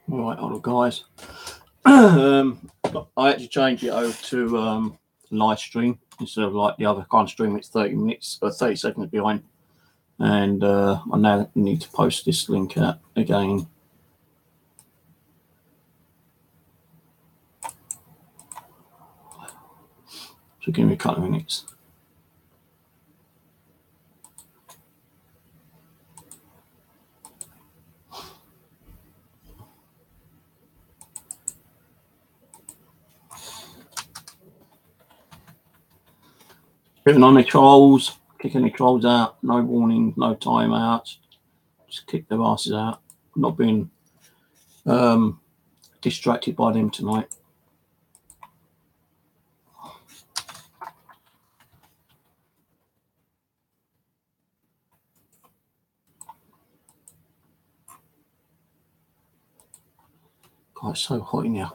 Right, hello guys. I actually changed it over to live stream instead of like the other kind of stream. It's 30 minutes or 30 seconds behind, and I now need to post this link out again. So give me a couple of minutes. Putting on the trolls, kicking the trolls out, no warning, no timeouts, just kick their asses out. Not being distracted by them tonight. God, it's so hot in here.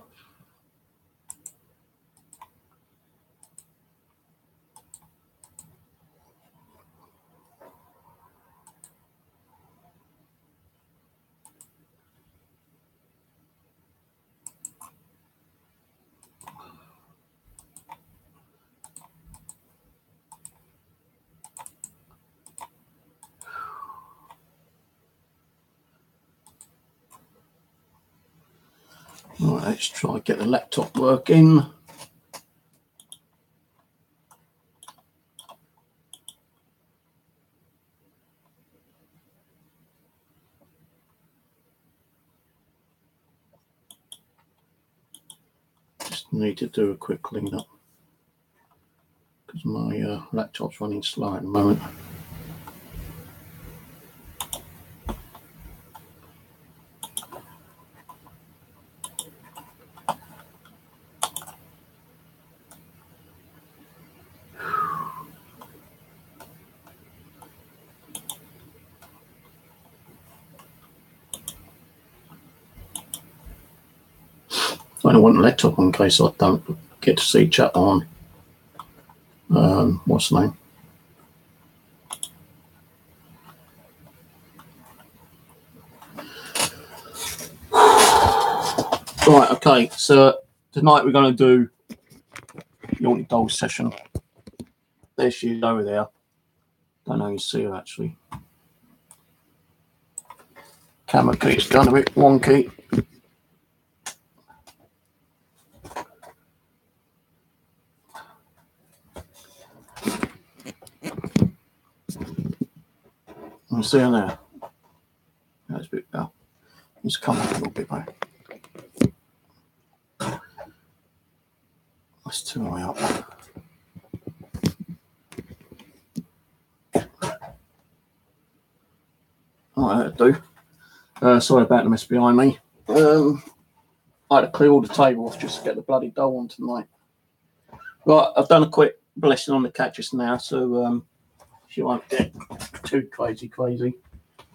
Right, let's try to get the laptop working. Just need to do a quick cleanup because my laptop's running slow at the moment. I don't want the laptop in case I don't get to see chat on. What's the name? Right, okay, so tonight we're going to do the Haunted Dolls session. There she is over there. Don't know if you see her actually. Camera keeps going a bit wonky. You see her there? That's a bit better. Just come up a little bit though. That's too high up. Alright, that'll do. Sorry about the mess behind me. I had to clear all the table off just to get the bloody doll on tonight. Right, I've done a quick blessing on the cat just now, so she won't get too crazy.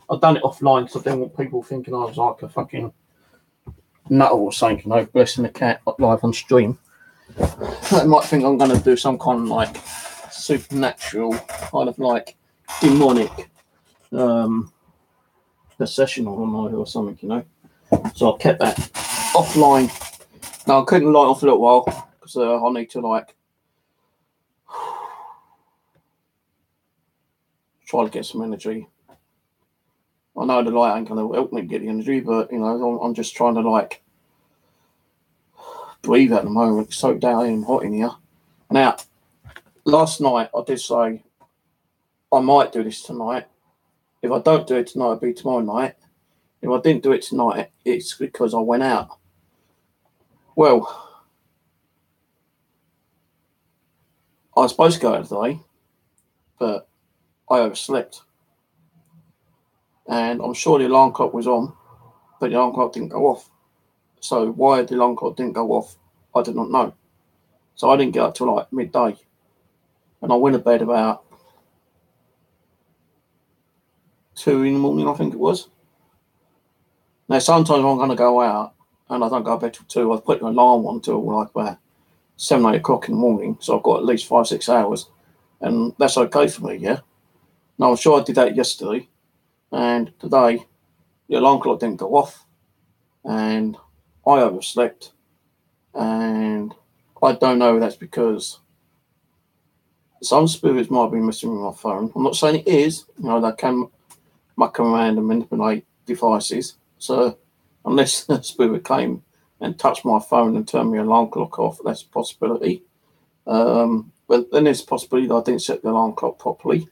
I've done it offline because I didn't want people thinking I was like a fucking nut or something, you know, blessing the cat live on stream. They might think I'm going to do some kind of like supernatural, kind of like demonic possession or something, you know. So I kept that offline. Now I couldn't light off a little while because I need to like try to get some energy. I know the light ain't going to help me get the energy, but you know, I'm just trying to like breathe at the moment. It's so down and hot in here. Now, last night I did say I might do this tonight. If I don't do it tonight, it'll be tomorrow night. If I didn't do it tonight, it's because I went out. Well, I was supposed to go out today, but I overslept. And I'm sure the alarm clock was on, but the alarm clock didn't go off. So why the alarm clock didn't go off, I did not know. So I didn't get up till like midday. And I went to bed about 2 in the morning, I think it was. Now, sometimes I'm going to go out and I don't go to bed till 2. I've put an alarm on till like about 7, 8 o'clock in the morning. So I've got at least 5, 6 hours. And that's okay for me, yeah? Now, I'm sure I did that yesterday. And today, the alarm clock didn't go off. and I overslept, and I don't know if that's because some spirits might be messing with my phone. I'm not saying it is, they can muck around and manipulate devices. So unless the spirit came and touched my phone and turned my alarm clock off, that's a possibility. But then there's a possibility that I didn't set the alarm clock properly.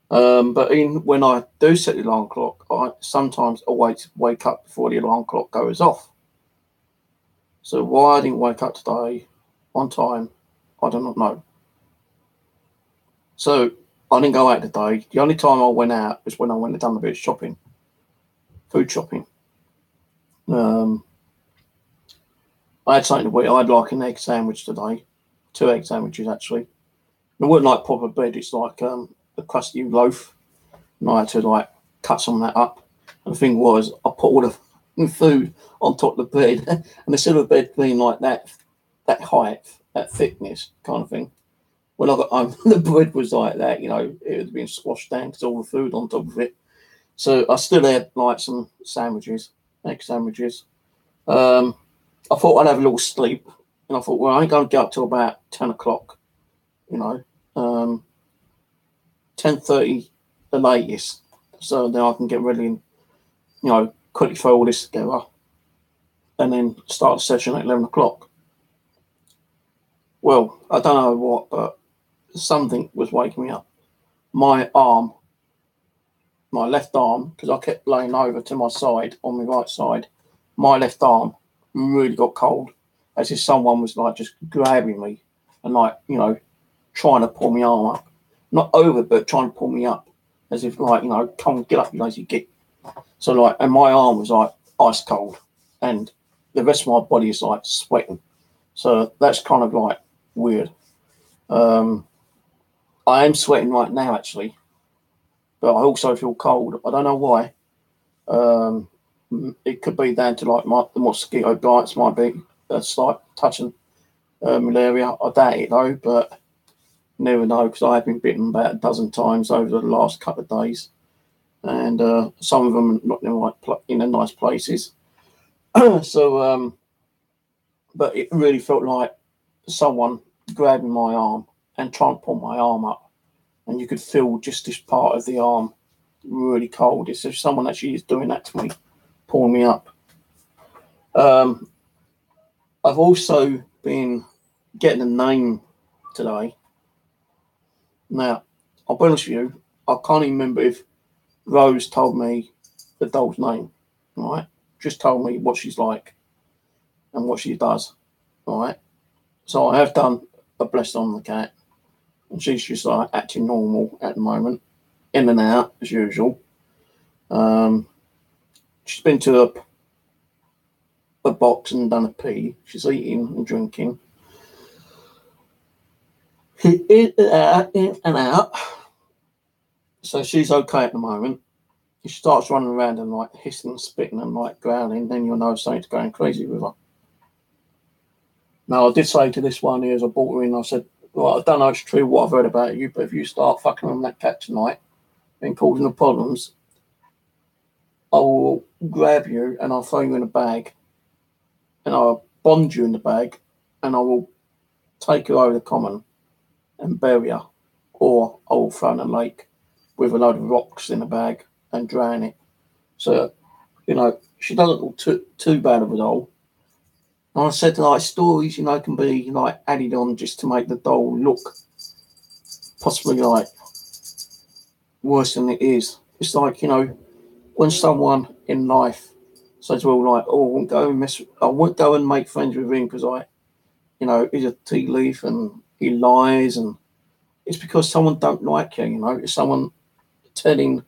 But when I do set the alarm clock, I sometimes always wake up before the alarm clock goes off. So why I didn't wake up today on time, I do not know. So I didn't go out today. The only time I went out was when I went and done a bit of shopping, food shopping. I had something to eat. I had like an egg sandwich today, 2 egg sandwiches actually. It wasn't like proper bread. It's like a crusty loaf, and I had to like cut some of that up. And the thing was, I put all the food on top of the bread, and instead of the bread being like that height, that thickness kind of thing, when I got home, the bread was like that. It had been squashed down because all the food on top of it. So I still had like some sandwiches, egg sandwiches. I thought I'd have a little sleep, and I thought, well, I ain't going to get up till about 10 o'clock, 10:30 the latest, so then I can get ready and, quickly throw all this together, and then start the session at 11 o'clock. Well, I don't know what, but something was waking me up. My left arm, because I kept laying over to my side, on my right side, my left arm really got cold, as if someone was like just grabbing me and like, trying to pull my arm up. Not over, but trying to pull me up, as if like, come on, get up, you lazy git. So like, and my arm was like ice cold, and the rest of my body is like sweating. So that's kind of like weird. I am sweating right now actually, but I also feel cold. I don't know why. It could be down to like the mosquito bites, might be a slight touching malaria. I doubt it though, but never know, because I have been bitten about a dozen times over the last couple of days, and some of them not in the nice places. So, but it really felt like someone grabbing my arm and trying to pull my arm up, and you could feel just this part of the arm really cold. It's if someone actually is doing that to me, pulling me up. I've also been getting a name today. Now, I'll be honest with you, I can't even remember if Rose told me the doll's name, right? Just told me what she's like and what she does, right? So I have done a blessing on the cat, and she's just like acting normal at the moment, in and out as usual. She's been to a box and done a pee. She's eating and drinking. In and out. So she's okay at the moment. If she starts running around and like hissing and spitting and like growling, then you'll know something's going crazy with her. Now, I did say to this one here as I brought her in, I said, well, I don't know if it's true what I've heard about you, but if you start fucking on that cat tonight and causing the problems, I will grab you and I'll throw you in a bag, and I'll bond you in the bag, and I will take you over the common and bury her, or I will throw in a lake with a load of rocks in a bag and drown it. So, she doesn't look too bad of a doll. And I said, like, stories, can be like added on just to make the doll look possibly like worse than it is. It's like, when someone in life says, well, like, oh, I won't go and make friends with him because he's a tea leaf and he lies, and it's because someone don't like you, it's someone telling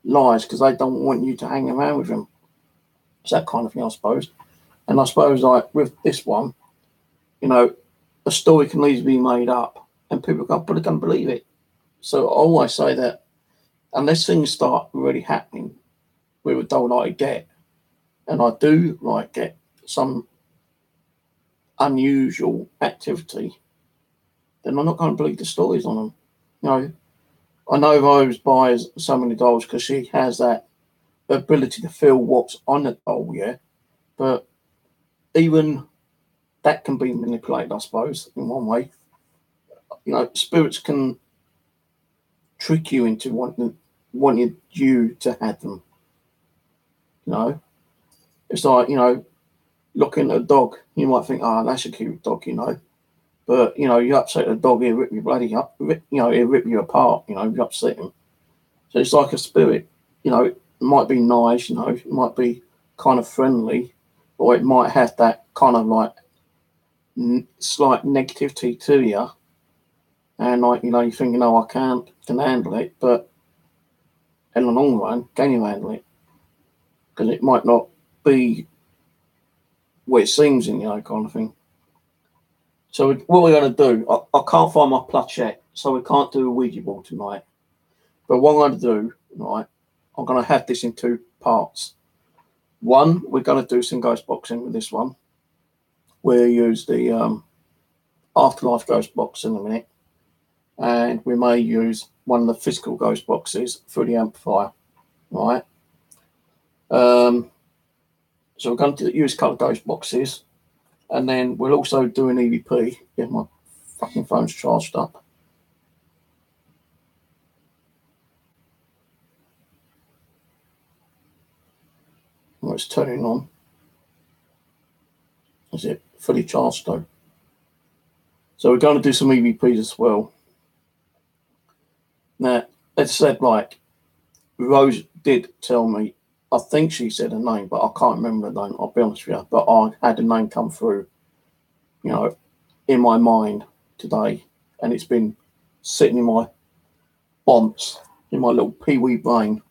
lies because they don't want you to hang around with them. It's that kind of thing, I suppose. And I suppose, like, with this one, a story can easily be made up and people can't believe it. So I always say that unless things start really happening with a doll like I get, and I do like get some unusual activity, then I'm not going to believe the stories on them. I know Rose buys so many dolls because she has that ability to feel what's on the doll, yeah. But even that can be manipulated, I suppose, in one way. You know, spirits can trick you into wanting you to have them. You know, it's like, you know, looking at a dog, you might think, oh, that's a cute dog, you know. But, you know, you upset a dog, he'll rip you bloody up, you know, he'll rip you apart, you know, if you upset him. So it's like a spirit, you know, it might be nice, you know, it might be kind of friendly, or it might have that kind of like slight negativity to you. And like, you know, you're thinking, oh, I can handle it, but in the long run, can you handle it? Because it might not be what it seems in, you know, kind of thing. So what we're going to do, I can't find my planchette, so we can't do a Ouija board tonight. But what I'm going to do, right, I'm going to have this in 2 parts. One, we're going to do some ghost boxing with this one. We'll use the Afterlife ghost box in a minute. And we may use one of the physical ghost boxes through the amplifier, right? So we're going to use colour ghost boxes. And then we'll also do an EVP if my fucking phone's charged up. Well, it's turning on. Is it fully charged though? So we're going to do some EVPs as well. Now, as I said, like, Rose did tell me, I think she said a name, but I can't remember the name, I'll be honest with you. But I had a name come through, you know, in my mind today, and it's been sitting in my bonds, in my little pee-wee brain,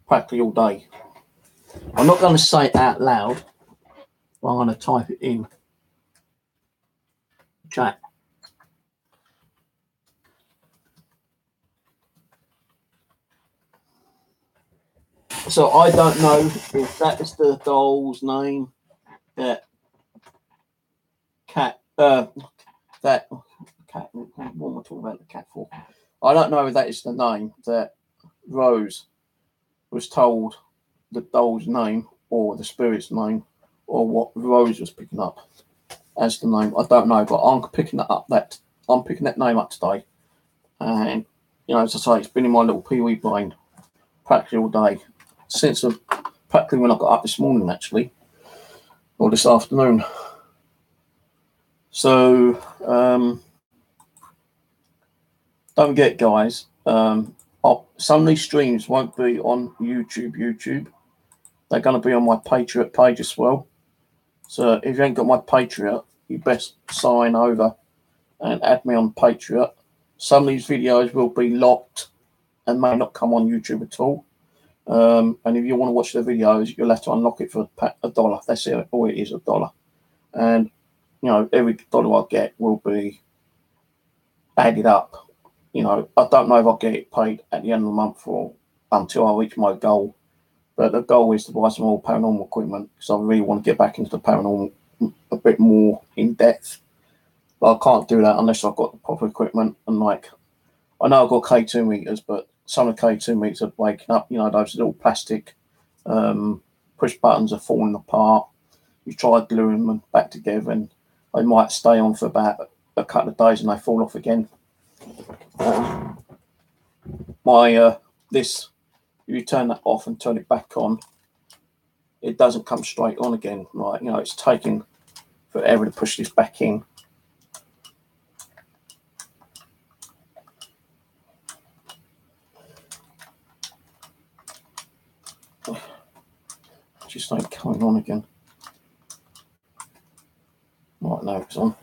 practically all day. I'm not going to say it out loud, but I'm going to type it in chat. So I don't know if that is the doll's name, that cat, that cat. What am I talking about the cat for? I don't know if that is the name that Rose was told the doll's name, or the spirit's name, or what Rose was picking up as the name. I don't know, but I'm picking that name up today, and you know, as I say, it's been in my little pee-wee brain practically all day since practically when I got up this morning, actually, or this afternoon. So don't forget, guys, some of these streams won't be on YouTube. They're going to be on my Patreon page as well. So if you ain't got my Patreon, you best sign over and add me on Patreon. Some of these videos will be locked and may not come on YouTube at all. And if you want to watch the videos, you'll have to unlock it for $1. That's it. All it is, $1. And, you know, every dollar I get will be added up. You know, I don't know if I'll get it paid at the end of the month or until I reach my goal. But the goal is to buy some more paranormal equipment, because I really want to get back into the paranormal a bit more in depth. But I can't do that unless I've got the proper equipment. And like, I know I've got K2 meters, but some of the K2 meters are waking up. You know, those little plastic push buttons are falling apart. You try gluing them back together, and they might stay on for about a couple of days, and they fall off again. This. If you turn that off and turn it back on, it doesn't come straight on again. Right, you know, it's taking forever to push this back in. Just ain't coming on again. Right, now it's on.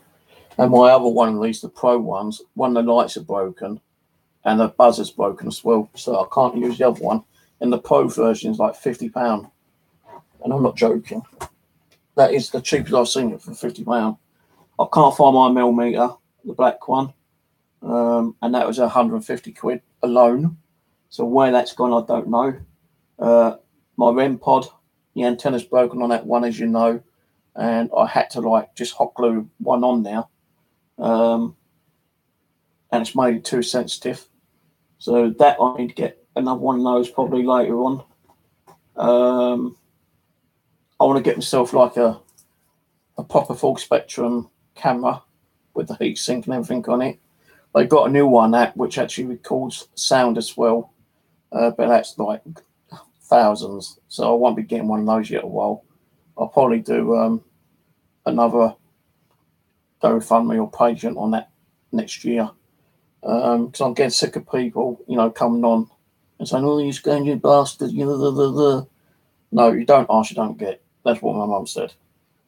And my other one of these, the Pro ones, one of the lights are broken and the buzzer's broken as well, so I can't use the other one. And the Pro version is like £50, and I'm not joking. That is the cheapest I've seen it, for £50. I can't find my millimeter, the black one, and that was 150 quid alone. So where that's gone, I don't know. My REM pod, the antenna's broken on that one, as you know, and I had to like just hot glue one on now, and it's made it too sensitive. So that I need to get another one of those probably later on. I want to get myself like a proper full spectrum camera with the heat sink and everything on it. They've got a new one out which actually records sound as well, but that's like thousands, so I won't be getting one of those yet a while. I'll probably do another GoFundMe or Patreon on that next year, because I'm getting sick of people, you know, coming on and saying, "Oh, you scandal bastard," you know, No, you don't ask, you don't get. That's what my mum said.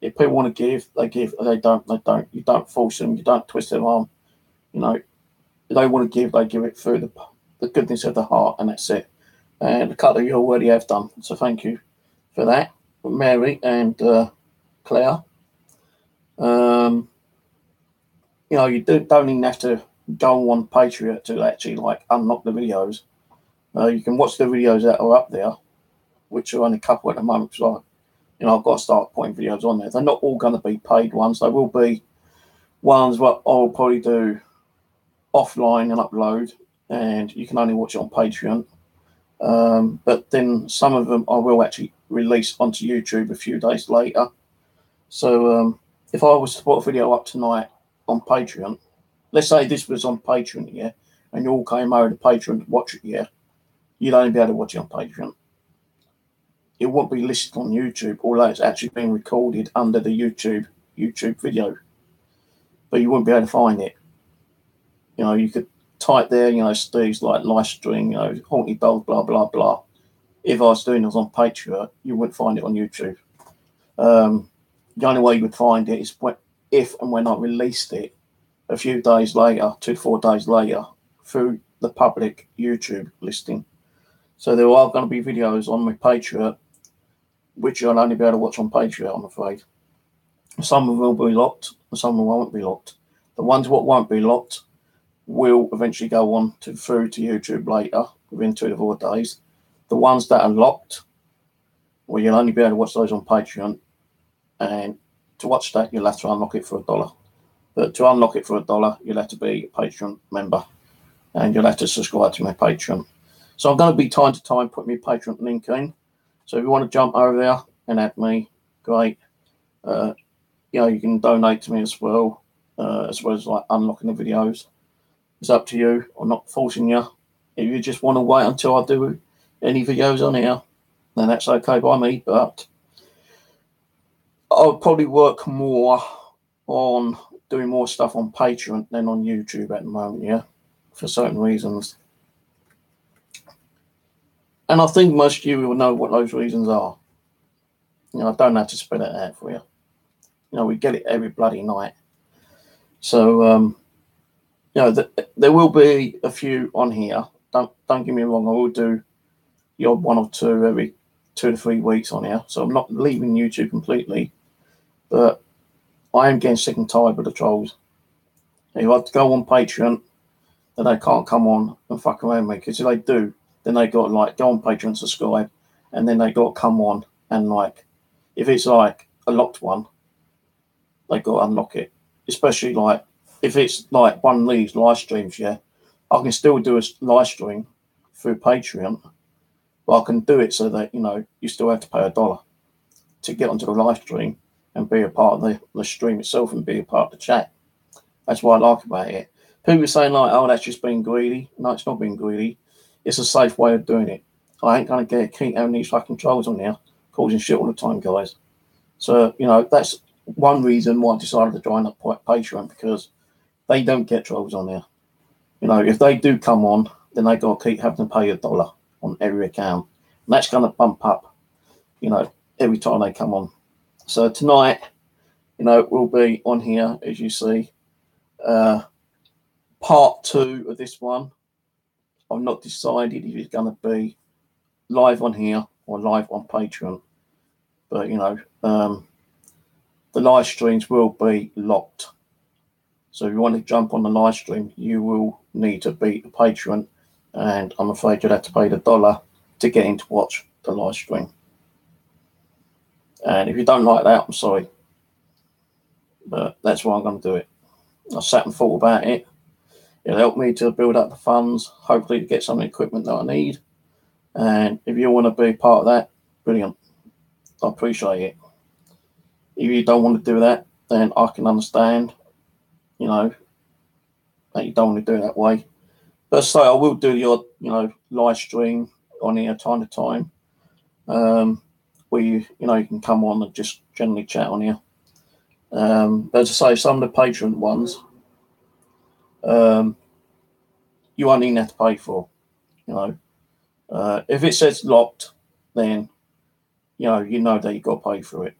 If people want to give, they give. If they don't, they don't. You don't force them. You don't twist their arm. You know, if they want to give, they give it through the goodness of the heart, and that's it. And a couple of you already have done, so thank you for that, Mary and Claire. You know, you don't even have to go on Patreon to actually like unlock the videos. You can watch the videos that are up there, which are only a couple at the moment. So, you know, I've got to start putting videos on there. They're not all going to be paid ones. They will be ones what I'll probably do offline and upload, and you can only watch it on Patreon. But then some of them I will actually release onto YouTube a few days later. So if I was to put a video up tonight on Patreon, let's say this was on Patreon, yeah, and you all came over to Patreon to watch it, yeah, you'd only be able to watch it on Patreon. It won't be listed on YouTube, although it's actually been recorded under the YouTube video. But you wouldn't be able to find it. You know, you could type there, you know, Steve's like live stream, you know, haunted dolls, blah, blah, blah. If I was doing this on Patreon, you wouldn't find it on YouTube. The only way you would find it is if and when I released it a few days later, 2 to 4 days later, through the public YouTube listing. So there are going to be videos on my Patreon which you'll only be able to watch on Patreon, I'm afraid. Some of them will be locked, and some of them won't be locked. The ones what won't be locked will eventually go on through to YouTube later, within 2 to 4 days. The ones that are locked, well, you'll only be able to watch those on Patreon, and to watch that, you'll have to unlock it for $1. But to unlock it for $1, you'll have to be a Patreon member, and you'll have to subscribe to my Patreon. So I'm going to be time to time putting my Patreon link in. So if you want to jump over there and add me, great. You know, you can donate to me as well as like unlocking the videos. It's up to you. I'm not forcing you. If you just want to wait until I do any videos on here, then that's okay by me. But I'll probably work more on doing more stuff on Patreon than on YouTube at the moment, yeah, for certain reasons. And I think most of you will know what those reasons are. You know, I don't have to spell it out for you. You know, we get it every bloody night. So, you know, there will be a few on here. Don't get me wrong. I will do the odd 1 or 2 every 2 to 3 weeks on here. So I'm not leaving YouTube completely, but I am getting sick and tired with the trolls. If I go on Patreon, then they can't come on and fuck around me, because if they do, then they got to like go on Patreon, subscribe, and then they got to come on and like, if it's like a locked one, they got to unlock it. Especially like if it's like one of these live streams, yeah, I can still do a live stream through Patreon, but I can do it so that, you know, you still have to pay $1 to get onto the live stream and be a part of the stream itself and be a part of the chat. That's what I like about it. People are saying like, oh, that's just being greedy. No, it's not being greedy. It's a safe way of doing it. I ain't going to keep having these fucking trolls on here causing shit all the time, guys. So, you know, that's one reason why I decided to join up Patreon, because they don't get trolls on there. You know, if they do come on, then they got to keep having to pay $1 on every account. And that's going to bump up, you know, every time they come on. So tonight, you know, we'll be on here, as you see. Part 2 of this one. I've not decided if it's going to be live on here or live on Patreon. But, you know, the live streams will be locked. So if you want to jump on the live stream, you will need to be a Patreon. And I'm afraid you'll have to pay $1 to get in to watch the live stream. And if you don't like that, I'm sorry. But that's why I'm going to do it. I sat and thought about it. It'll help me to build up the funds, hopefully to get some equipment that I need. And if you want to be part of that, brilliant. I appreciate it. If you don't want to do that, then I can understand, you know, that you don't want to do it that way. But so I will do the odd, you know, live stream on here time to time, where you can come on and just generally chat on here. But as I say, some of the Patreon ones, you won't even have to pay for, you know. If it says locked, then you know that you've got to pay for it.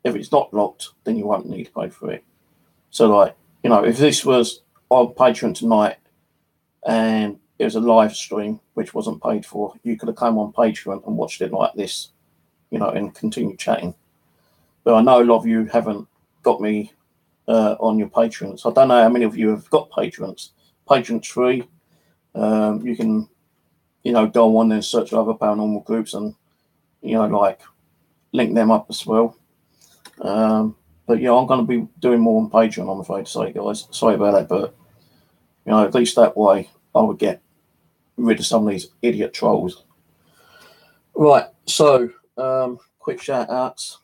If it's not locked, then you won't need to pay for it. So, like, you know, if this was on Patreon tonight and it was a live stream which wasn't paid for, you could have come on Patreon and watched it like this, you know, and continue chatting. But I know a lot of you haven't got me on your Patreons. I don't know how many of you have got Patreons. Patreon's free. You can, you know, go on and search other paranormal groups and, you know, like, link them up as well. But yeah, I'm going to be doing more on Patreon, I'm afraid to say, guys. Sorry about that, but you know, at least that way I would get rid of some of these idiot trolls. Right, so quick shout outs.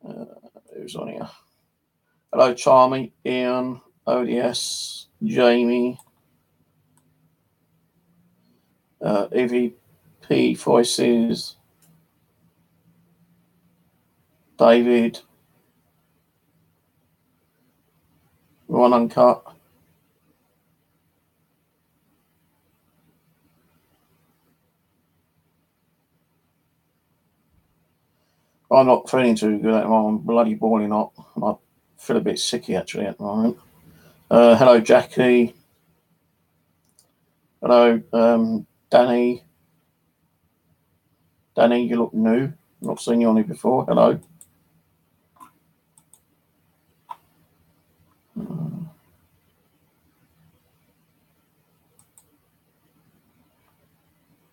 Who's on here? Hello, Charmy, Ian, ODS, Jamie, EVP Voices, David, Ron Uncut, I'm not feeling too good at the moment. I'm bloody boiling up. I feel a bit sicky actually at the moment. Hello, Jackie. Hello, Danny. Danny, you look new. Not seen you on here before. Hello.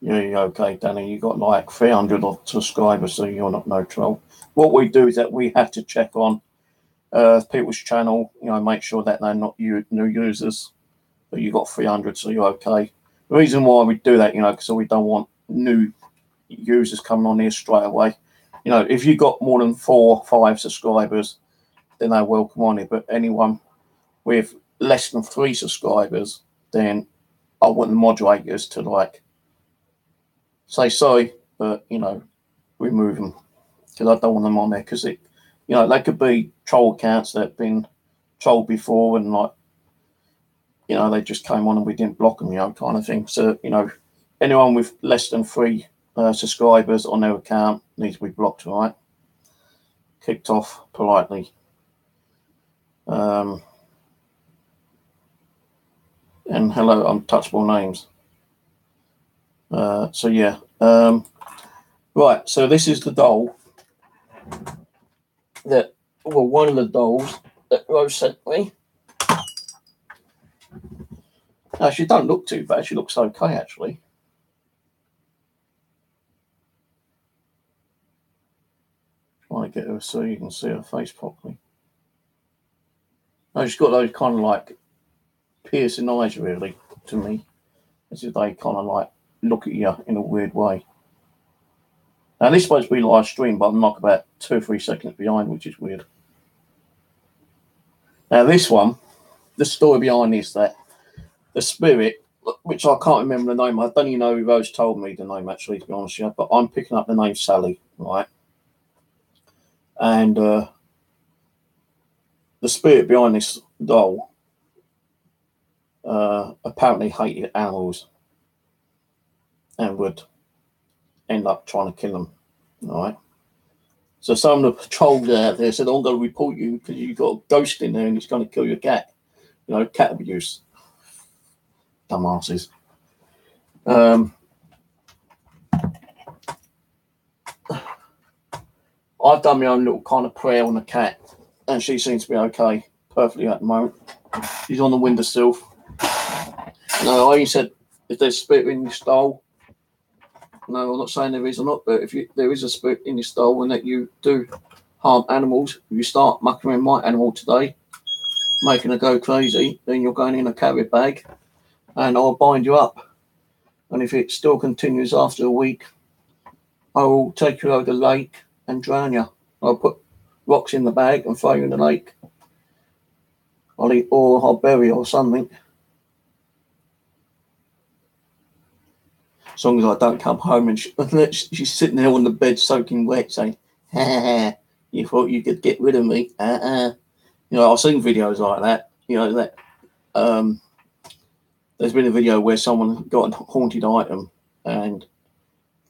Yeah, okay, Danny. You got like 300 subscribers, so you're not no troll. What we do is that we have to check on people's channel, you know, make sure that they're not new users. But you got 300, so you're okay. The reason why we do that, you know, because we don't want new users coming on here straight away. You know, if you got more than 4 or 5 subscribers, then they're welcome on it. But anyone with less than 3 subscribers, then I want the moderators to like say sorry, but you know, remove them because I don't want them on there because it, you know, they could be troll accounts that have been trolled before and like, you know, they just came on and we didn't block them, you know, kind of thing. So, you know, anyone with less than 3 subscribers on their account needs to be blocked, right? Kicked off politely. And hello, untouchable names. So yeah. Right, so this is the doll that, well, one of the dolls that Rose sent me. No, she don't look too bad. She looks okay, actually. Trying to get her so you can see her face properly. No, she's got those kind of like piercing eyes, really, to me. As if they kind of like look at you in a weird way. Now, this is supposed to be live stream, but I'm like about 2 or 3 seconds behind, which is weird. Now, this one, the story behind this, that the spirit, which I can't remember the name, I don't even know who Rose told me the name, actually, to be honest with you, but I'm picking up the name Sally, right? And the spirit behind this doll apparently hated animals and would end up trying to kill them, all right? So some of the patrols out there said, I'm going to report you because you've got a ghost in there and it's going to kill your cat. You know, cat abuse. Dumbasses. I've done my own little kind of prayer on the cat and she seems to be okay, perfectly at the moment. She's on the windowsill. No, I said, if there's spirit in your stall, no, I'm not saying there is or not, but if there is a spirit in your stall and that you do harm animals, if you start mucking around my animal today, making her go crazy, then you're going in a carrier bag and I'll bind you up. And if it still continues after a week, I will take you over the lake and drown you. I'll put rocks in the bag and throw you in the lake. I'll eat, or I'll bury or something. As long as I don't come home and she's sitting there on the bed soaking wet saying, ha, ha, ha, you thought you could get rid of me. You know, I've seen videos like that. You know, that there's been a video where someone got a haunted item and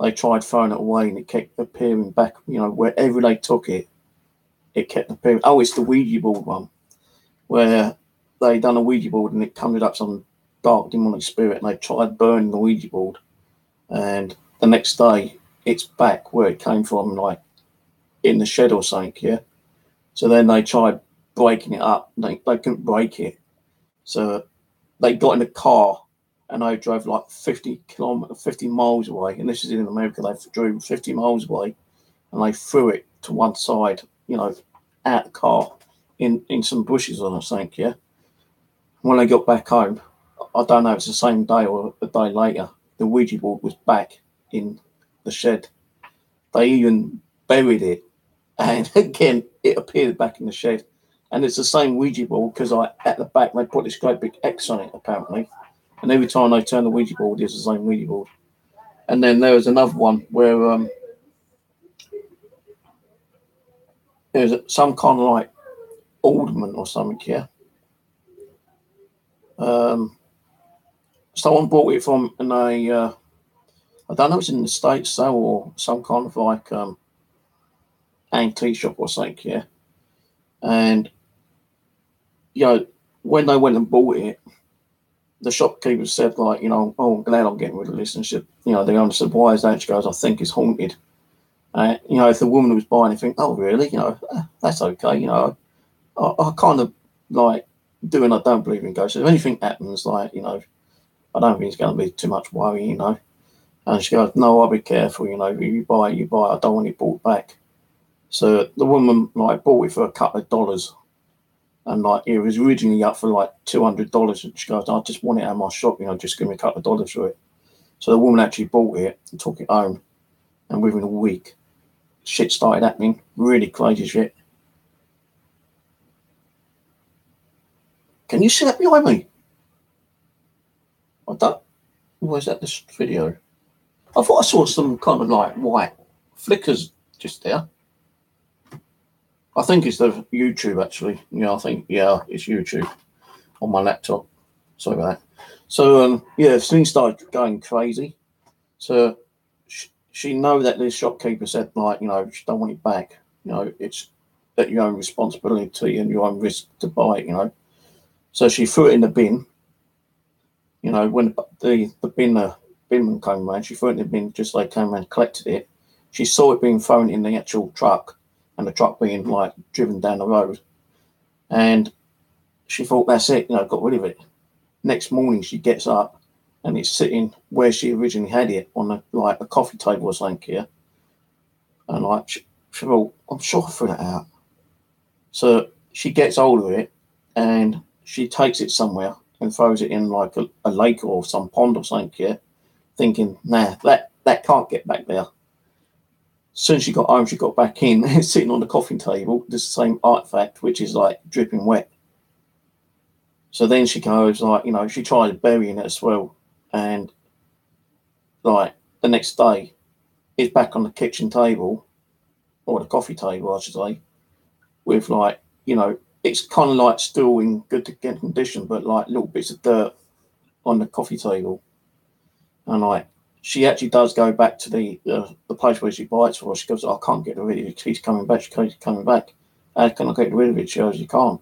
they tried throwing it away and it kept appearing back. You know, wherever they took it, it kept appearing. Oh, it's the Ouija board one, where they done a Ouija board and it conjured up some dark demonic spirit and they tried burning the Ouija board. And the next day, it's back where it came from, like in the shed or something, yeah? So then they tried breaking it up. They couldn't break it. So they got in a car and they drove like 50 miles away. And this is in America. They drove 50 miles away and they threw it to one side, you know, out the car in some bushes or something, yeah? When they got back home, I don't know if it's the same day or a day later, the Ouija board was back in the shed. They even buried it. And again, it appeared back in the shed. And it's the same Ouija board because at the back, they put this great big X on it, apparently. And every time they turn the Ouija board, it's the same Ouija board. And then there was another one where there was some kind of like alderman or something, yeah. Someone bought it from I don't know if it's in the States though, or some kind of like antique shop or something, yeah. And, you know, when they went and bought it, the shopkeeper said, like, you know, oh, I'm glad I'm getting rid of this. And she said, you know, the owner said, why is that? She goes, I think it's haunted. You know, if the woman was buying it, think, oh, really? You know, that's okay. You know, I kind of like doing, I don't believe in ghosts. If anything happens, like, you know, I don't think it's going to be too much worry, you know. And she goes, no, I'll be careful, you know, if you buy it, you buy it. I don't want it bought back. So the woman, like, bought it for a couple of dollars. And, like, it was originally up for, like, $200. And she goes, I just want it out of my shop, you know, just give me a couple of dollars for it. So the woman actually bought it and took it home. And within a week, shit started happening. Really crazy shit. Can you see that behind me? I don't. Where's that, this video? I thought I saw some kind of, like, white flickers just there. I think it's the YouTube, actually. Yeah, I think, yeah, it's YouTube on my laptop. Sorry about that. So, yeah, things started going crazy. So, she know that this shopkeeper said, like, you know, she don't want it back. You know, it's at your own responsibility and your own risk to buy it, you know. So, she threw it in the bin. You know, when the binman came around, she threw it in the bin just like came around and collected it. She saw it being thrown in the actual truck. And the truck being like driven down the road, and she thought, that's it, you know, got rid of it. Next morning she gets up and it's sitting where she originally had it on like a coffee table or something here. And like she thought, I'm sure I threw that out. So she gets hold of it and she takes it somewhere and throws it in like a lake or some pond or something here, thinking, nah, that can't get back there. As soon as she got home, she got back in, sitting on the coffee table, the same artifact, which is like dripping wet. So then she goes, like, you know, she tried burying it as well. And like the next day, it's back on the kitchen table, or the coffee table, I should say, with like, you know, it's kind of like still in good condition, but like little bits of dirt on the coffee table. And like, she actually does go back to the place where she buys for. She goes, I can't get rid of it. She's coming back. She's coming back. How can I get rid of it? She goes, you can't.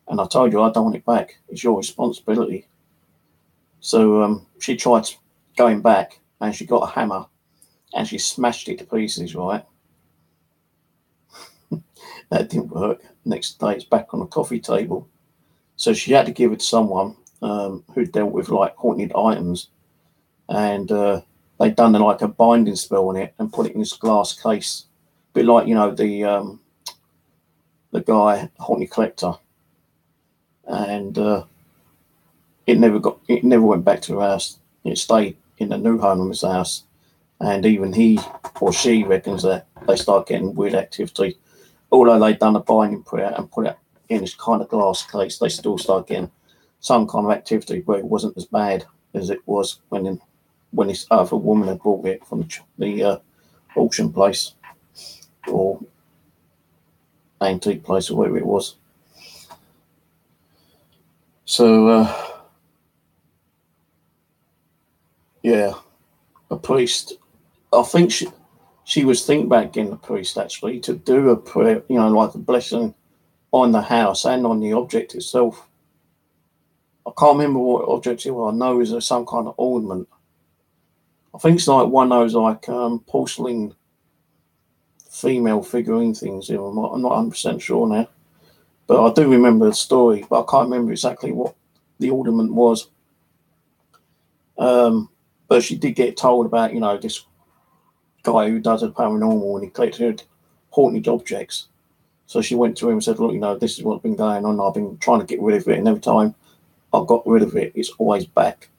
And I told you, I don't want it back. It's your responsibility. So she tried going back and she got a hammer and she smashed it to pieces, right? That didn't work. Next day, it's back on the coffee table. So she had to give it to someone who dealt with like haunted items. And they'd done like a binding spell on it and put it in this glass case, a bit like, you know, the guy haunted collector, and it never went back to her house. It stayed in the new homeowner's house, And even he or she reckons that they start getting weird activity. Although they'd done a binding prayer and put it in this kind of glass case, they still start getting some kind of activity, but it wasn't as bad as it was when this other woman had bought it from the auction place or antique place or whatever it was. So, yeah, a priest. I think she was thinking about getting a priest actually to do a prayer, like a blessing on the house and on the object itself. I can't remember what object it was. I know it was some kind of ornament. I think it's like one of those like porcelain female figurine things. I'm not 100% sure now, but I do remember the story. But I can't remember exactly what the ornament was. But she did get told about this guy who does a paranormal and he collected haunted objects. So she went to him and said, look, this is what's been going on. I've been trying to get rid of it, and every time I got rid of it, it's always back.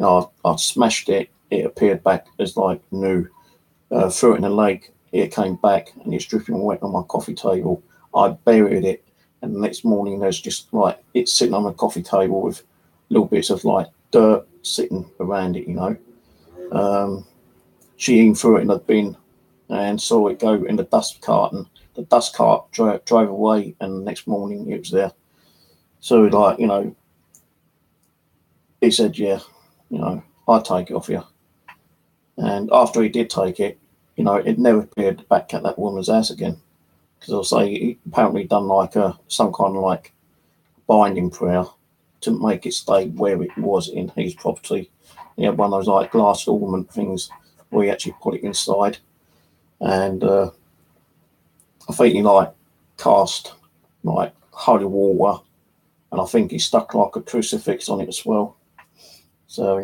I smashed it. It appeared back as like new. Threw it in the lake. It came back, and it's dripping wet on my coffee table. I buried it, and the next morning there's just like it's sitting on the coffee table with little bits of like dirt sitting around it. She even threw it in the bin and saw it go in the dust cart, and the dust cart drove away, and the next morning it was there. So he said, yeah, I'll take it off you. And after he did take it, it never appeared back at that woman's house again. Because I'll say he apparently done like some kind of like binding prayer to make it stay where it was in his property. He had one of those like glass ornament things where he actually put it inside. And I think he like cast like holy water, and I think he stuck like a crucifix on it as well. So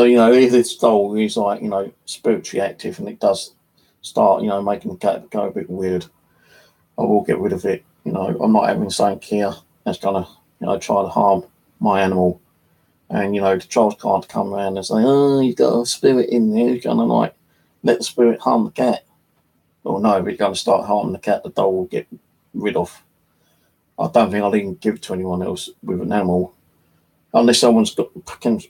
if this doll is like spiritually active and it does start making the cat go a bit weird, I will get rid of it. I'm not having something here that's gonna try to harm my animal. And the trolls can't come around and say, oh, you've got a spirit in there, you're gonna like let the spirit harm the cat. Or no, if it's gonna start harming the cat, the doll will get rid of. I don't think I'll even give it to anyone else with an animal. Unless someone's can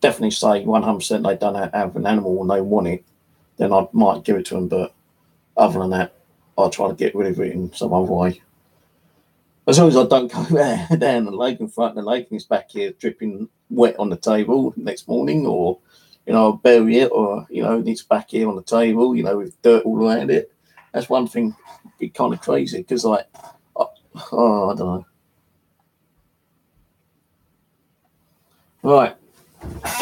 definitely say 100% they don't have an animal and they want it, then I might give it to them. But other than that, I'll try to get rid of it in some other way. As long as I don't go down the lake in front of the lake and it's back here dripping wet on the table next morning, or I'll bury it, or it's back here on the table, with dirt all around it. That's one thing. It'd be kind of crazy because I don't know. Right.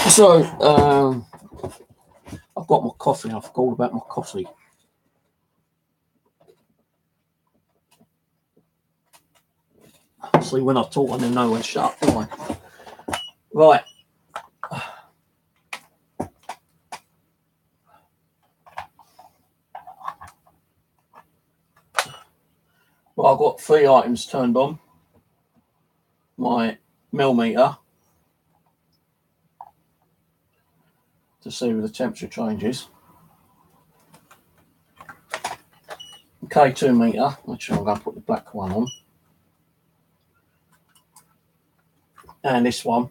So I've got my coffee. I forgot about my coffee. See, when I talk, I don't know when to shut up, do I? Right. Well, I've got 3 items turned on. My millimeter to see where the temperature changes. K2 meter, which I'm going to put the black one on. And this one.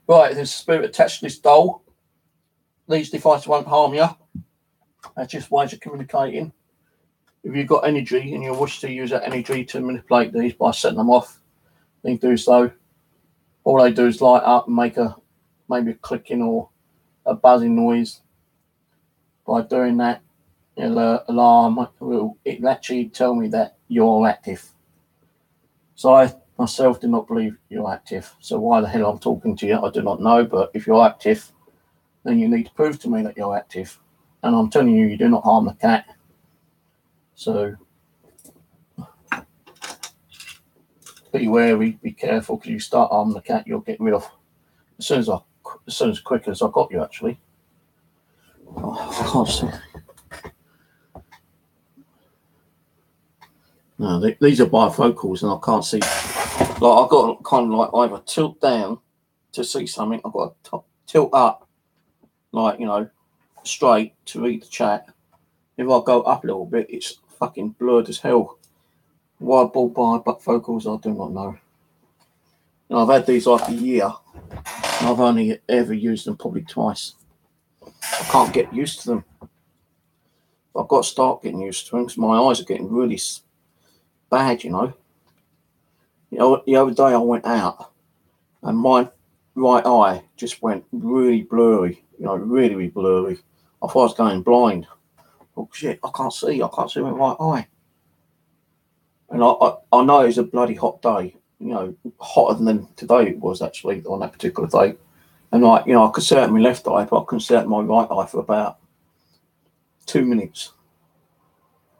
Right, there's a spirit attached to this doll. These devices won't harm you. That's just ways of communicating. If you've got energy and you wish to use that energy to manipulate these by setting them off, then do so. All they do is light up and make maybe a clicking or a buzzing noise. By doing that, it'll alarm. It'll actually tell me that you're active. So I myself do not believe you're active. So why the hell I'm talking to you, I do not know. But if you're active, then you need to prove to me that you're active. And I'm telling you, you do not harm the cat. So be wary, be careful, because you start harming the cat, you'll get rid of as quick as I got you, actually. Oh, I can't see. No, these are bifocals, and I can't see Like I've got to kind of like either tilt down to see something. I've got to tilt up, like, you know, straight to read the chat. If I go up a little bit, it's fucking blurred as hell. Why I bought bifocals, I do not know. And I've had these like a year, and I've only ever used them probably twice. I can't get used to them. I've got to start getting used to them because my eyes are getting really bad, you know. You know, the other day I went out and my right eye just went really blurry, you know, really, really blurry. I thought I was going blind. Oh shit, I can't see with my right eye. And I know it's a bloody hot day, you know, hotter than today it was actually on that particular day. And like, you know, I could see out my left eye, but I couldn't see out my right eye for about 2 minutes.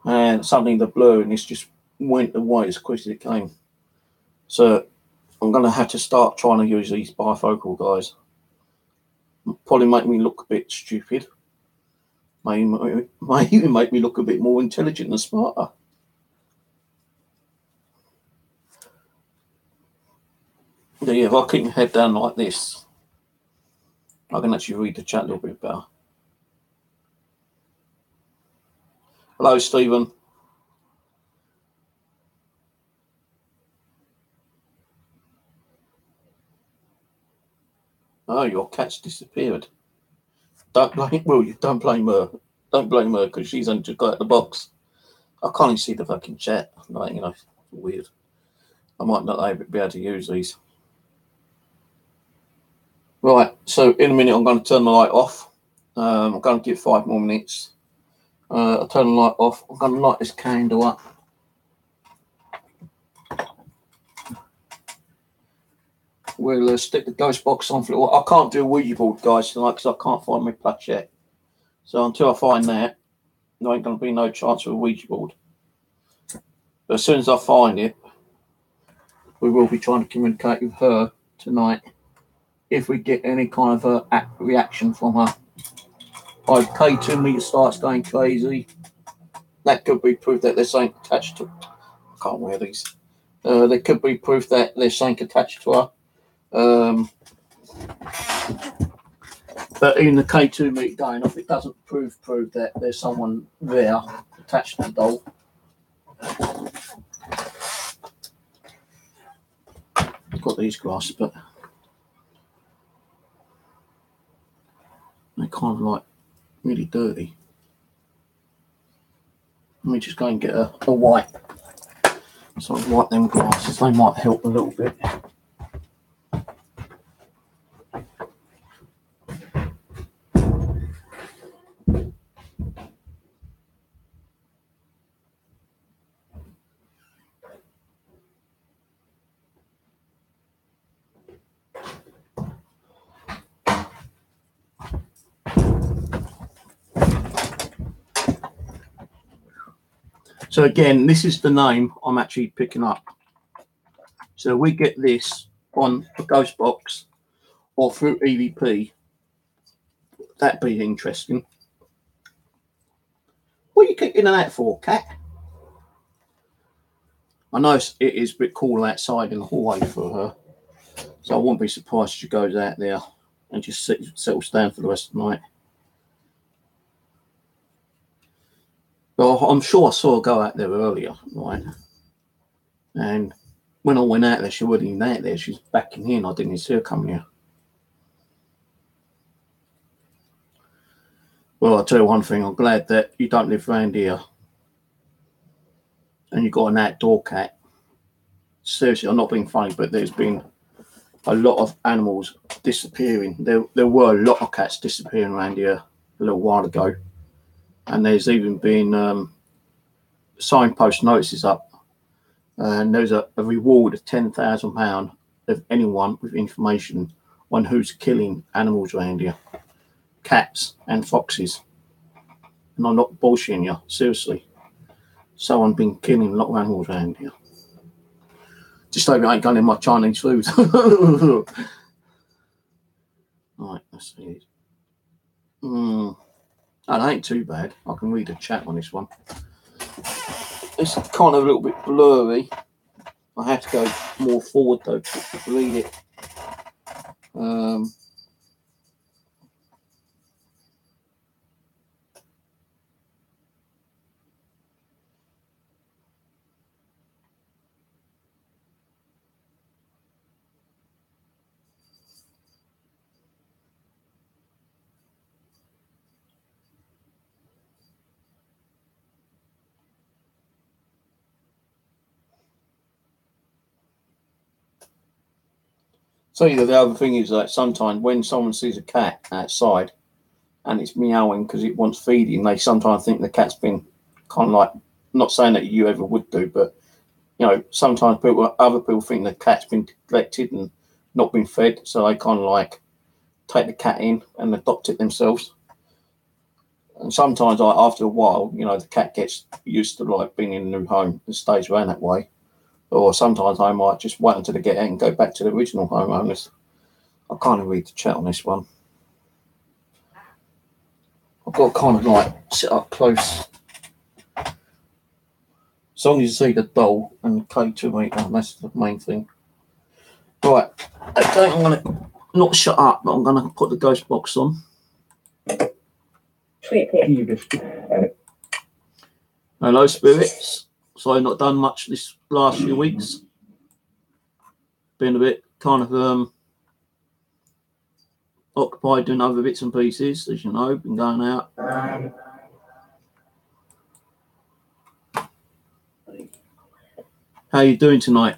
And suddenly the blurriness just went away as quick as it came. So I'm going to have to start trying to use these bifocal guys. Probably make me look a bit stupid. Might even make me look a bit more intelligent and smarter. But yeah, if I keep my head down like this, I can actually read the chat a little bit better. Hello, Stephen. Oh, your cat's disappeared. Don't blame Will. Don't blame her. Don't blame her because she's only just got out of the box. I can't even see the fucking chat. Like, you know, it's weird. I might not be able to use these. Right, so in a minute I'm going to turn the light off. I'm going to give 5 more minutes. I'll turn the light off. I'm going to light this candle up. We'll stick the ghost box on for a while. I can't do a Ouija board, guys, tonight because I can't find my planchette. So until I find that, there ain't going to be no chance for a Ouija board. But as soon as I find it, we will be trying to communicate with her tonight if we get any kind of reaction from her. If K2 meter starts going crazy, that could be proof that there's something attached to. I can't wear these. There could be proof that there's something attached to her. But even the K2 meter going off, it doesn't prove that there's someone there attached to the doll. I've got these glasses, but they're kind of like really dirty. Let me just go and get a wipe. So I wipe them glasses, they might help a little bit. So again, this is the name I'm actually picking up. So we get this on a ghost box or through EVP. That'd be interesting. What are you kicking that for, cat? I know it is a bit cool outside in the hallway for her, so I wouldn't be surprised if she goes out there and just settles down for the rest of the night. Well, I'm sure I saw her go out there earlier, right? And when I went out there, she wasn't even out there. She was backing in. I didn't even see her coming here. Well, I'll tell you one thing. I'm glad that you don't live around here and you've got an outdoor cat. Seriously, I'm not being funny, but there's been a lot of animals disappearing. There were a lot of cats disappearing around here a little while ago. And there's even been signpost notices up. And there's a reward of £10,000 of anyone with information on who's killing animals around here. Cats and foxes. And I'm not bullshitting you, seriously. Someone been killing a lot of animals around here. Just hope it ain't going in my Chinese food. Right, let's see. Oh, that ain't too bad. I can read the chat on this one. It's kind of a little bit blurry. I have to go more forward though to read it. So the other thing is that sometimes when someone sees a cat outside and it's meowing because it wants feeding, they sometimes think the cat's been kind of like, not saying that you ever would do, but you know, sometimes other people think the cat's been neglected and not been fed, so they kind of like take the cat in and adopt it themselves. And sometimes, like, after a while, you know, the cat gets used to like being in a new home and stays around that way. Or sometimes I might just wait until they get out and go back to the original homeowners. I can't read the chat on this one. I've got to kind of like sit up close. As long as you see the doll and the K2 meter, that's the main thing. Right, okay, I'm going to not shut up, but I'm going to put the ghost box on. Hello, spirits. So I've not done much this last few weeks. Been a bit kind of occupied doing other bits and pieces, as you know, been going out. How are you doing tonight?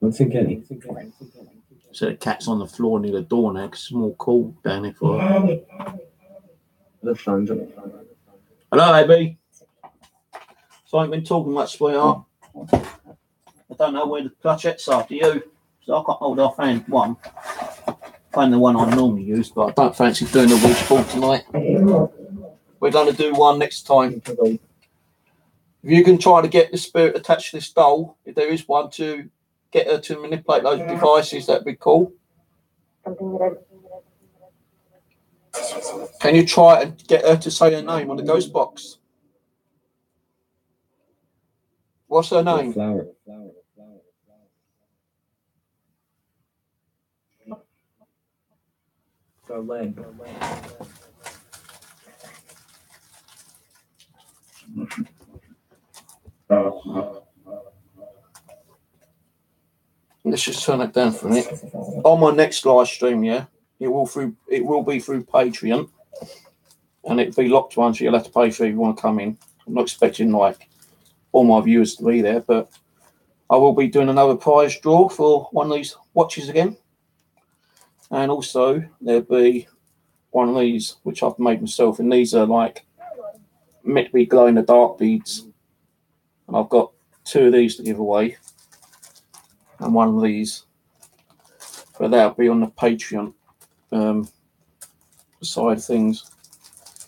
So the cat's on the floor near the door now because it's more cool down there for her. Hello, AB. So I ain't been talking much, sweetheart. I don't know where the clutchettes are, do you? So I can't hold off hand one. Find the one I normally use, but I don't fancy doing the Ouija board tonight. We're going to do one next time. If you can try to get the spirit attached to this doll, if there is one, to get her to manipulate those devices, that'd be cool. Can you try and get her to say her name on the ghost box? What's her name? Flower. Let's just turn it down for a minute. On my next live stream, yeah, it will be through Patreon, and it'll be locked one, so you'll have to pay for it if you want to come in. I'm not expecting like all my viewers to be there, but I will be doing another prize draw for one of these watches again, and also there'll be one of these which I've made myself, and these are like meant to be glow in the dark beads, and I've got two of these to give away and one of these, but that'll be on the Patreon side of things.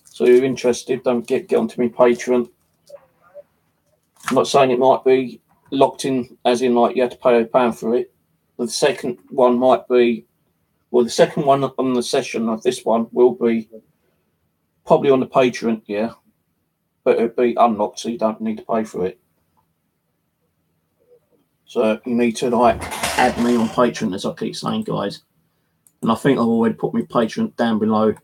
So if you're interested, don't get onto my Patreon. I'm not saying it might be locked in as in like you have to pay £1 for it. The second one might be, well, the second one on the session of this one will be probably on the Patreon, yeah, but it'll be unlocked, so you don't need to pay for it. So you need to like add me on Patreon, as I keep saying, guys. And I think I've already put my Patreon down below.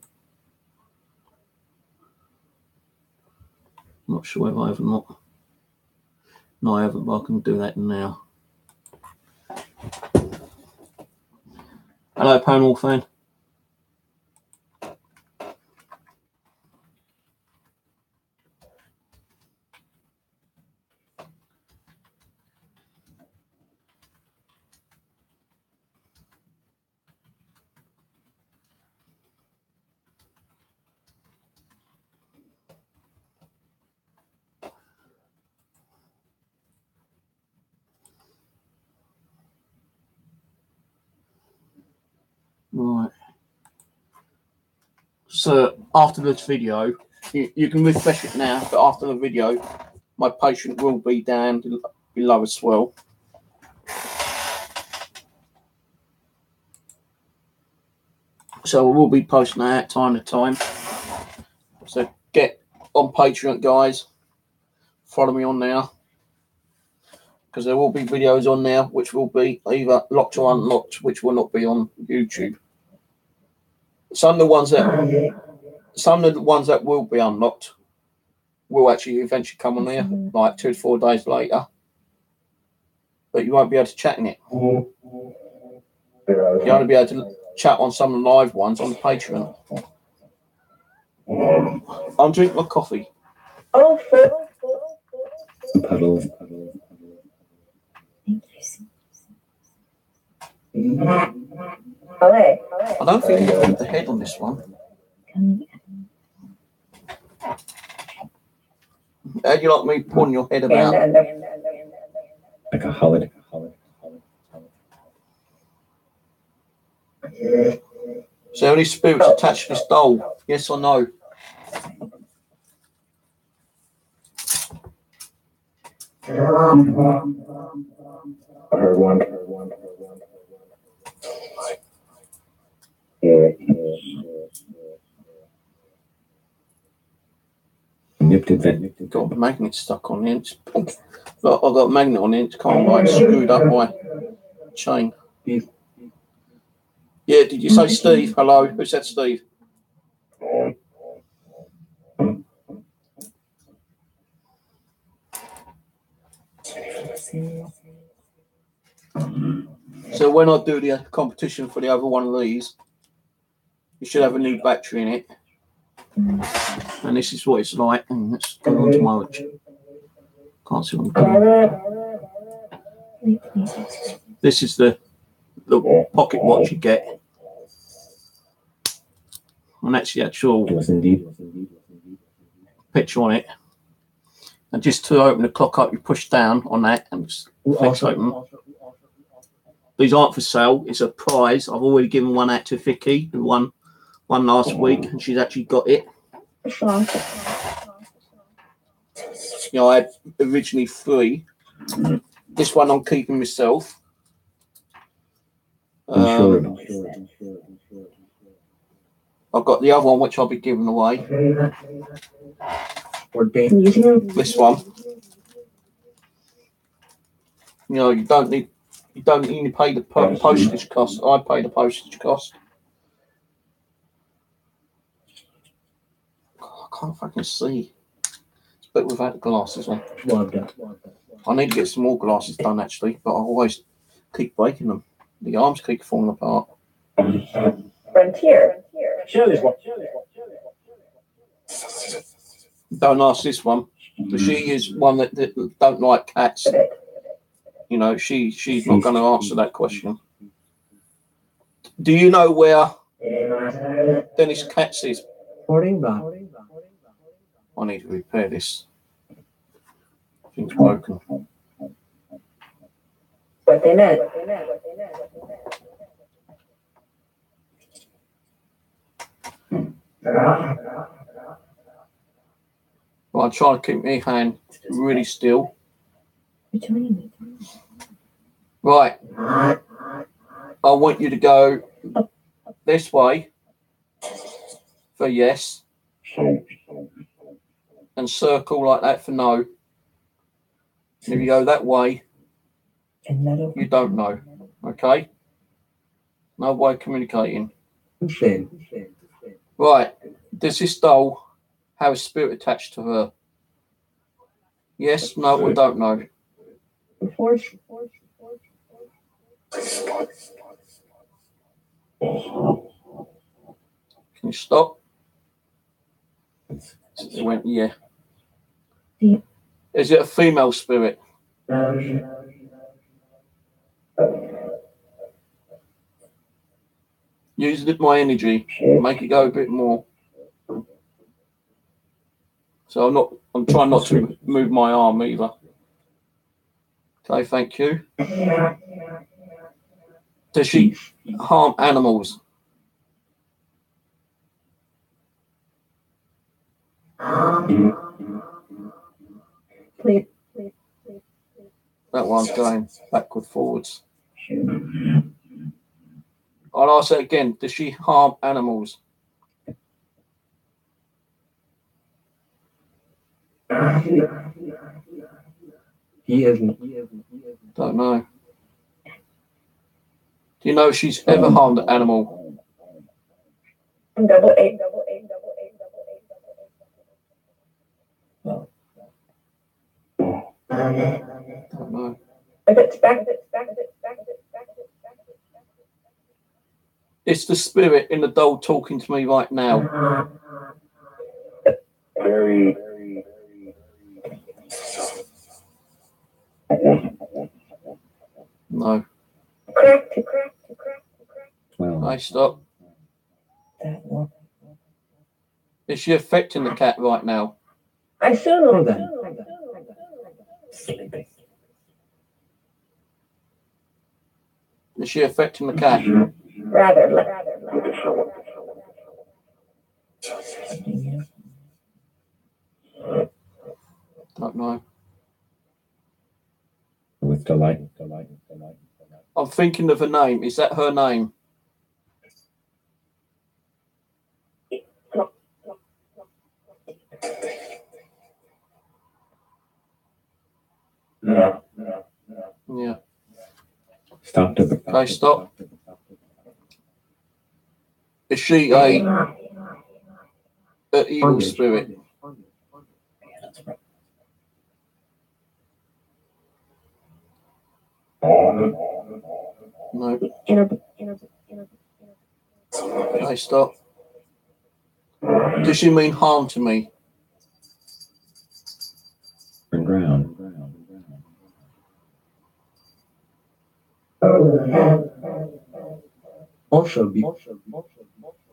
I'm not sure if I have or not. No, I haven't, but I can do that now. Hello, Panel fan. Right. So after this video, you can refresh it now, but after the video, my Patreon will be down below as well. So we'll be posting that time to time. So get on Patreon, guys. Follow me on there, because there will be videos on there which will be either locked or unlocked, which will not be on YouTube. Some of the ones that will be unlocked will actually eventually come on there, like 2 to 4 days later. But you won't be able to chat in it. You'll only be able to chat on some of the live ones on the Patreon. I'm drinking my coffee. Oh, Puddle. I don't think you can put the head on this one. How do you like me pulling your head about? Like a holiday. So any spirits attached to this doll? Yes or no? I heard one. Nipped it. Got a magnet stuck on the end. Look, I've got a magnet on the end. Can't like screwed up my chain. Yeah, did you say Steve? Hello, who said Steve? So when I do the competition for the other one of these, you should have a new battery in it. And this is what it's like. And let's go on to my watch. Can't see what I'm doing. This is the pocket watch you get. And that's the actual picture on it. And just to open the clock up, you push down on that and it's open. These aren't for sale. It's a prize. I've already given one out to Vicky, and one last week, and she's actually got it. You know, I had originally 3. This one I'm keeping myself. I've got the other one which I'll be giving away. This one. You know, you don't even pay the postage cost. I pay the postage cost. I can't fucking see. It's better without the glasses on. I need to get some more glasses done actually, but I always keep breaking them. The arms keep falling apart. Frontier. Don't ask this one. She is one that don't like cats. You know, she's not going to answer that question. Do you know where Dennis Katz is? I need to repair this. Thing's broken. What they meant. Well, I try to keep my hand really still. Right. I want you to go this way for yes. And circle like that for no. And if you go that way, you don't know. Okay? No way of communicating. Right. Does this doll have a spirit attached to her? Yes, no, or don't know. Can you stop? It went, yeah. Is it a female spirit? Use my energy, make it go a bit more. So I'm trying not to move my arm either. Okay, thank you. Does she harm animals? That one's going backward forwards. I I'll ask it again. Does she harm animals? He isn't. Don't know. Do you know if she's ever harmed an animal? Double eight. Don't know. If it's back. It's the spirit in the doll talking to me right now. Very. No. Correct. Well, Okay, stop. Is she affecting the cat right now? I assume. sleeping. Is she affecting the cat? Rather. Don't know. With delight. I'm thinking of a name. Is that her name? No. Yeah. Stop to the. Okay, stop. Is she a evil spirit? No. Okay, stop. Does she mean harm to me? Ground. Also be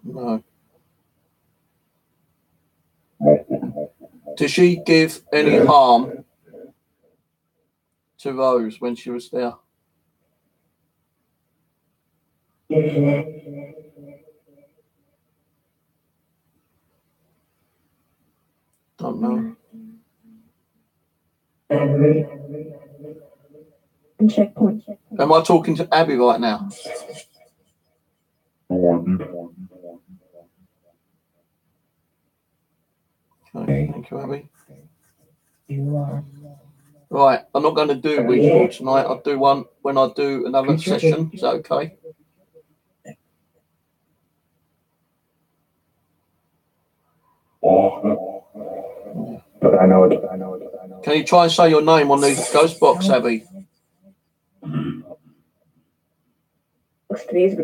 No. Does she give any harm to Rose when she was there? Don't know. Checkpoint. Am I talking to Abby right now? Okay, thank you, Abby. Right, I'm not going to do Ouija board tonight. I'll do one when I do another session. Is that okay? But I know it. Can you try and say your name on the ghost box, Abby? Please.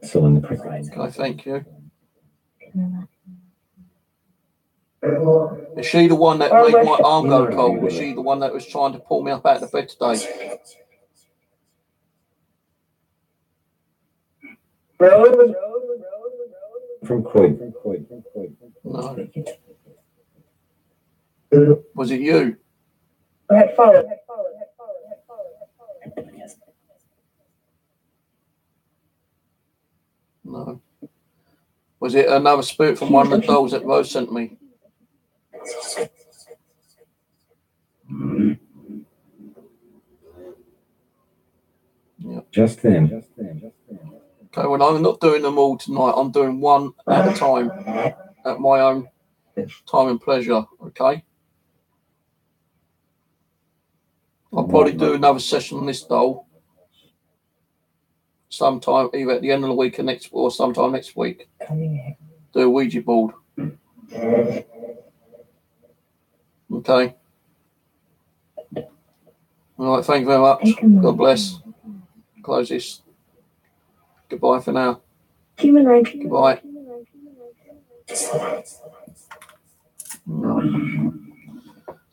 Still in the precise. Okay, thank you. Is she the one that made my arm go cold? Was she the one that was trying to pull me up out of bed today? From Croyd. No. Was it you? Had followed. No. Was it another spirit from one of the dolls that Rose sent me? Yeah. Just then. Okay, well, I'm not doing them all tonight. I'm doing one at a time at my own time and pleasure, okay? I'll probably do another session on this doll sometime, either at the end of the week or sometime next week. Do a Ouija board. Okay. All right, thank you very much. God bless. Close this. Goodbye for now. Human rights. Goodbye.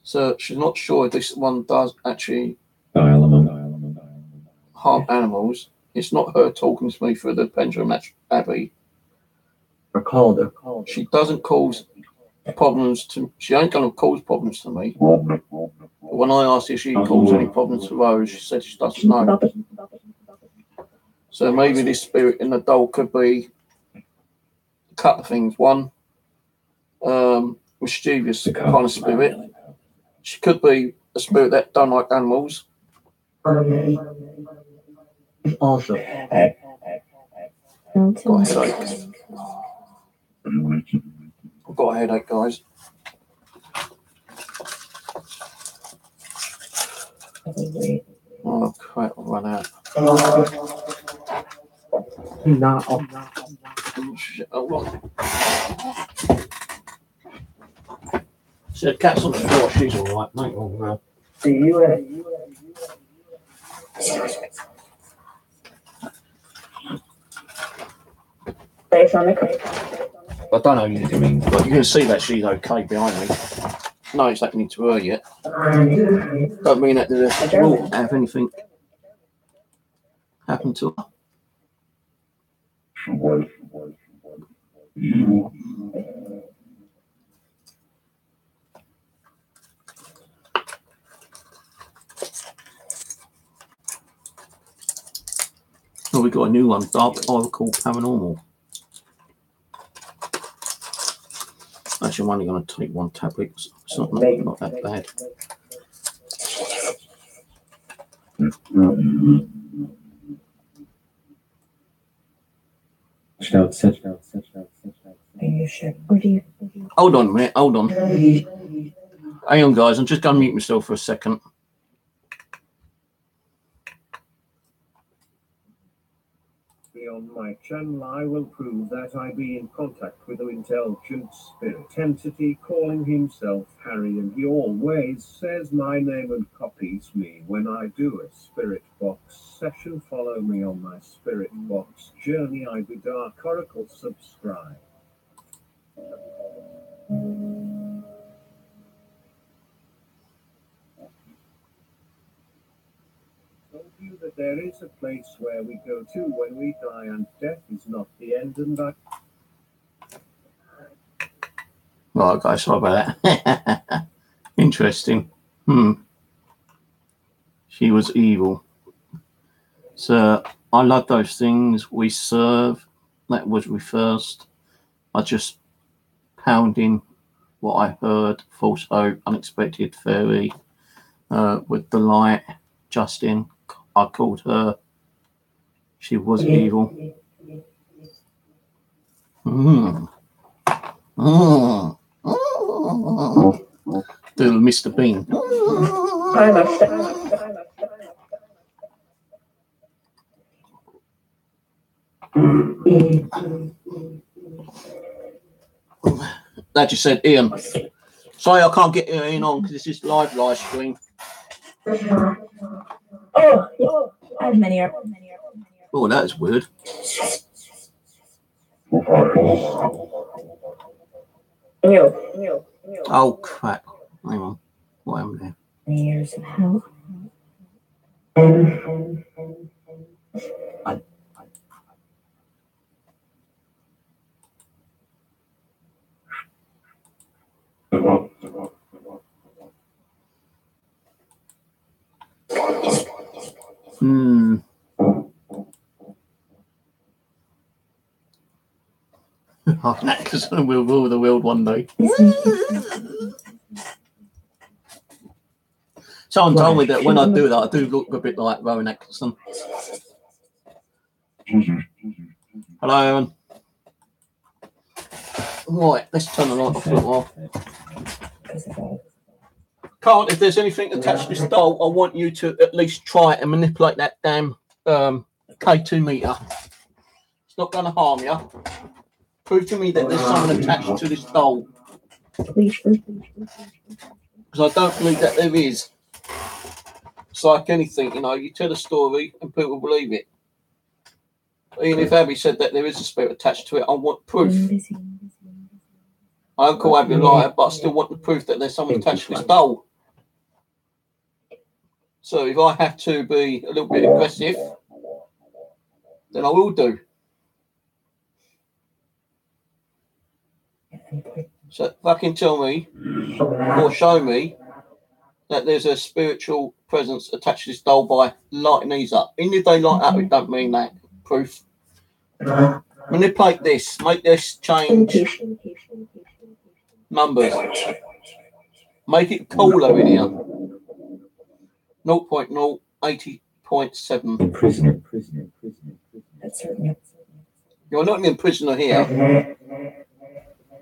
So she's not sure if this one does actually harm animals. It's not her talking to me through the pendulum, that's Abby. They're called. She doesn't cause problems to. She ain't going to cause problems to me. But when I asked if she caused any problems to Rose, she said she doesn't know. So maybe this spirit in the doll could be a couple of things. One, mischievous kind of spirit. She could be a spirit that don't like animals. Also, Got a headache. I've got a headache, guys. Oh crap, I'll run out. No. Oh shit, hold on. So the cat's on the floor, she's alright, mate. Do you Face on the crate. I don't know you mean, but you can see that she's okay behind me. No, it's happening to her yet. Don't mean that the will have anything happen to her. Oh, we got a new one, Dark Oracle Paranormal. Actually, I'm only going to take one tablet. It's not that bad. Hold on a minute, hold on. Hang on, guys, I'm just going to mute myself for a second. On my channel, I will prove that I be in contact with an intelligent spirit entity calling himself Harry, and he always says my name and copies me when I do a spirit box session. Follow me on my spirit box journey. I be Dark Oracle. Subscribe. You that there is a place where we go to when we die, and death is not the end, and that. Right, guys, sorry about that. Interesting. She was evil. So I love those things we serve. That was reversed. I just pounding what I heard. False hope, unexpected fairy, with the light. Justin. I called her. She was evil. Do Mr. Bean. That just said Ian. Sorry, I can't get Ian on because this is live stream. Oh, I have many. Oh, that is weird. Oh crap! Hang on, what happened there? Years of hell. Because we'll rule the world one day. Someone told me that when I do that, I do look a bit like Rowan Atkinson. Hello, Aaron. Right, let's turn the light off a little while. Can't, if there's anything attached to this doll, I want you to at least try and manipulate that damn K2 meter. It's not going to harm you. Prove to me that there's someone attached to this doll. Because I don't believe that there is. It's like anything, you know, you tell a story and people believe it. Even if Abby said that there is a spirit attached to it, I want proof. I don't call Abby a liar, but I still want the proof that there's someone attached to this doll. So if I have to be a little bit aggressive, then I will do. So fucking tell me or show me that there's a spiritual presence attached to this doll by lighting these up. Even if they light up, it don't mean that. Proof. Manipulate this. Make this change numbers. Make it cooler in here. 0.080.7. Prisoner. That's certainly. You're not in prisoner here.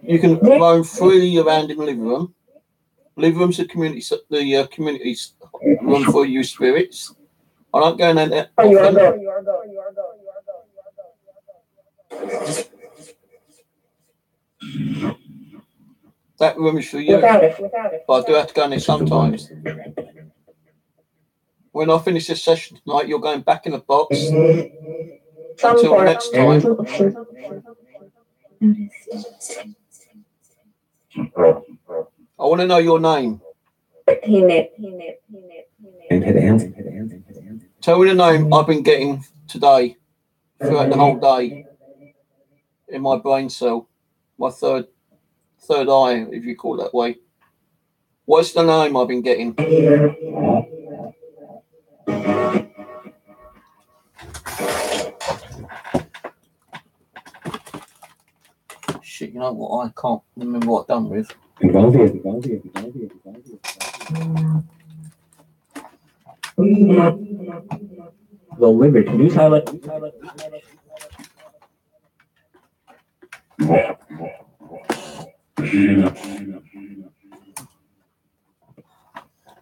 You can roam freely around in the living room. Living room's the community's room for you spirits. I don't go in there Oh, you are often. go. That room is for you. Without it. But I do have to go in there sometimes. When I finish this session tonight, you're going back in the box. Until next time. I want to know your name. And hit hands. Tell me the name I've been getting today, throughout the whole day, in my brain cell, my third eye, if you call it that way. What's the name I've been getting? Shit, you know what? I can't remember what I've done with. The Liberty Pilot.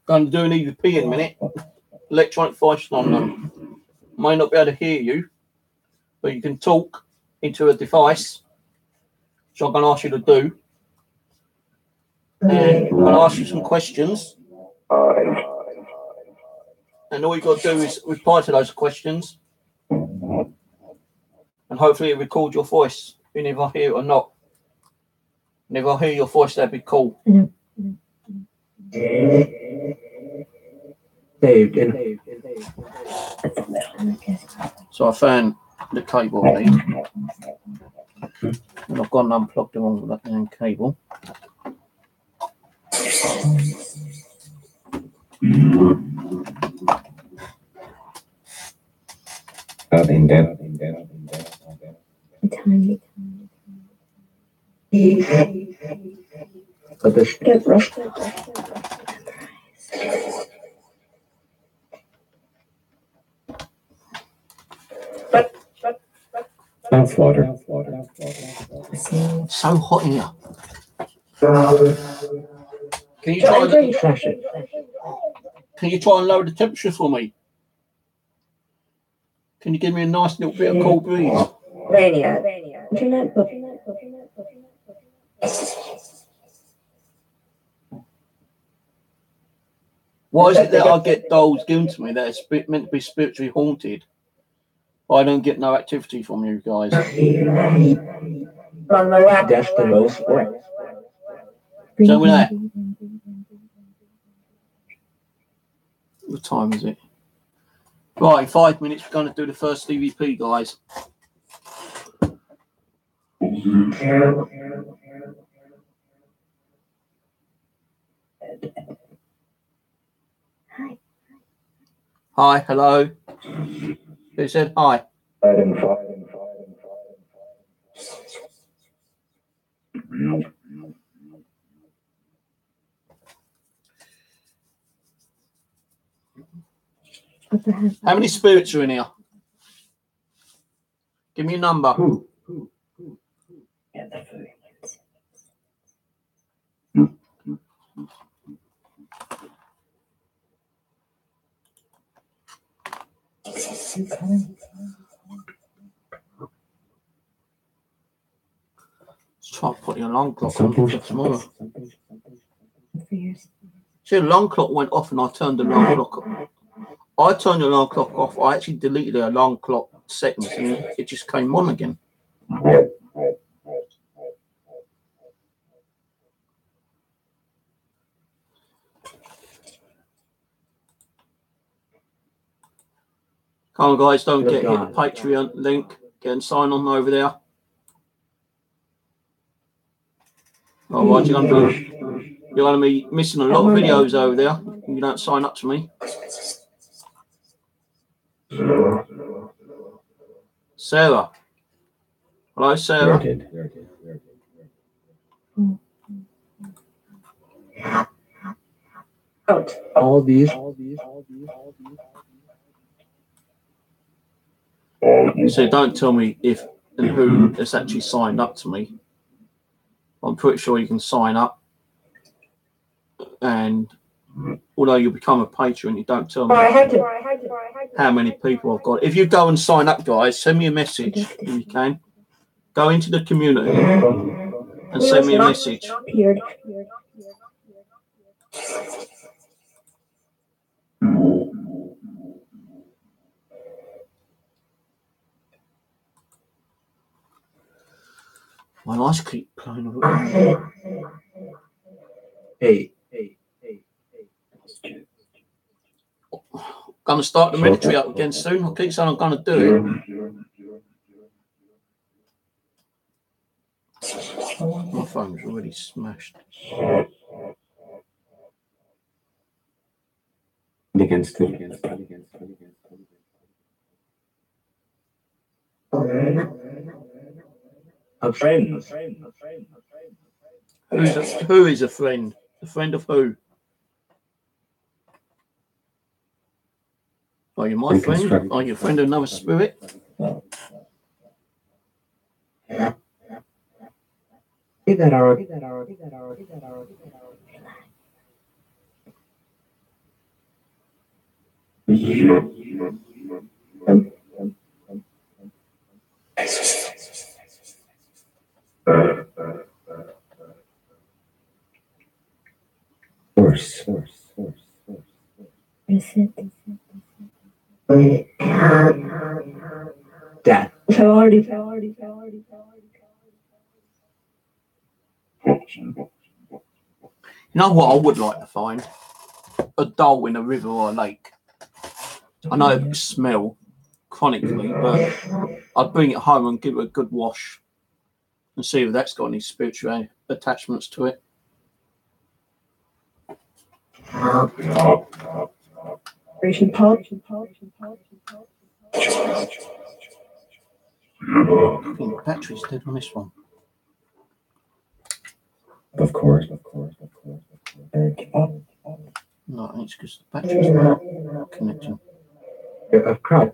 Going to do an EVP in a minute. Electronic voice on them. May not be able to hear you, but you can talk into a device, which I'm going to ask you to do. And I'm going to ask you some questions. And all you've got to do is reply to those questions. And hopefully it records your voice, even if I hear it or not. And if I hear your voice, that'd be cool. Saved in. So I found the cable I need. And I've gone and unplugged the wrong with that damn cable. In depth. But the skip rush. Water. So hot in here. Can you try and lower the temperature for me? Can you give me a nice little bit of cool breeze? Rania. Why is it that I get dolls given to me that are meant to be spiritually haunted, but I don't get no activity from you guys? Destino Spring. So with that, what time is it? Right, 5 minutes. We're going to do the first EVP, guys. Hi, hello. Who said hi? How many spirits are in here? Give me a number. Let's try and put the alarm clock on for tomorrow. See, the alarm clock went off and I turned the alarm clock off. I turned the alarm clock off. I actually deleted the alarm clock settings and it just came on again. Come on, guys, don't hit the Patreon link. Get and sign on over there. Otherwise, you're going to be missing a lot of videos over there if you don't sign up to me. Sarah. Hello, Sarah. All these. So don't tell me if and who has actually signed up to me. I'm pretty sure you can sign up, and although you become a patron, you don't tell me how many people I've got. If you go and sign up, guys, send me a message if you can. Go into the community and send me a message. My eyes keep playing away. Hey. Going to start the military up again soon. I keep saying I'm going to do it. My phone's already smashed. Against it. A friend. Who is a friend? A friend of who? Are you my friend? Are you a friend of another spirit? Horse. Dad. You know what I would like to find? A doll in a river or a lake. I know it would smell chronically, but I'd bring it home and give it a good wash and see if that's got any spiritual attachments to it. The battery's dead on this one. Of course. No, it's because the battery's not connecting. A crowd.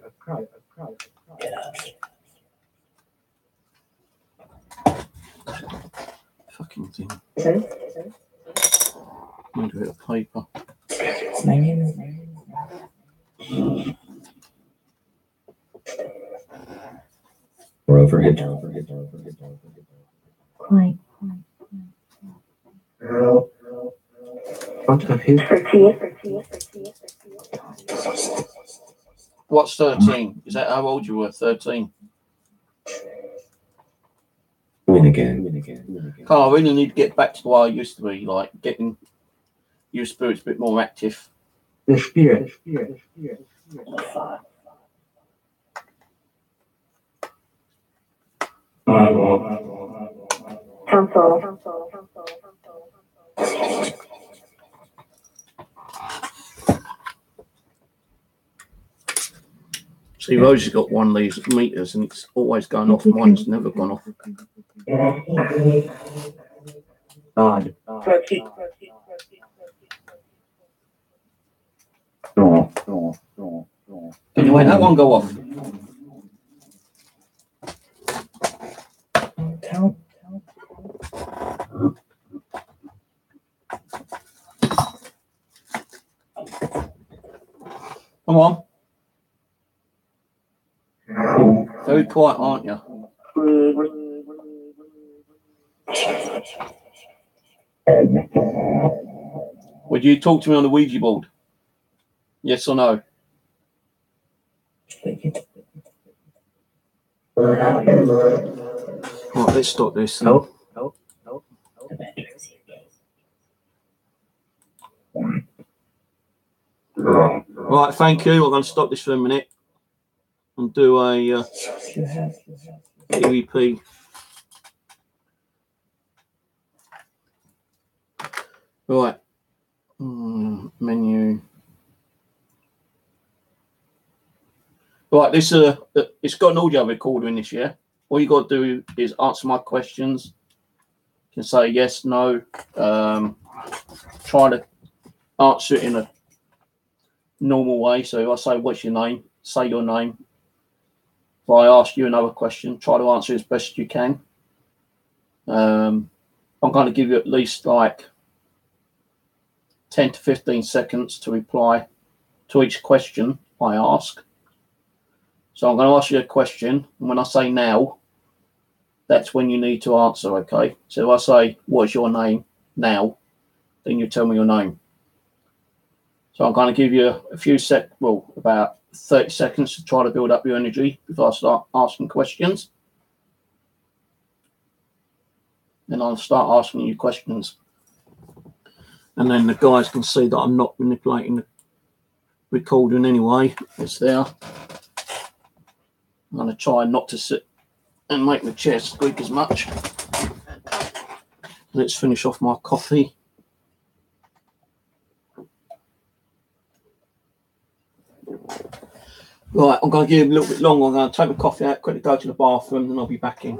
Fucking thing. Need a bit of paper. We're overhead. Front of his. What's 13? Is that how old you were? 13? Win again. Carl, I really need to get back to the way I used to be, like getting your spirits a bit more active. The spirit. See, Rose has got one of these meters and it's always going off. Mine's never gone off. God. Anyway, that one go off. Come on. Very quiet, aren't you? Would you talk to me on the Ouija board? Yes or no? Right, let's stop this. No. Right, thank you. I'm going to stop this for a minute and do a EVP. Right. Menu. Right, this it's got an audio recorder in this, yeah? All you got to do is answer my questions. You can say yes, no. Try to answer it in a normal way. So if I say, what's your name? Say your name. If I ask you another question, try to answer as best you can. I'm going to give you at least like 10 to 15 seconds to reply to each question I ask. So I'm going to ask you a question, and when I say now, that's when you need to answer, okay? So if I say, what's your name now, then you tell me your name. So I'm going to give you a few about 30 seconds to try to build up your energy before I start asking questions. Then I'll start asking you questions. And then the guys can see that I'm not manipulating the recording anyway. It's there. I'm going to try not to sit and make the chair squeak as much. Let's finish off my coffee. Right, I'm going to give it a little bit longer. I'm going to take my coffee out, quickly go to the bathroom, and I'll be back in.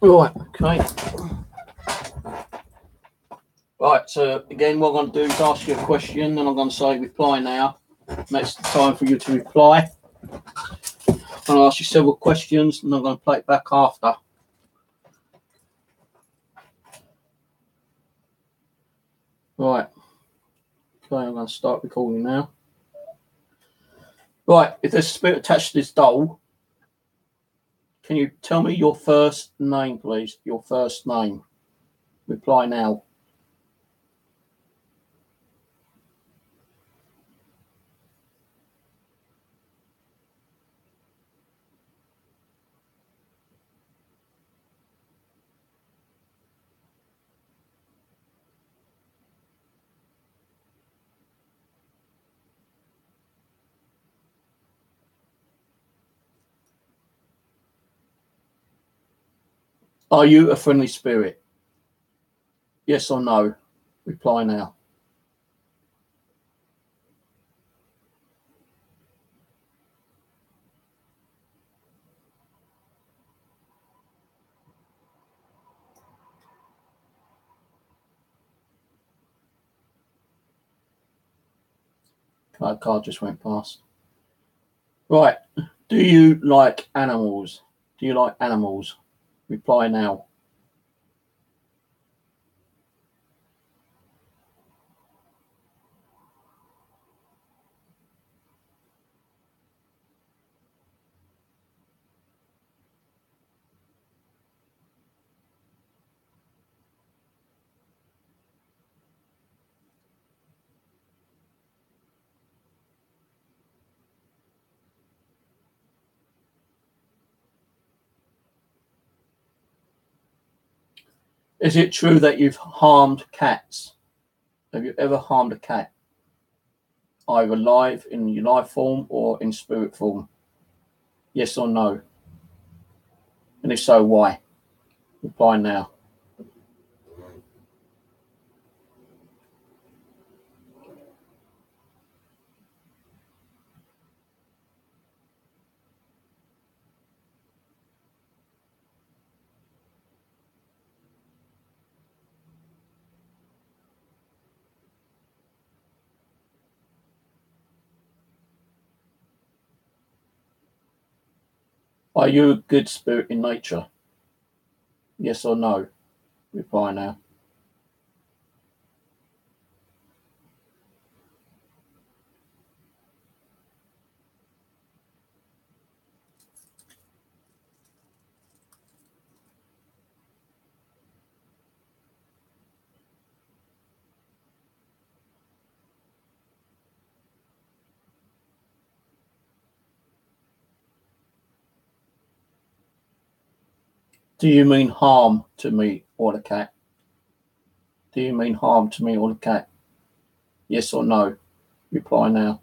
Right, okay. Right, so again, what I'm going to do is ask you a question, and I'm going to say reply now. That's the time for you to reply. I'm going to ask you several questions, and I'm going to play it back after. Right. Okay, I'm going to start recording now. Right, if there's a spirit attached to this doll, can you tell me your first name, please? Your first name. Reply now. Are you a friendly spirit? Yes or no? Reply now. That card just went past. Right. Do you like animals? Do you like animals? Reply now. Is it true that you've harmed cats? Have you ever harmed a cat? Either live, in your life form, or in spirit form? Yes or no? And if so, why? Reply now. Are you a good spirit in nature? Yes or no? Reply now. Do you mean harm to me or the cat? Do you mean harm to me or the cat? Yes or no? Reply now.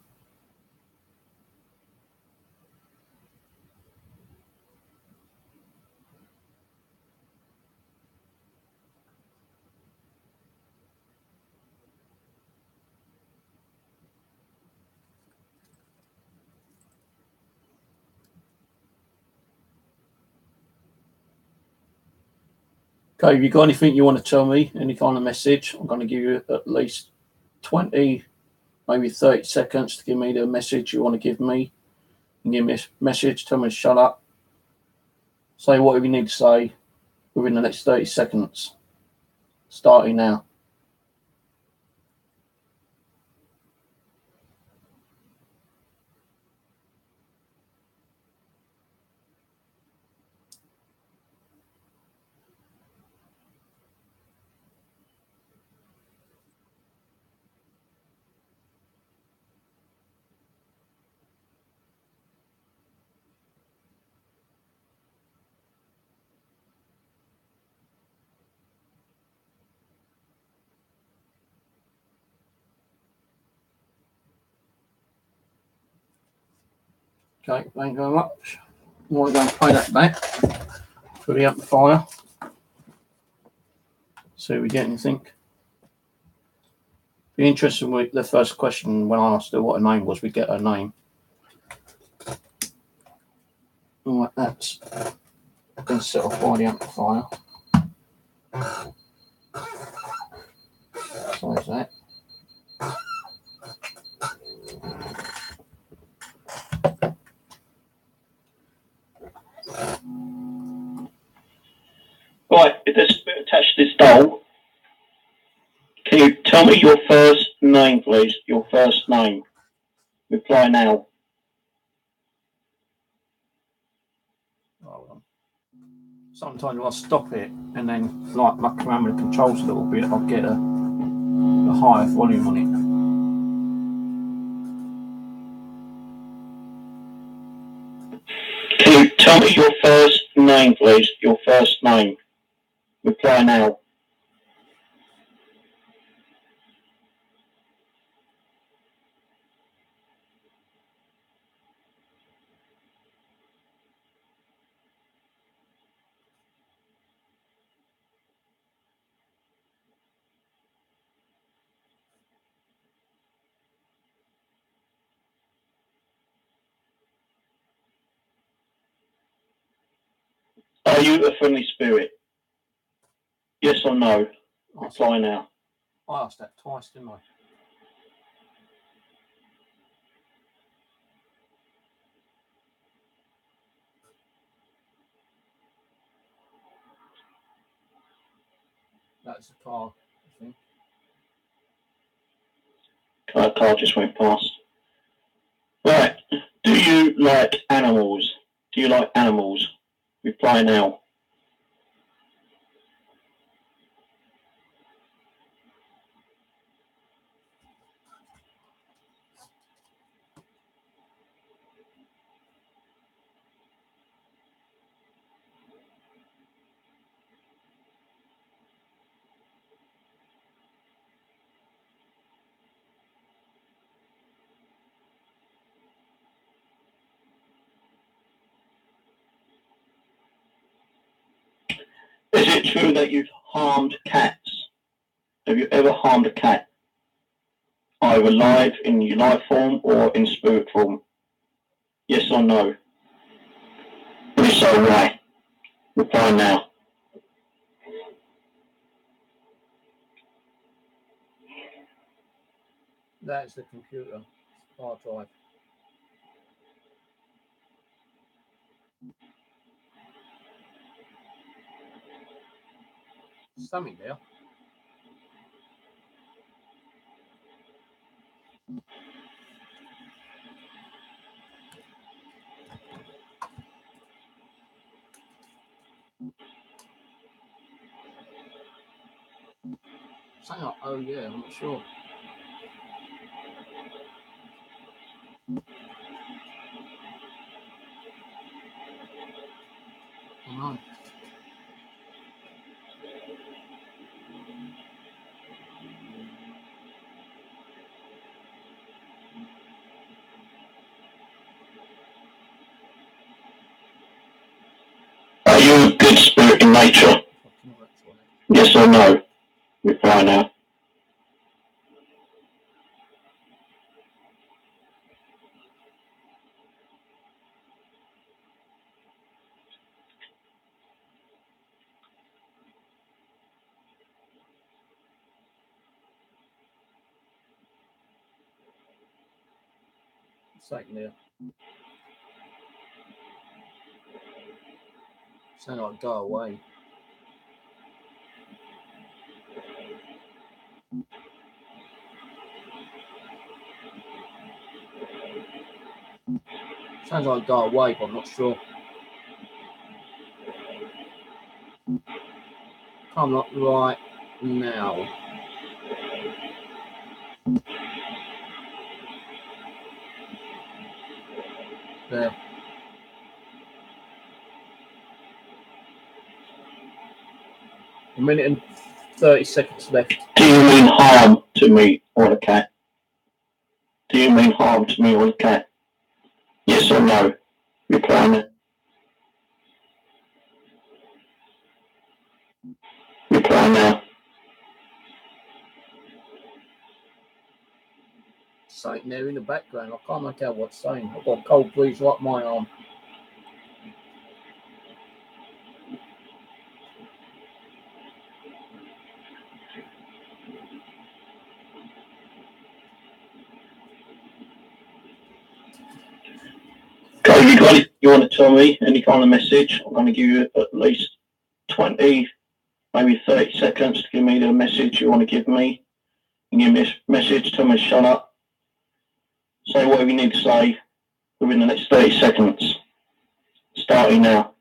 Okay, if you've got anything you want to tell me, any kind of message, I'm going to give you at least 20, maybe 30 seconds to give me the message you want to give me. And give me a message, tell me to shut up. Say whatever you need to say within the next 30 seconds. Starting now. Okay, thank you very much. We're going to play that back through the amplifier. See if we get anything. Be interesting with the first question when I asked her what her name was, we get her name. Alright, that's going to set off by the amplifier. So is that. Right, if there's a bit attached to this doll, can you tell me your first name, please? Your first name. Reply now. Hold on. Sometimes I'll stop it and then, like, muck around with the controls a little bit, I'll get a higher volume on it. Can you tell me your first name, please? Your first name. Reply now. Are you a friendly spirit? Yes or no? Reply now. I asked that twice, didn't I? That's the car, I think. Car just went past. Right. Do you like animals? Do you like animals? Reply now. Is it true that you've harmed cats? Have you ever harmed a cat? Either live in life form or in spirit form? Yes or no? If so, why? Reply now. That's the computer hard drive. Something there. Something like, oh yeah, I'm not sure. I know. Are you a good spirit in nature? Yes or no? Reply now. Something there. Sound like go away. Sounds like go away, but I'm not sure. Come up right now. There. A minute and 30 seconds left. Do you mean harm to me or the cat? Do you mean harm to me or the cat? Yes or no? Reply now. Reply now. Something there in the background. I can't make out what's saying. I've got a cold breeze right my arm. Okay, you want to tell me any kind of message? I'm going to give you at least 20, maybe 30 seconds to give me the message you want to give me. You give me a message, tell me to shut up. Say whatever you need to say within the next 30 seconds. Starting now.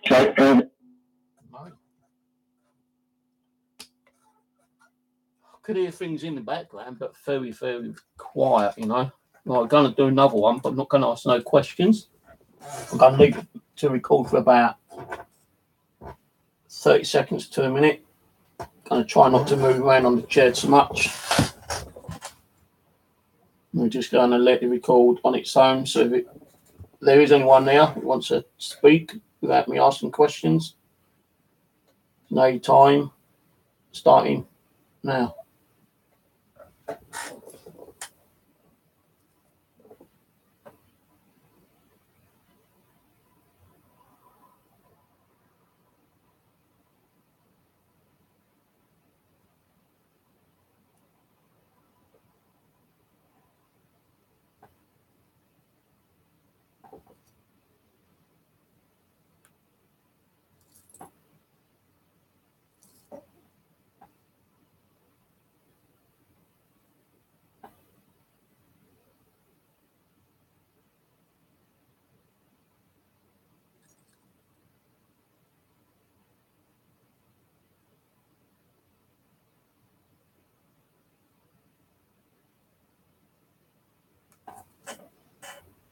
Okay, No. I could hear things in the background, but very, very quiet, you know. Well, I'm going to do another one, but I'm not going to ask no questions. I'm going to leave it to record for about 30 seconds to a minute. Going to try not to move around on the chair too much. We're just going to let it record on its own, so if it there is anyone there who wants to speak without me asking questions, no time starting now.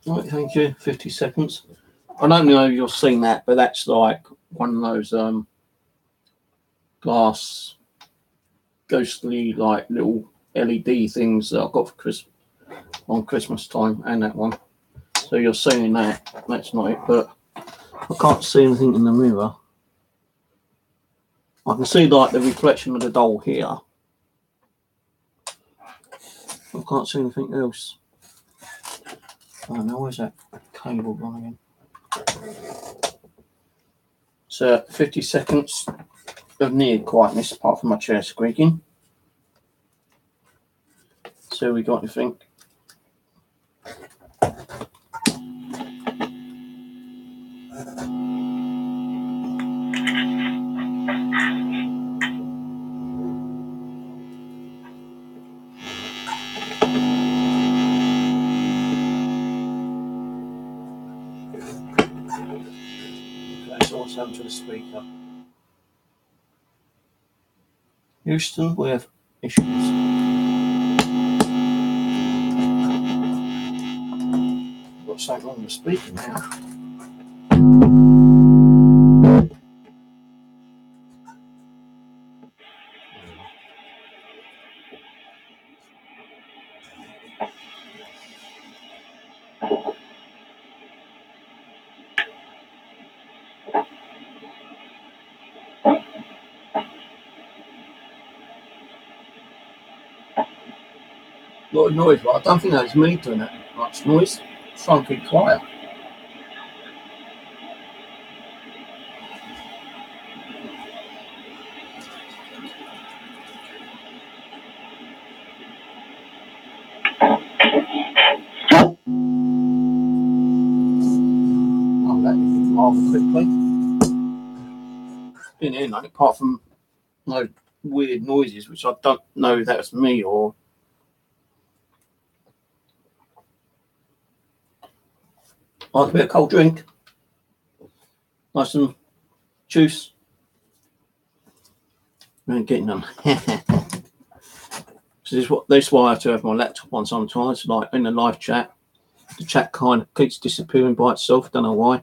Right, thank you. 50 seconds. I don't know if you've seen that, but that's like one of those glass ghostly like little LED things that I got for on Christmas time, and that one. So you're seeing that. That's not it, but I can't see anything in the mirror. I can see like the reflection of the doll here. I can't see anything else. Oh no, where's that cable gone again? So 50 seconds of near quietness apart from my chair squeaking. So we got anything? Okay, so what's happened to the speaker? Houston, we have issues. Got something wrong with the speaker now. A lot of noise, but I don't think that's me doing that much noise. Try and keep quiet. Oh, that did rather quickly. Didn't hear nothing apart from no weird noises, which I don't know if that's me or. Like a bit of cold drink. Nice and juice. I ain't getting none. So this is why I have to have my laptop on sometimes. Like in the live chat, the chat kind of keeps disappearing by itself. Don't know why.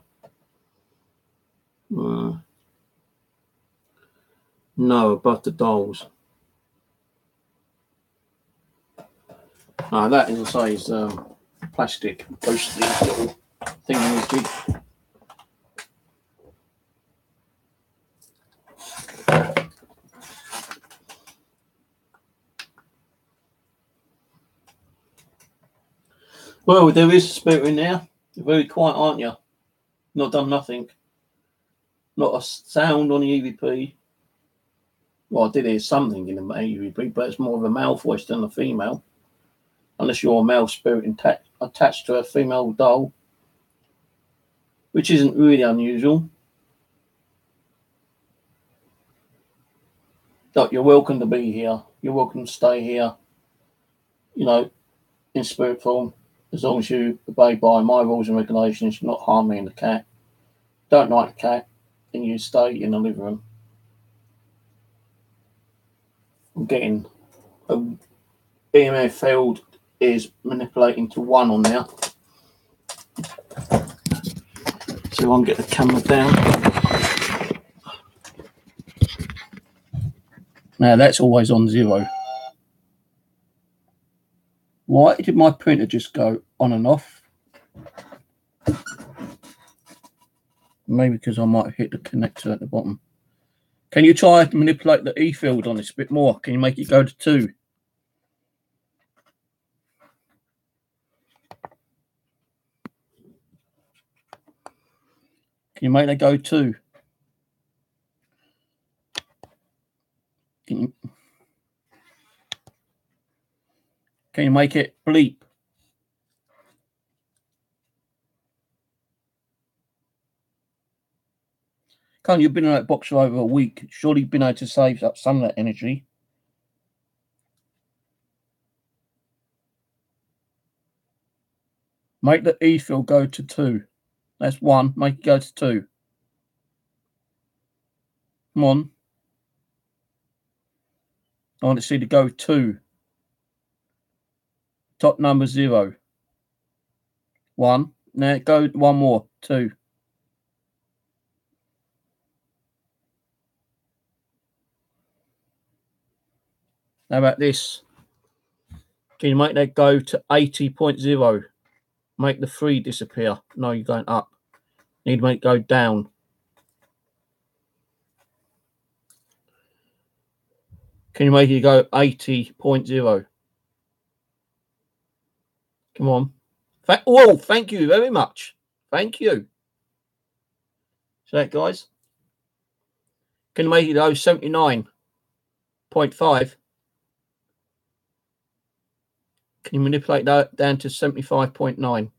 No, above the dolls. No, that is a size plastic ghostly little thing. Well, there is a spirit in there. You're very quiet, aren't you? Not done nothing. Not a sound on the EVP. Well, I did hear something in the EVP, but it's more of a male voice than a female. Unless you're a male spirit attached to a female doll, which isn't really unusual. But you're welcome to be here. You're welcome to stay here, you know, in spirit form, as long as you obey by my rules and regulations. You're not harm me and the cat. Don't like the cat, then you stay in the living room. I'm getting a EMF field is manipulating to 1 on there. So I'll get the camera down. Now that's always on 0. Why did my printer just go on and off? Maybe because I might have hit the connector at the bottom. Can you try to manipulate the E field on this a bit more? Can you make it go to 2? Can you make that go 2? Can you make it bleep? Can't you've been in that box for over a week? Surely you've been able to save up some of that energy. Make the E field go to 2. That's 1. Make it go to 2. Come on. I want to see the go 2. Top number 0. 1. Now go 1 more. 2. How about this? Can you make that go to 80.0? Make the 3 disappear. No, you're going up. Need to make it go down. Can you make it go 80.0? Come on. Whoa, thank you very much. Thank you. See that, guys? Can you make it go 79.5? Can you manipulate that down to 75.9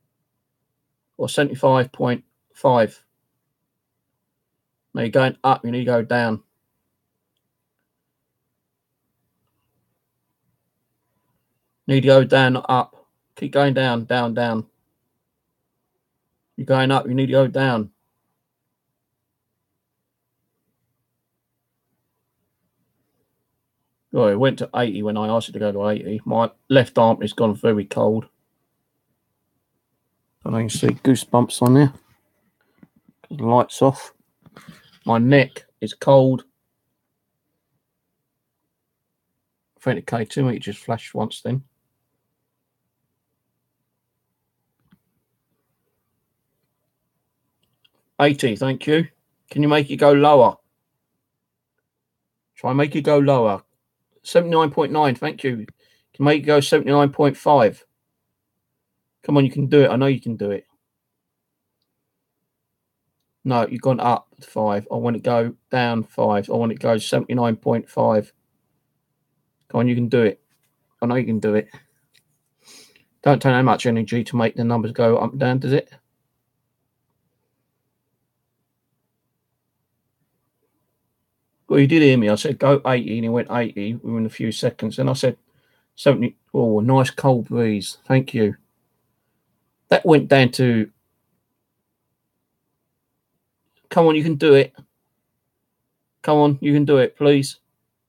or 75.5? No, you're going up. You need to go down. Need to go down, not up. Keep going down, down, down. You're going up. You need to go down. Oh, it went to 80 when I asked it to go to 80. My left arm has gone very cold. And I can see goosebumps on there. The light's off. My neck is cold. I think the K2 meter just flashed once then. $80, thank you. Can you make it go lower? Try and make it go lower. 79.9, thank you. Can you make it go 79.5? Come on, you can do it. I know you can do it. No, you've gone up 5. I want it to go down 5. I want it to go 79.5. Come on, you can do it. I know you can do it. Don't take that much energy to make the numbers go up and down, does it? Well, you did hear me. I said go 80, and it went 80 within a few seconds. And I said 70. Oh, nice cold breeze. Thank you. That went down to. Come on, you can do it. Come on, you can do it, please.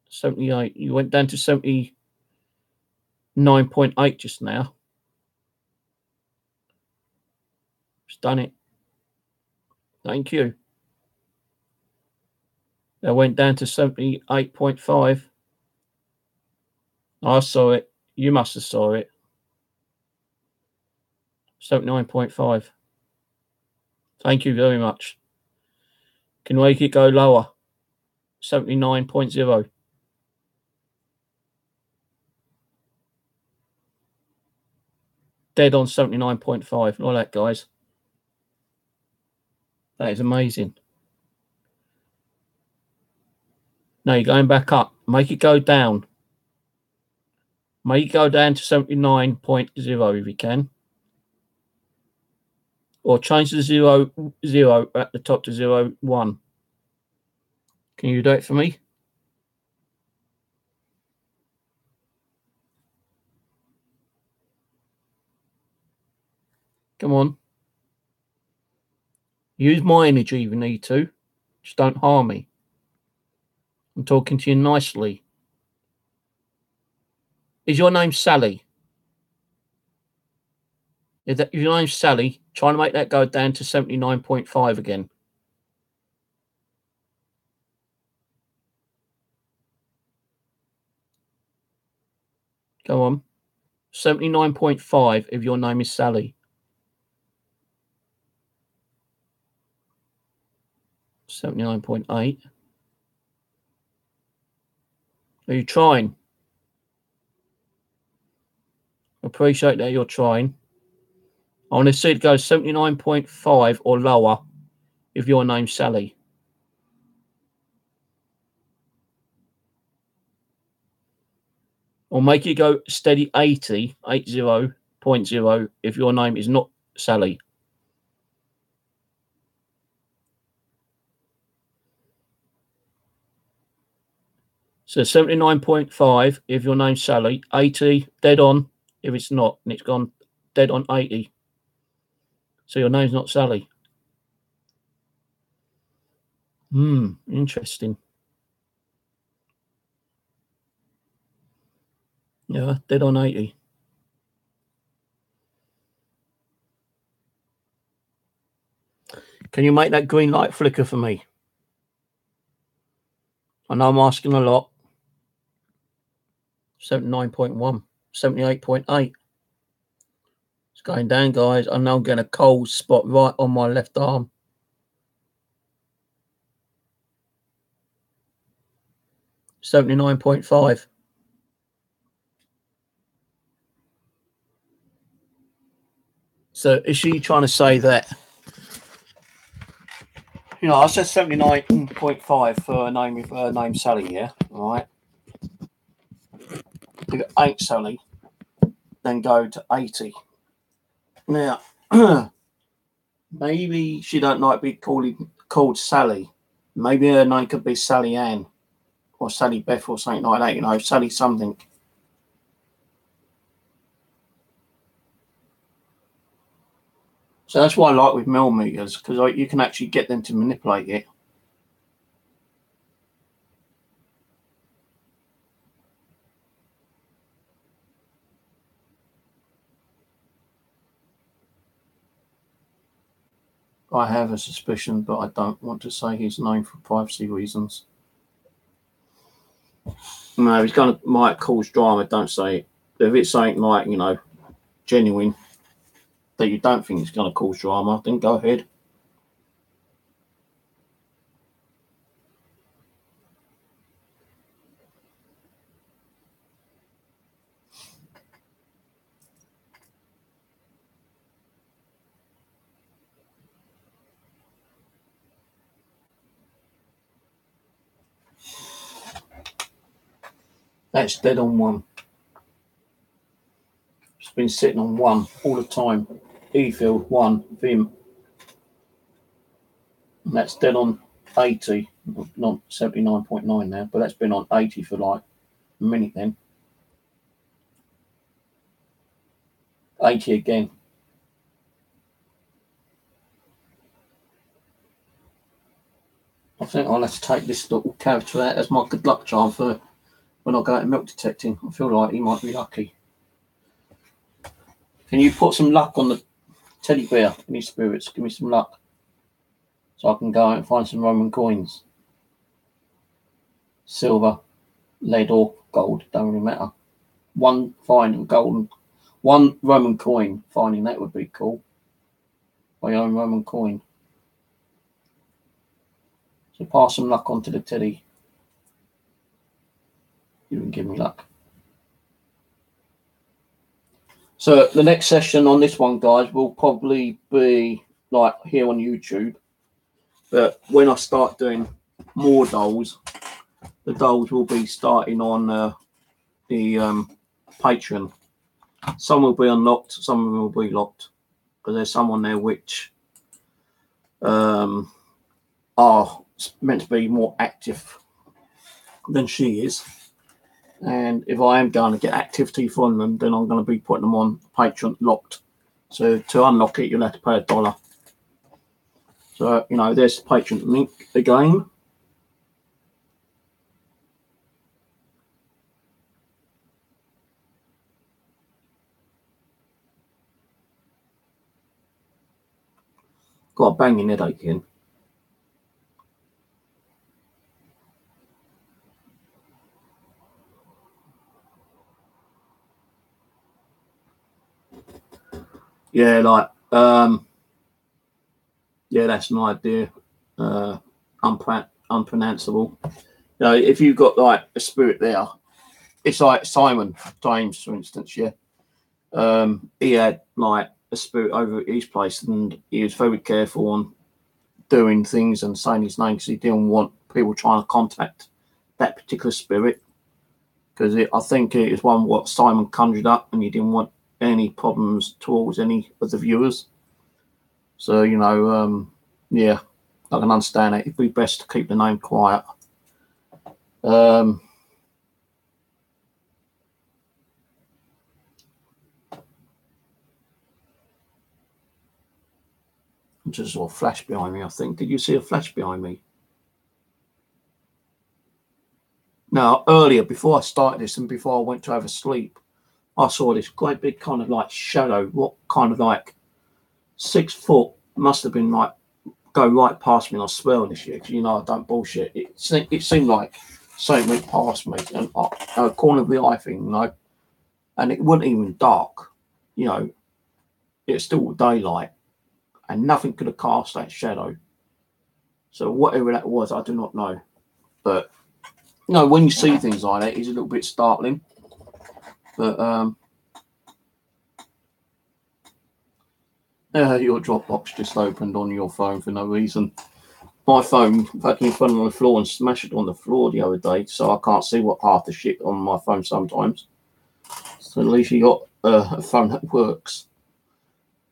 78. You went down to 79.8 just now. Just done it. Thank you. That went down to 78.5. I saw it. You must have saw it. 79.5. Thank you very much. Can we make it go lower? 79.0. Dead on 79.5. Look at that, guys. That is amazing. Now you're going back up. Make it go down. Make it go down to 79.0 if you can. Or change the 0 at the top to 0 1. Can you do it for me? Come on. Use my energy if you need to. Just don't harm me. I'm talking to you nicely. Is your name Sally? If your name's Sally, try to make that go down to 79.5 again. Go on. 79.5 if your name is Sally. 79.8. Are you trying? Appreciate that you're trying. I want to see it go 79.5 or lower if your name's Sally. Or make it go steady 80.0 if your name is not Sally. So 79.5 if your name's Sally, 80 dead on if it's not, and it's gone dead on 80. So your name's not Sally. Interesting. Yeah, dead on 80. Can you make that green light flicker for me? I know I'm asking a lot. 79.1, 78.8. It's going down, guys. I know I'm getting a cold spot right on my left arm. $79.5. So is she trying to say that, you know, I said 79.5 for a name with her name Sally, yeah? All right. If it ain't Sally, then go to 80. Now, maybe she don't like to be called Sally. Maybe her name could be Sally Ann or Sally Beth or something like that, you know, Sally something. So that's what I like with millimeters, because you can actually get them to manipulate it. I have a suspicion, but I don't want to say his name for privacy reasons. No, he's going to might cause drama. Don't say it. If it's something like, you know, genuine that you don't think it's going to cause drama, then go ahead. That's dead on 1. It's been sitting on 1 all the time. E-field 1, Vim. And that's dead on 80, not 79.9 now, but that's been on 80 for like a minute then. 80 again. I think I'll have to take this little character out as my good luck charm for when I go out milk detecting. I feel like he might be lucky. Can you put some luck on the teddy bear? Any spirits? Give me some luck. So I can go out and find some Roman coins. Silver, lead or gold, don't really matter. One fine and gold. 1 Roman coin. Finding that would be cool. My own Roman coin. So pass some luck onto the teddy. You can give me luck. So the next session on this one, guys, will probably be like here on YouTube. But when I start doing more dolls, the dolls will be starting on the Patreon. Some will be unlocked, some of them will be locked, because there's some on there which are meant to be more active than she is. And if I am going to get activity from them, then I'm going to be putting them on Patreon locked. So to unlock it, you'll have to pay $1. So, you know, there's the Patreon link again. Got a banging headache again. Yeah, like, yeah, that's an idea. unpronounceable. You know, if you've got like a spirit there, it's like Simon James, for instance. Yeah, he had like a spirit over at his place, and he was very careful on doing things and saying his name because he didn't want people trying to contact that particular spirit. Because I think it is one what Simon conjured up, and he didn't want any problems towards any of the viewers. So, you know, yeah, I can understand it. It'd be best to keep the name quiet. Just saw a flash behind me, I think. Did you see a flash behind me? Now, earlier, before I started this and before I went to have a sleep, I saw this great big kind of like shadow, what kind of like 6 foot, must have been like, go right past me, and I swear on this shit, because you know I don't bullshit. It seemed like something went past me, and a corner of the eye thing, you know, and it wasn't even dark, you know, it's still daylight, and nothing could have cast that shadow. So whatever that was, I do not know. But you know, when you see things like that, it's a little bit startling. But your Dropbox just opened on your phone for no reason. My phone fucking fell on the floor and smashed it on the floor the other day, so I can't see what half the shit on my phone sometimes. So at least you got a phone that works.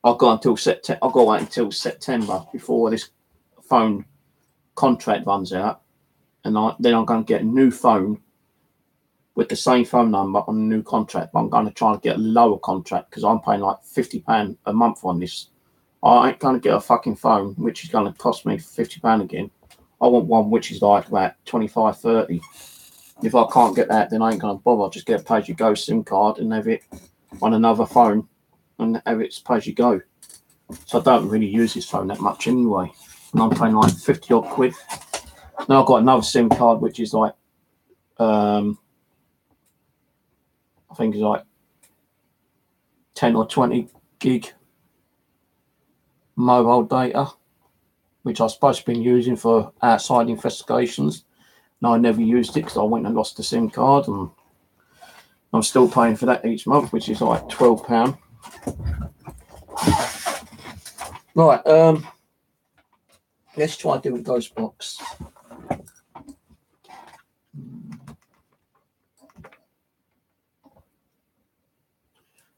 I'll go until September. I'll go out until September before this phone contract runs out, and then I'm going to get a new phone with the same phone number on a new contract. But I'm going to try to get a lower contract because I'm paying like £50 a month on this. I ain't going to get a fucking phone which is going to cost me £50 again. I want one which is like about 25, 30. If I can't get that, then I ain't going to bother. I'll just get a pay-as-you-go SIM card and have it on another phone and have it pay-as-you-go. So I don't really use this phone that much anyway. And I'm paying like 50 odd quid. Now I've got another SIM card which is like, I think it's like 10 or 20 gig mobile data, which I suppose I've been using for outside investigations. No, I never used it because I went and lost the SIM card, and I'm still paying for that each month, which is like £12. Right, let's try doing Ghost Box.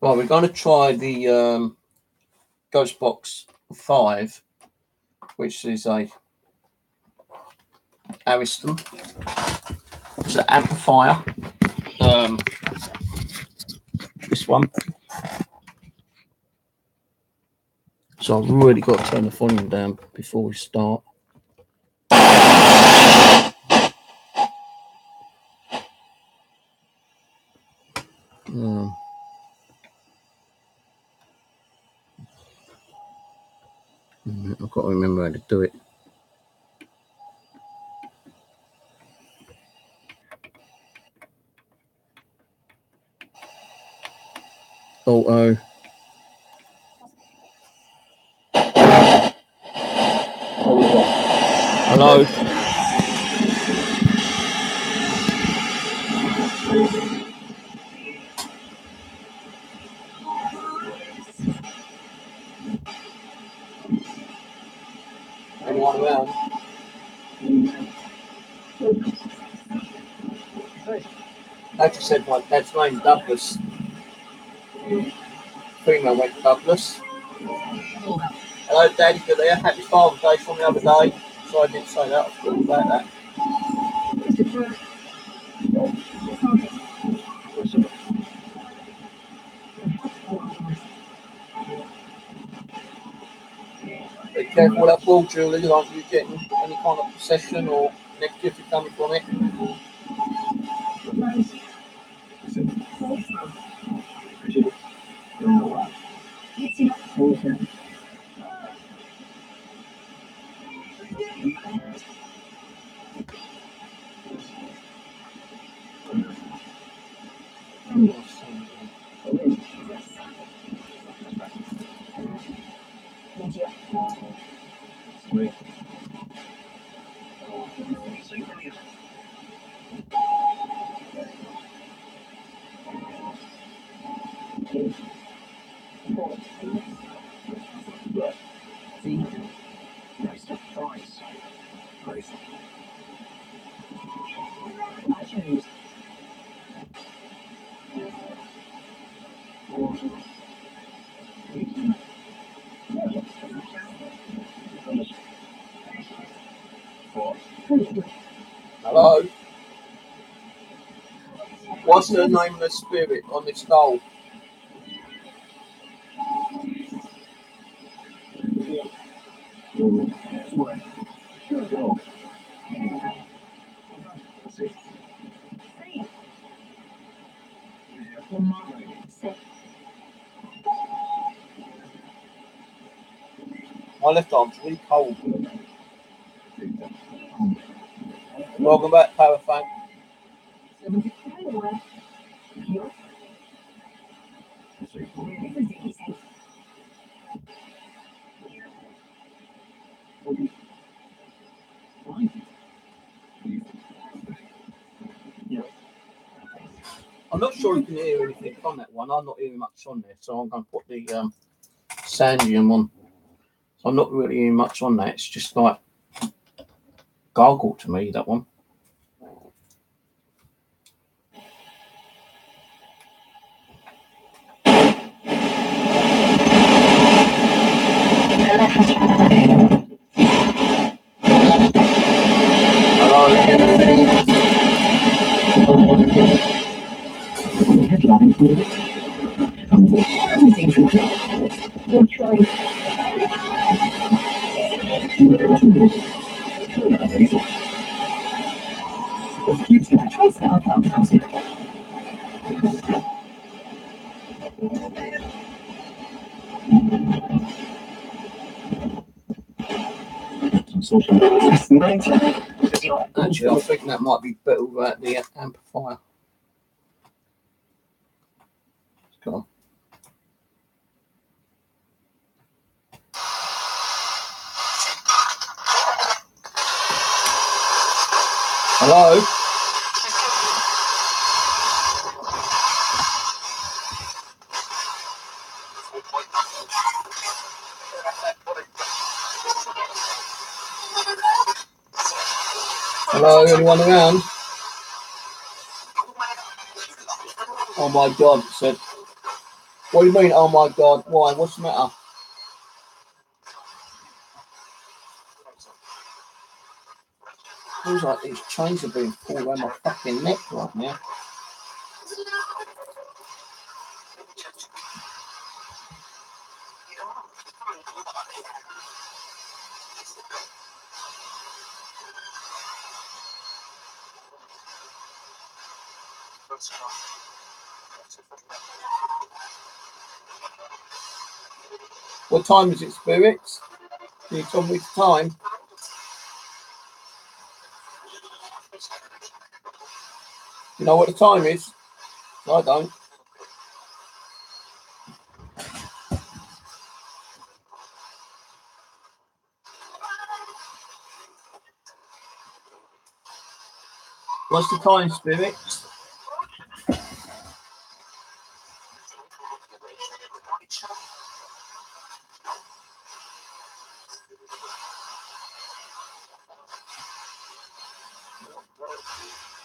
Right, we're going to try the Ghost Box 5, which is a Ariston. It's an amplifier. This one. So I've really got to turn the volume down before we start. I've got to remember how to do it. Auto. Hello. Anyone around? I just said my dad's name, Douglas. Female went Douglas. Hello, Daddy, good there. Happy Father's Day from the other day. So I didn't say that. I forgot about that. Be careful with that ball, Julie. Aren't you getting any kind of possession or negativity coming from it? Hello? What's the name of the spirit on this doll? My left arm's really cold. Welcome back, Parafang. I'm not sure you can hear anything on that one. I'm not hearing much on there, so I'm going to put the Sandium on. So I'm not really hearing much on that. It's just like gargle to me, that one. Actually, I think that might be better without the amplifier. Come on. Hello? Hello, anyone around? Oh my God, it said. What do you mean, oh my God? Why? What's the matter? Feels like these chains are being pulled around my fucking neck right now. What time is it, spirits? Can you tell me the time? You know what the time is? I don't. What's the time, spirits?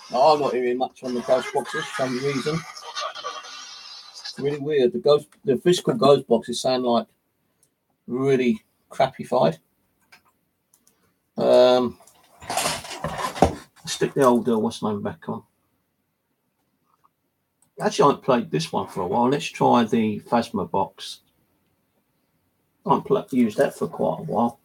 No, I'm not hearing much on the ghost boxes for some reason. It's really weird. The physical ghost boxes sound like really crappified. Stick the old what's the name back on. Actually, I haven't played this one for a while. Let's try the Phasma box. I haven't used that for quite a while.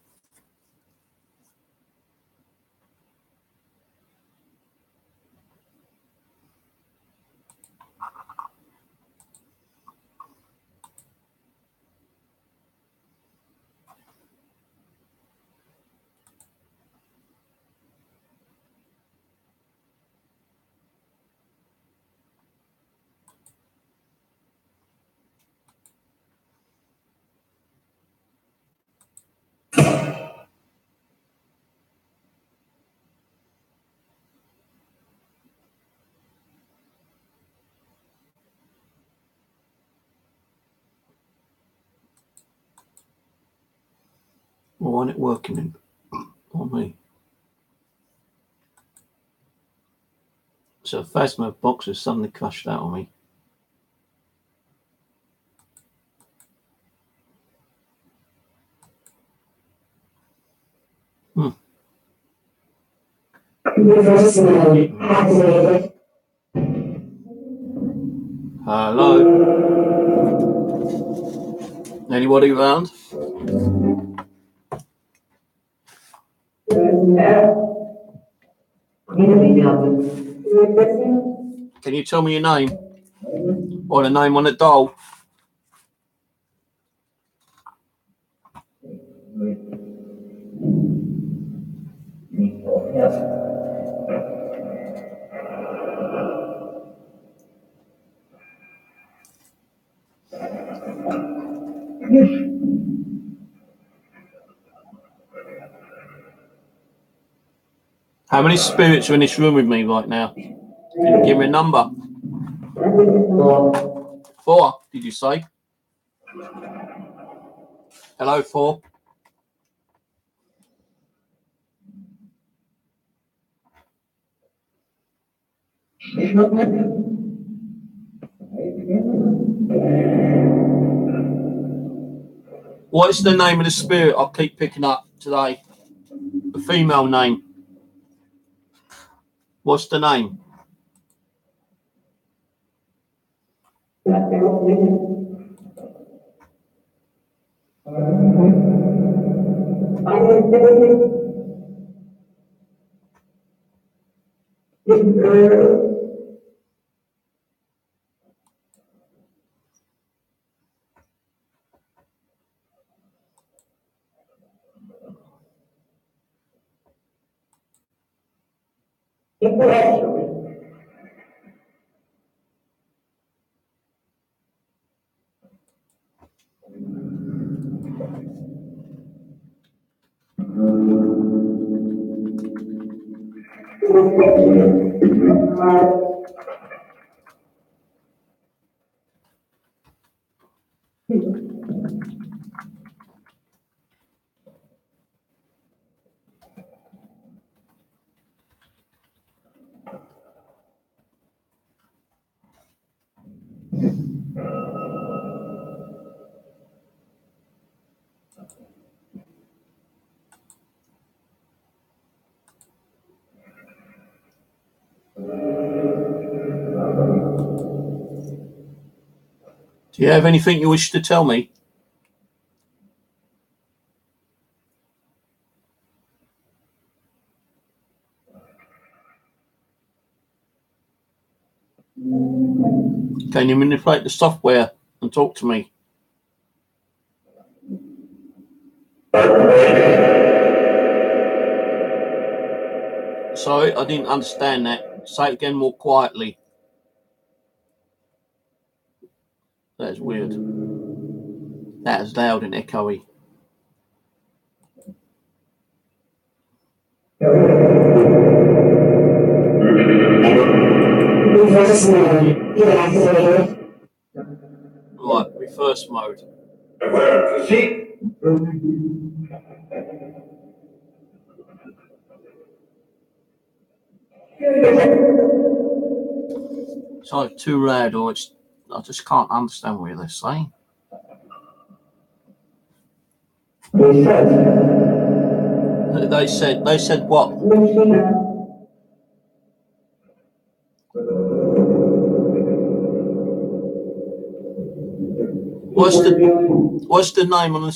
Why isn't it working on me? So Phasma box has suddenly crashed out on me. Hello? Anybody around? Can you tell me your name? Or the name on the doll? How many spirits are in this room with me right now? Can you give me a number? 4, did you say? Hello, 4. What is the name of the spirit I keep picking up today? The female name. What's the name? Do you have anything you wish to tell me? Can you manipulate the software and talk to me? Sorry, I didn't understand that. Say it again more quietly. That is weird. That is loud and echoey. Right, reverse mode. It's either too loud or I just can't understand what they're saying. They said what? What's the name on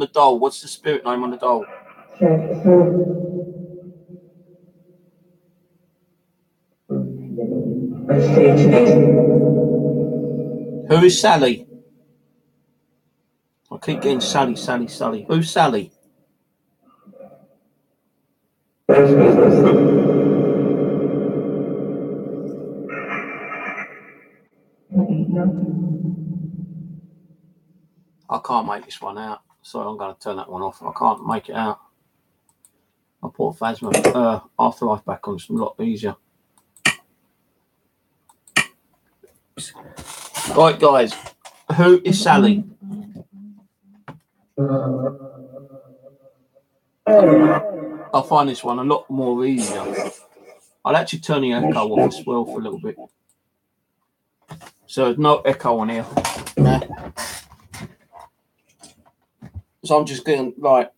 the doll? What's the spirit name on the doll? Who is Sally? I keep getting Sally. Who's Sally? I can't make this one out, so I'm going to turn that one off. I can't make it out. I'll put Phasma Afterlife back on. It's a lot easier. Right, guys. Who is Sally? I find this one a lot more easier. I'll actually turn the echo off as well for a little bit. So there's no echo on here. Nah. So I'm just getting like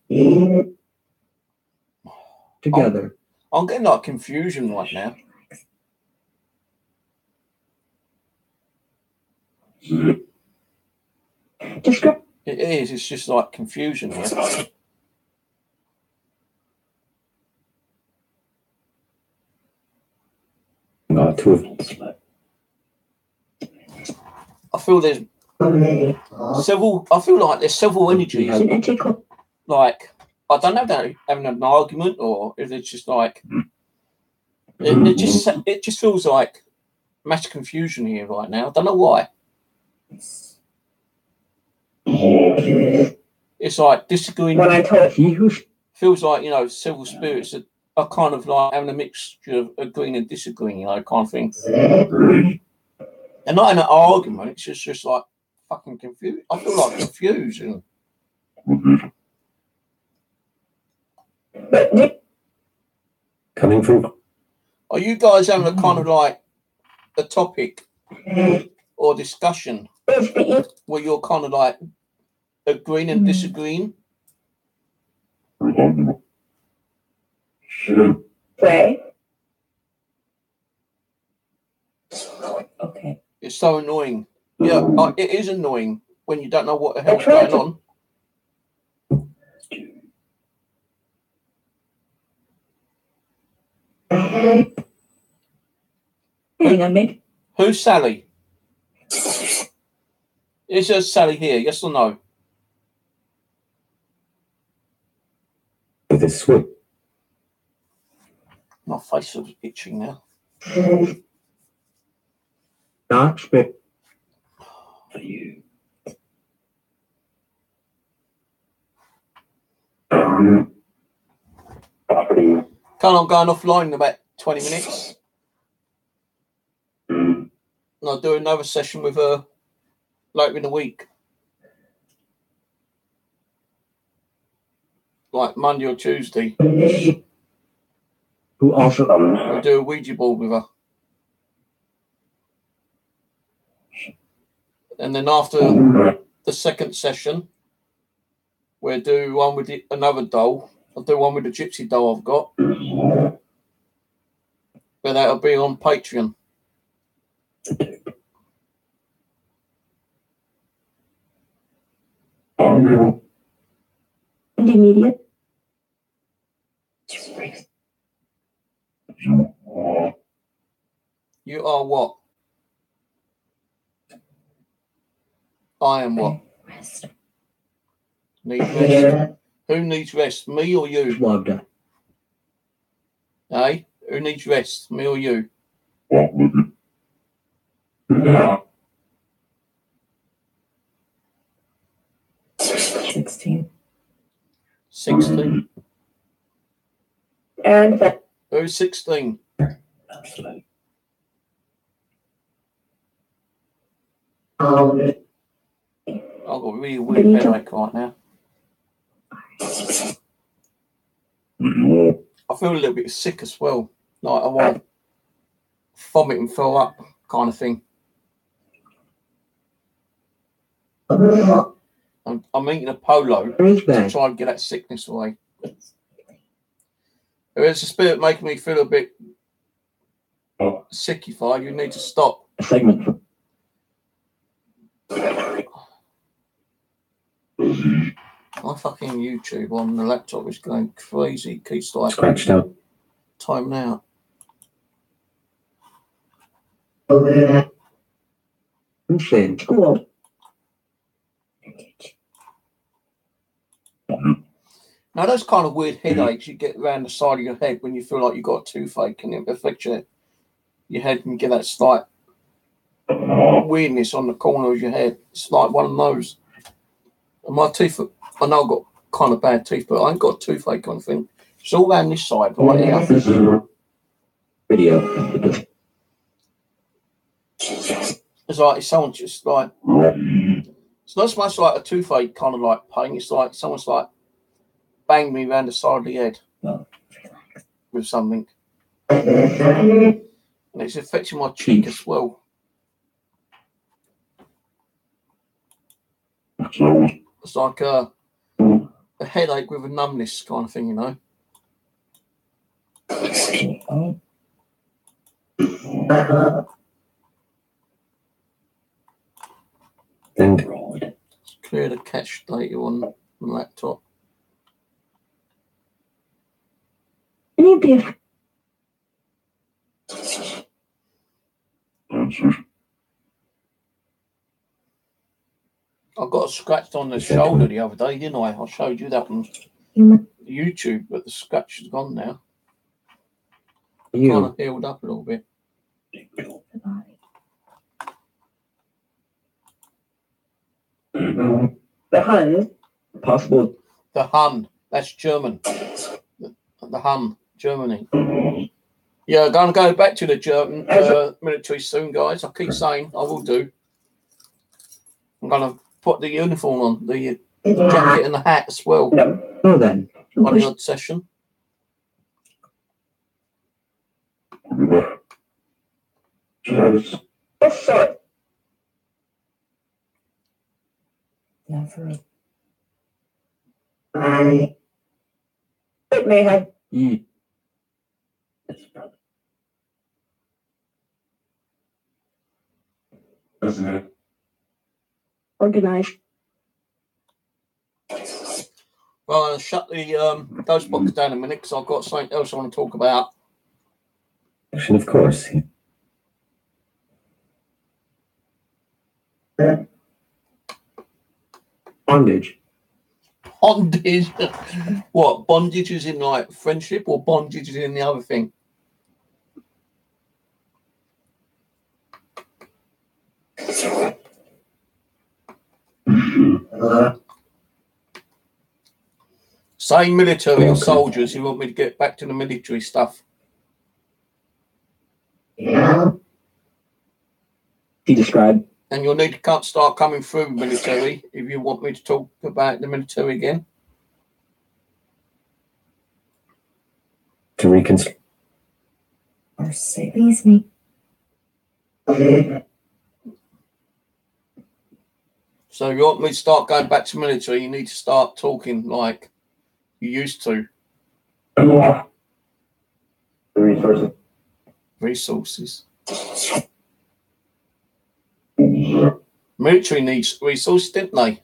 Together. I'm getting like confusion right now. Describe. It is. It's just like confusion here. Two of them. I feel there's several. I feel like there's several energies. Like I don't know if they're having an argument or if it's just like it just feels like mass confusion here right now. I don't know why. It's like disagreeing. When I told He who Feels like, you know, several spirits are kind of like having a mixture of agreeing and disagreeing, you know, kind of thing. And not in an argument, it's just like fucking confused. I feel like confusion. Coming from. Are you guys having a kind of like a topic or discussion where you're kind of like agreeing and disagreeing? Right. Okay. It's so annoying. Yeah, it is annoying when you don't know what the hell's going on. Hang on, mate. Who's Sally? Is there Sally here? Yes or no? With his swing. My face is itching now. not spit. For you. Property. I'm going offline in about 20 minutes. And I'll do another session with her later in the week. Like Monday or Tuesday. Who also I'll do a Ouija board with her. And then after the second session, we'll do one with another doll. I'll do one with the gypsy doll I've got. But that'll be on Patreon. Immediate. You are what? I am what? Rest. Need rest. Who needs rest? Me or you? loved it. Hey? Who needs rest? Me or you? 16. 16. And that. Who's 16? Absolutely. I've got a really weird headache right now. I feel a little bit sick as well. Like I want to vomit and throw up kind of thing. I'm eating a polo to try and get that sickness away. If it's a spirit making me feel a bit sickified, you need to stop. A segment. My fucking YouTube on the laptop is going crazy. It keeps like Scratched out. timing out. Insane. School. Now, those kind of weird headaches you get around the side of your head when you feel like you've got a toothache and it affects your head and you get that slight weirdness on the corner of your head. It's like one of those. And my teeth, I know I've got kind of bad teeth, but I ain't got a toothache or anything. It's all around this side right here. Video. It's like if someone just like, it's not so much like a toothache kind of like pain. It's like someone's like banged me around the side of the head Relax. with something. And it's affecting my cheek as well. It's like a headache with a numbness kind of thing, you know. Android. Clear the cache data on the laptop. Any of the I got scratched on the shoulder the other day, didn't I? I showed you that on human YouTube, but the scratch is gone now. Kind You. of healed up a little bit. the body. The Hun. Possible. The Hun, that's German. The Hun, Germany. Yeah, I'm going to go back to the German military soon, guys. I keep saying I will do. I'm going to put the uniform on, the jacket and the hat as well No. So then. on the odd session. Yes, sir. Never. It may have You. Yes, brother. organized. Well, I'll shut the ghost box down a minute because I've got something else I want to talk about. Of course. Bondage. Bondage. What? Bondage is in like friendship or bondage is in the other thing? Say military or soldiers, you want me to get back to the military stuff. He described. And you'll need to start coming through military if you want me to talk about the military again. To reconstruct. Or say Please me. So you want me to start going back to military, you need to start talking like you used to. The resources. Resources. Military needs resources, didn't they?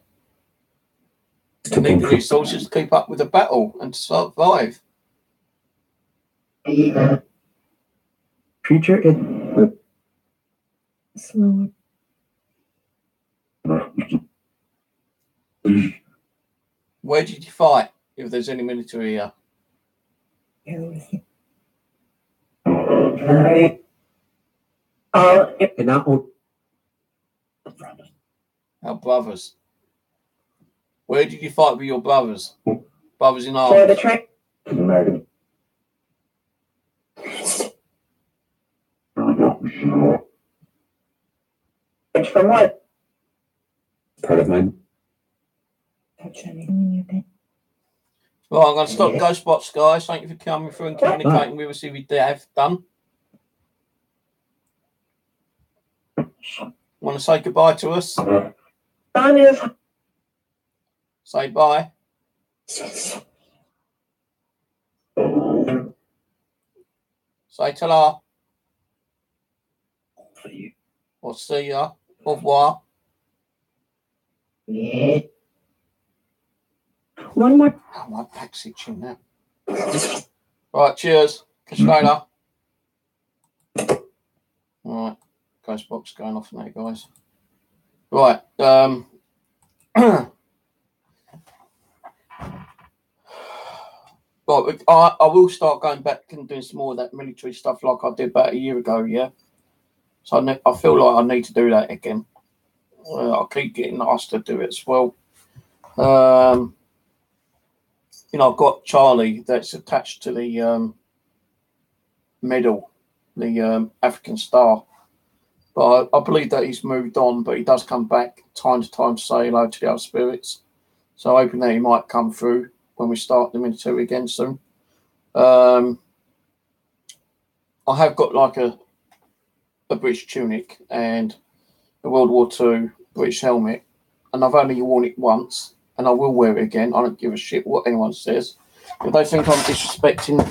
They need the resources to keep up with the battle and to survive. Creature is. Slower. Where did you fight if there's any military here? everything. And now. Our brothers. Where did you fight with your brothers? Brothers in For the arms. train. American. From what? Part of my. Touch any. Well, I'm going to stop Ghostbots, guys. Thank you for coming through and communicating with us if you have done. Want to say goodbye to us? Son is Say bye. Say ta-la. For you. Or see ya. Au revoir. one more. Oh, my back's itching now. Right, cheers. Catch you later. Right. Ghostbox going off now, guys. Right. Right, I will start going back and doing some more of that military stuff like I did about a year ago, yeah? So I feel like I need to do that again. I keep getting asked to do it as well. You know, I've got Charlie that's attached to the medal, the African Star. But I believe that he's moved on, but he does come back time to time to say hello to the other spirits. So hoping that he might come through. when we start the military again soon. I have got like a British tunic and a World War II British helmet, and I've only worn it once, and I will wear it again. I don't give a shit what anyone says. If they think I'm disrespecting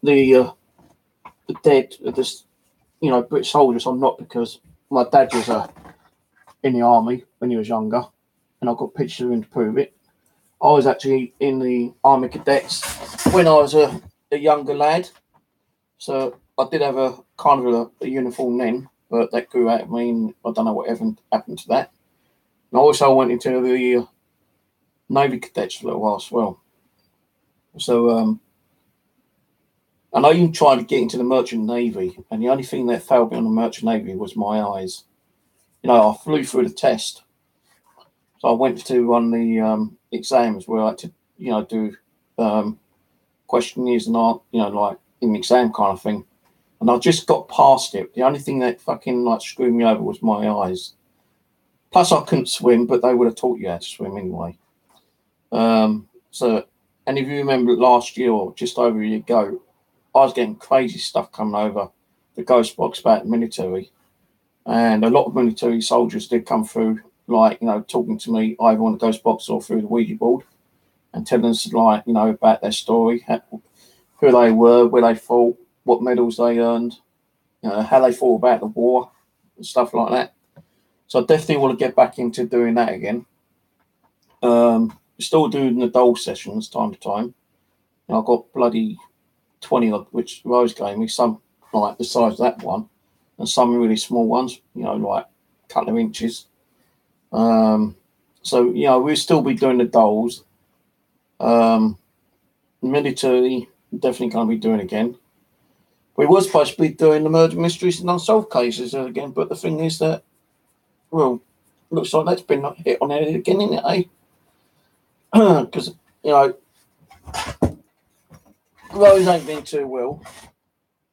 the dead, British soldiers, I'm not, because my dad was in the army when he was younger, and I've got pictures of him to prove it. I was actually in the Army Cadets when I was a younger lad, so I did have a kind of a uniform then, but that grew out of me, and I don't know what happened to that. And I also went into the Navy Cadets for a little while as well. So, and I even tried to get into the Merchant Navy, and the only thing that failed me on the Merchant Navy was my eyes. I flew through the test. So I went to one of the exams where I had to, do questionnaires and like in the exam kind of thing. And I just got past it. The only thing that fucking screwed me over was my eyes. Plus I couldn't swim, but they would have taught you how to swim anyway. So, and if you remember last year or just over a year ago, I was getting crazy stuff coming over the ghost box about the military. And a lot of military soldiers did come through, talking to me either on the ghost box or through the Ouija board and telling us, about their story, who they were, where they fought, what medals they earned, how they thought about the war and stuff like that. So I definitely want to get back into doing that again. We're still doing the dole sessions time to time. I've got bloody 20 of which Rose gave me, some like the size of that one, and some really small ones, like a couple of inches. So, we'll still be doing the doles. Military, definitely going to be doing again. We were supposed to be doing the murder mysteries and unsolved cases again, but the thing is that, well, looks like that's been hit on the head again, isn't it, eh? Because, Rose ain't been too well.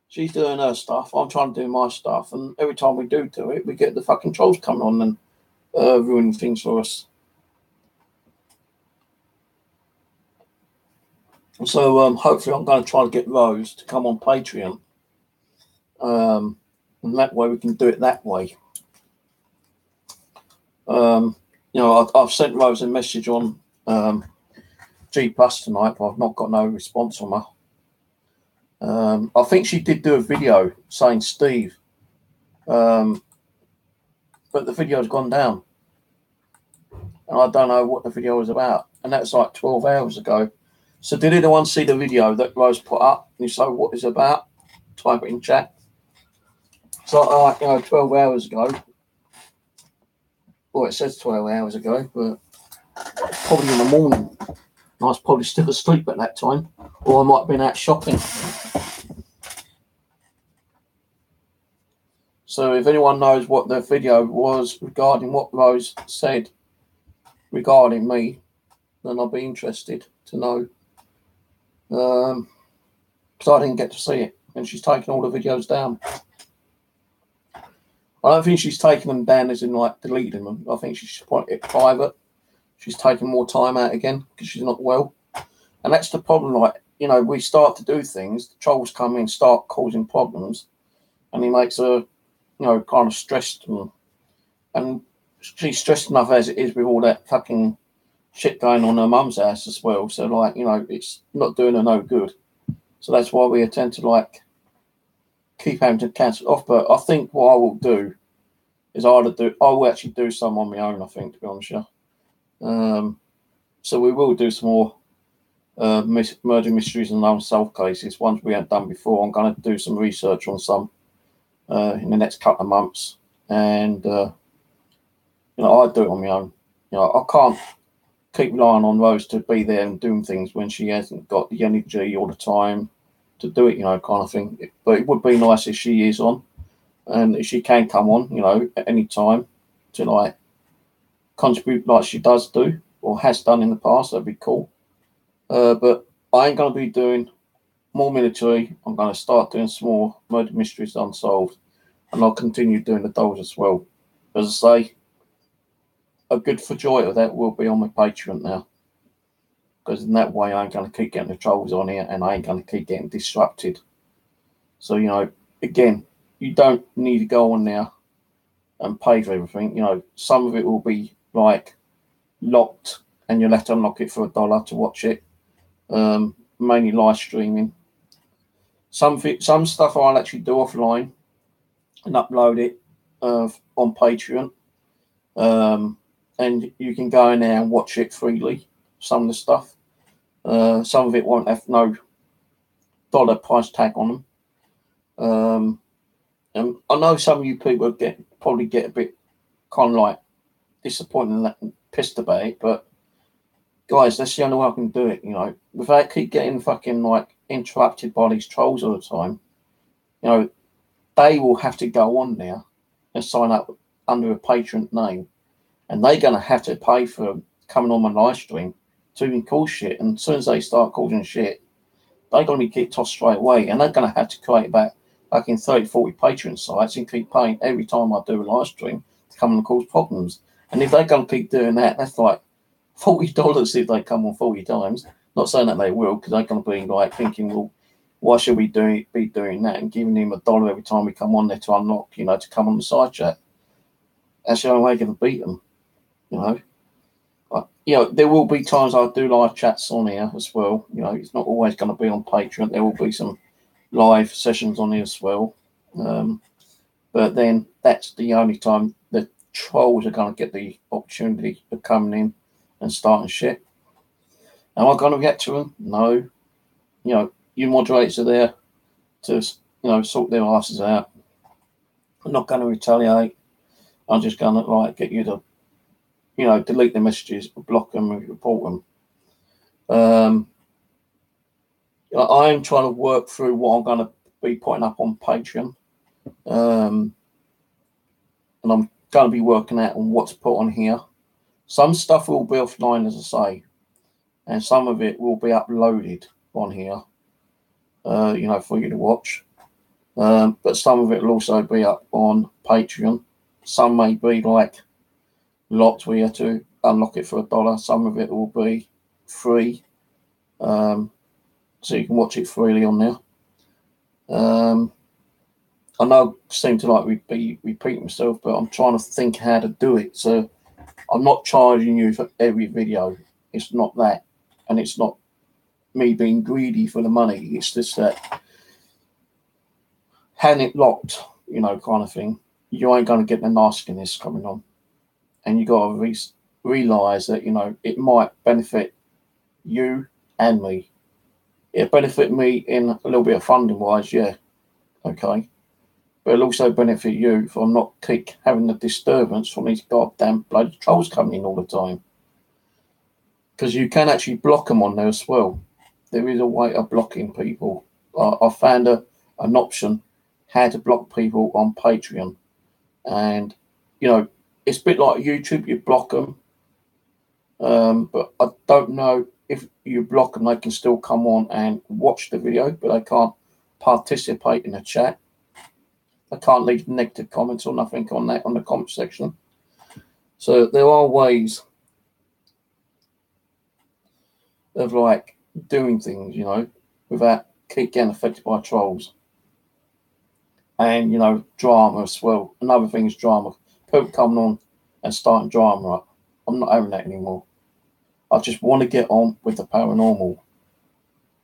She's doing her stuff. I'm trying to do my stuff. And every time we do it, we get the fucking trolls coming on and ruining things for us. So hopefully I'm going to try to get Rose to come on Patreon. And that way we can do it that way. I've sent Rose a message on G Plus tonight, but I've not got no response from her. I think she did do a video saying Steve, but the video's gone down. And I don't know what the video was about. And that's like 12 hours ago. So did anyone see the video that Rose put up? And if so, what is it about? Type it in chat. So, 12 hours ago. Well, it says 12 hours ago, but probably in the morning. I was probably still asleep at that time. Or I might have been out shopping. So if anyone knows what the video was regarding what Rose said regarding me, then I'll be interested to know. Because I didn't get to see it, and she's taken all the videos down. I don't think she's taken them down as in deleting them. I think she's put it private. She's taking more time out again because she's not well. And that's the problem. We start to do things, the trolls come in, start causing problems, and he makes her, kind of stressed. And she's stressed enough as it is with all that fucking shit going on in her mum's house as well. So, it's not doing her no good. So that's why we tend to, keep having to cancel it off. But I think what I will do is I will actually do some on my own, I think, to be honest with you. So we will do some more murder mysteries and unsolved cases, ones we haven't done before. I'm going to do some research on some in the next couple of months. And, I'll do it on my own. I can't keep relying on Rose to be there and doing things when she hasn't got the energy all the time to do it, kind of thing. But it would be nice if she is on, and if she can come on, at any time to contribute like she does do or has done in the past. That'd be cool. But I ain't going to be doing more military. I'm going to start doing some more murder mysteries unsolved, and I'll continue doing the dolls as well. As I say, a good for joy of that will be on my Patreon now, because in that way I ain't going to keep getting the trolls on here and I ain't going to keep getting disrupted. So, you know, again, you don't need to go on there and pay for everything. You know, some of it will be like locked and you'll have to unlock it for $1 to watch it. Mainly live streaming. Some stuff I'll actually do offline and upload it on Patreon. And you can go in there and watch it freely, some of the stuff. Some of it won't have no dollar price tag on them. And I know some of you people probably get a bit kind of like disappointed and pissed about it, but guys, that's the only way I can do it, you know, without keep getting fucking like interrupted by these trolls all the time. You know, they will have to go on there and sign up under a Patreon name, and they're going to have to pay for coming on my live stream to even call shit. And as soon as they start calling shit, they're going to be kicked off straight away, and they're going to have to create about like in 30, 40 Patreon sites and keep paying every time I do a live stream to come and cause problems. And if they're going to keep doing that, that's like $40 if they come on 40 times. Not saying that they will, because they're going to be like thinking, well, why should we be doing that and giving him $1 every time we come on there to unlock, you know, to come on the side chat? That's the only way going to beat them, you know. You know, there will be times I do live chats on here as well. You know, it's not always going to be on Patreon. There will be some live sessions on here as well. But then that's the only time the trolls are going to get the opportunity of coming in and starting shit. Am I going to get to them? No. You know, you moderators are there to, you know, sort their asses out. I'm not going to retaliate. I'm just going to like get you to, you know, delete the messages, block them, and report them. I am trying to work through what I'm going to be putting up on Patreon. And I'm going to be working out on what to put on here. Some stuff will be offline, as I say, and some of it will be uploaded on here, you know, for you to watch. But some of it will also be up on Patreon. Some may be like locked where you have to unlock it for $1. Some of it will be free, so you can watch it freely on there. I know I seem to like repeat myself, but I'm trying to think how to do it. So I'm not charging you for every video. It's not that, and it's not me being greedy for the money. It's just that having it locked, you know, kind of thing. You ain't going to get the nastiness coming on. And you got to realise that, you know, it might benefit you and me. It'll benefit me in a little bit of funding wise, yeah. Okay. But it'll also benefit you from not keep having the disturbance from these goddamn bloody trolls coming in all the time. Because you can actually block them on there as well. There is a way of blocking people. I found an option how to block people on Patreon. And, you know, it's a bit like YouTube, you block them. But I don't know if you block them, they can still come on and watch the video, but they can't participate in the chat. They can't leave negative comments or nothing on that on the comment section. So there are ways of like doing things, you know, without keep getting affected by trolls. And, you know, drama as well. Another thing is drama. People coming on and starting drama up. I'm not having that anymore. I just want to get on with the paranormal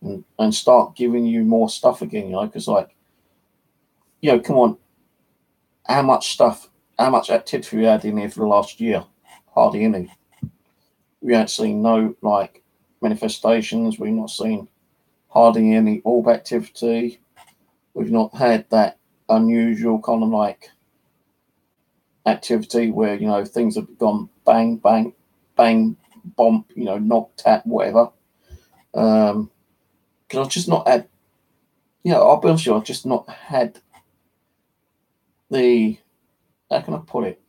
and start giving you more stuff again, you know, because, like, you know, come on, how much activity we had in here for the last year? Hardly any. We haven't seen no, like, manifestations. We've not seen hardly any orb activity. We've not had that unusual kind of, like, activity where, you know, things have gone bang, bang, bang, bomb, you know, knocked at, whatever. Because I've just not had, you know, I'll be honest with you, I've just not had the, how can I put it?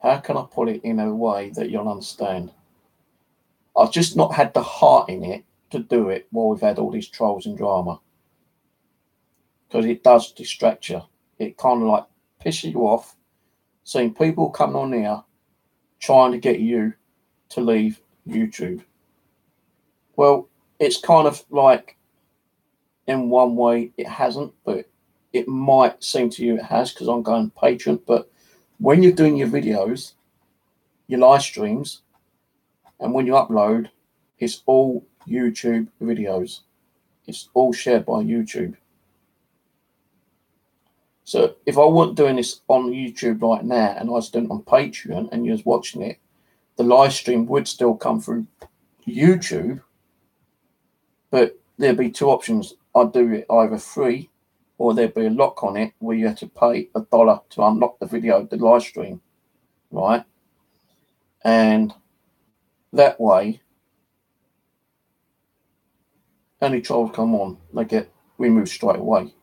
How can I put it in a way that you'll understand? I've just not had the heart in it to do it while we've had all these trolls and drama. Because it does distract you. It kind of like pisses you off seeing people coming on here trying to get you to leave YouTube. Well, it's kind of like, in one way it hasn't, but it might seem to you it has, because I'm going Patreon. But when you're doing your videos, your live streams, and when you upload, it's all YouTube videos. It's all shared by YouTube. So if I weren't doing this on YouTube right now and I was doing it on Patreon and you was watching it, the live stream would still come through YouTube, but there'd be two options. I'd do it either free, or there'd be a lock on it where you had to pay $1 to unlock the video, the live stream, right? And that way, any trolls come on, they get removed straight away.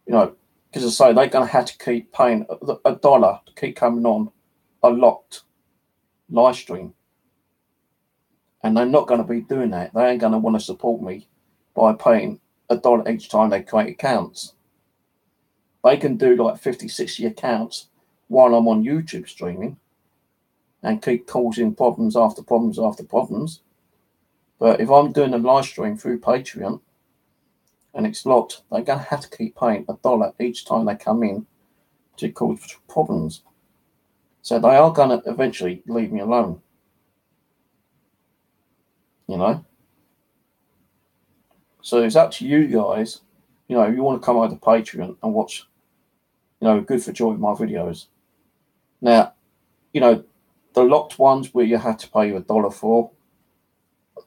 You know, because I say they're going to have to keep paying $1 to keep coming on a locked live stream. And they're not going to be doing that. They ain't going to want to support me by paying $1 each time they create accounts. They can do like 50, 60 accounts while I'm on YouTube streaming and keep causing problems after problems after problems. But if I'm doing a live stream through Patreon and it's locked, they're going to have to keep paying $1 each time they come in to cause problems. So they are going to eventually leave me alone. You know? So it's up to you guys. You know, if you want to come over to Patreon and watch, you know, good for joy my videos. Now, you know, the locked ones where you have to pay $1 for,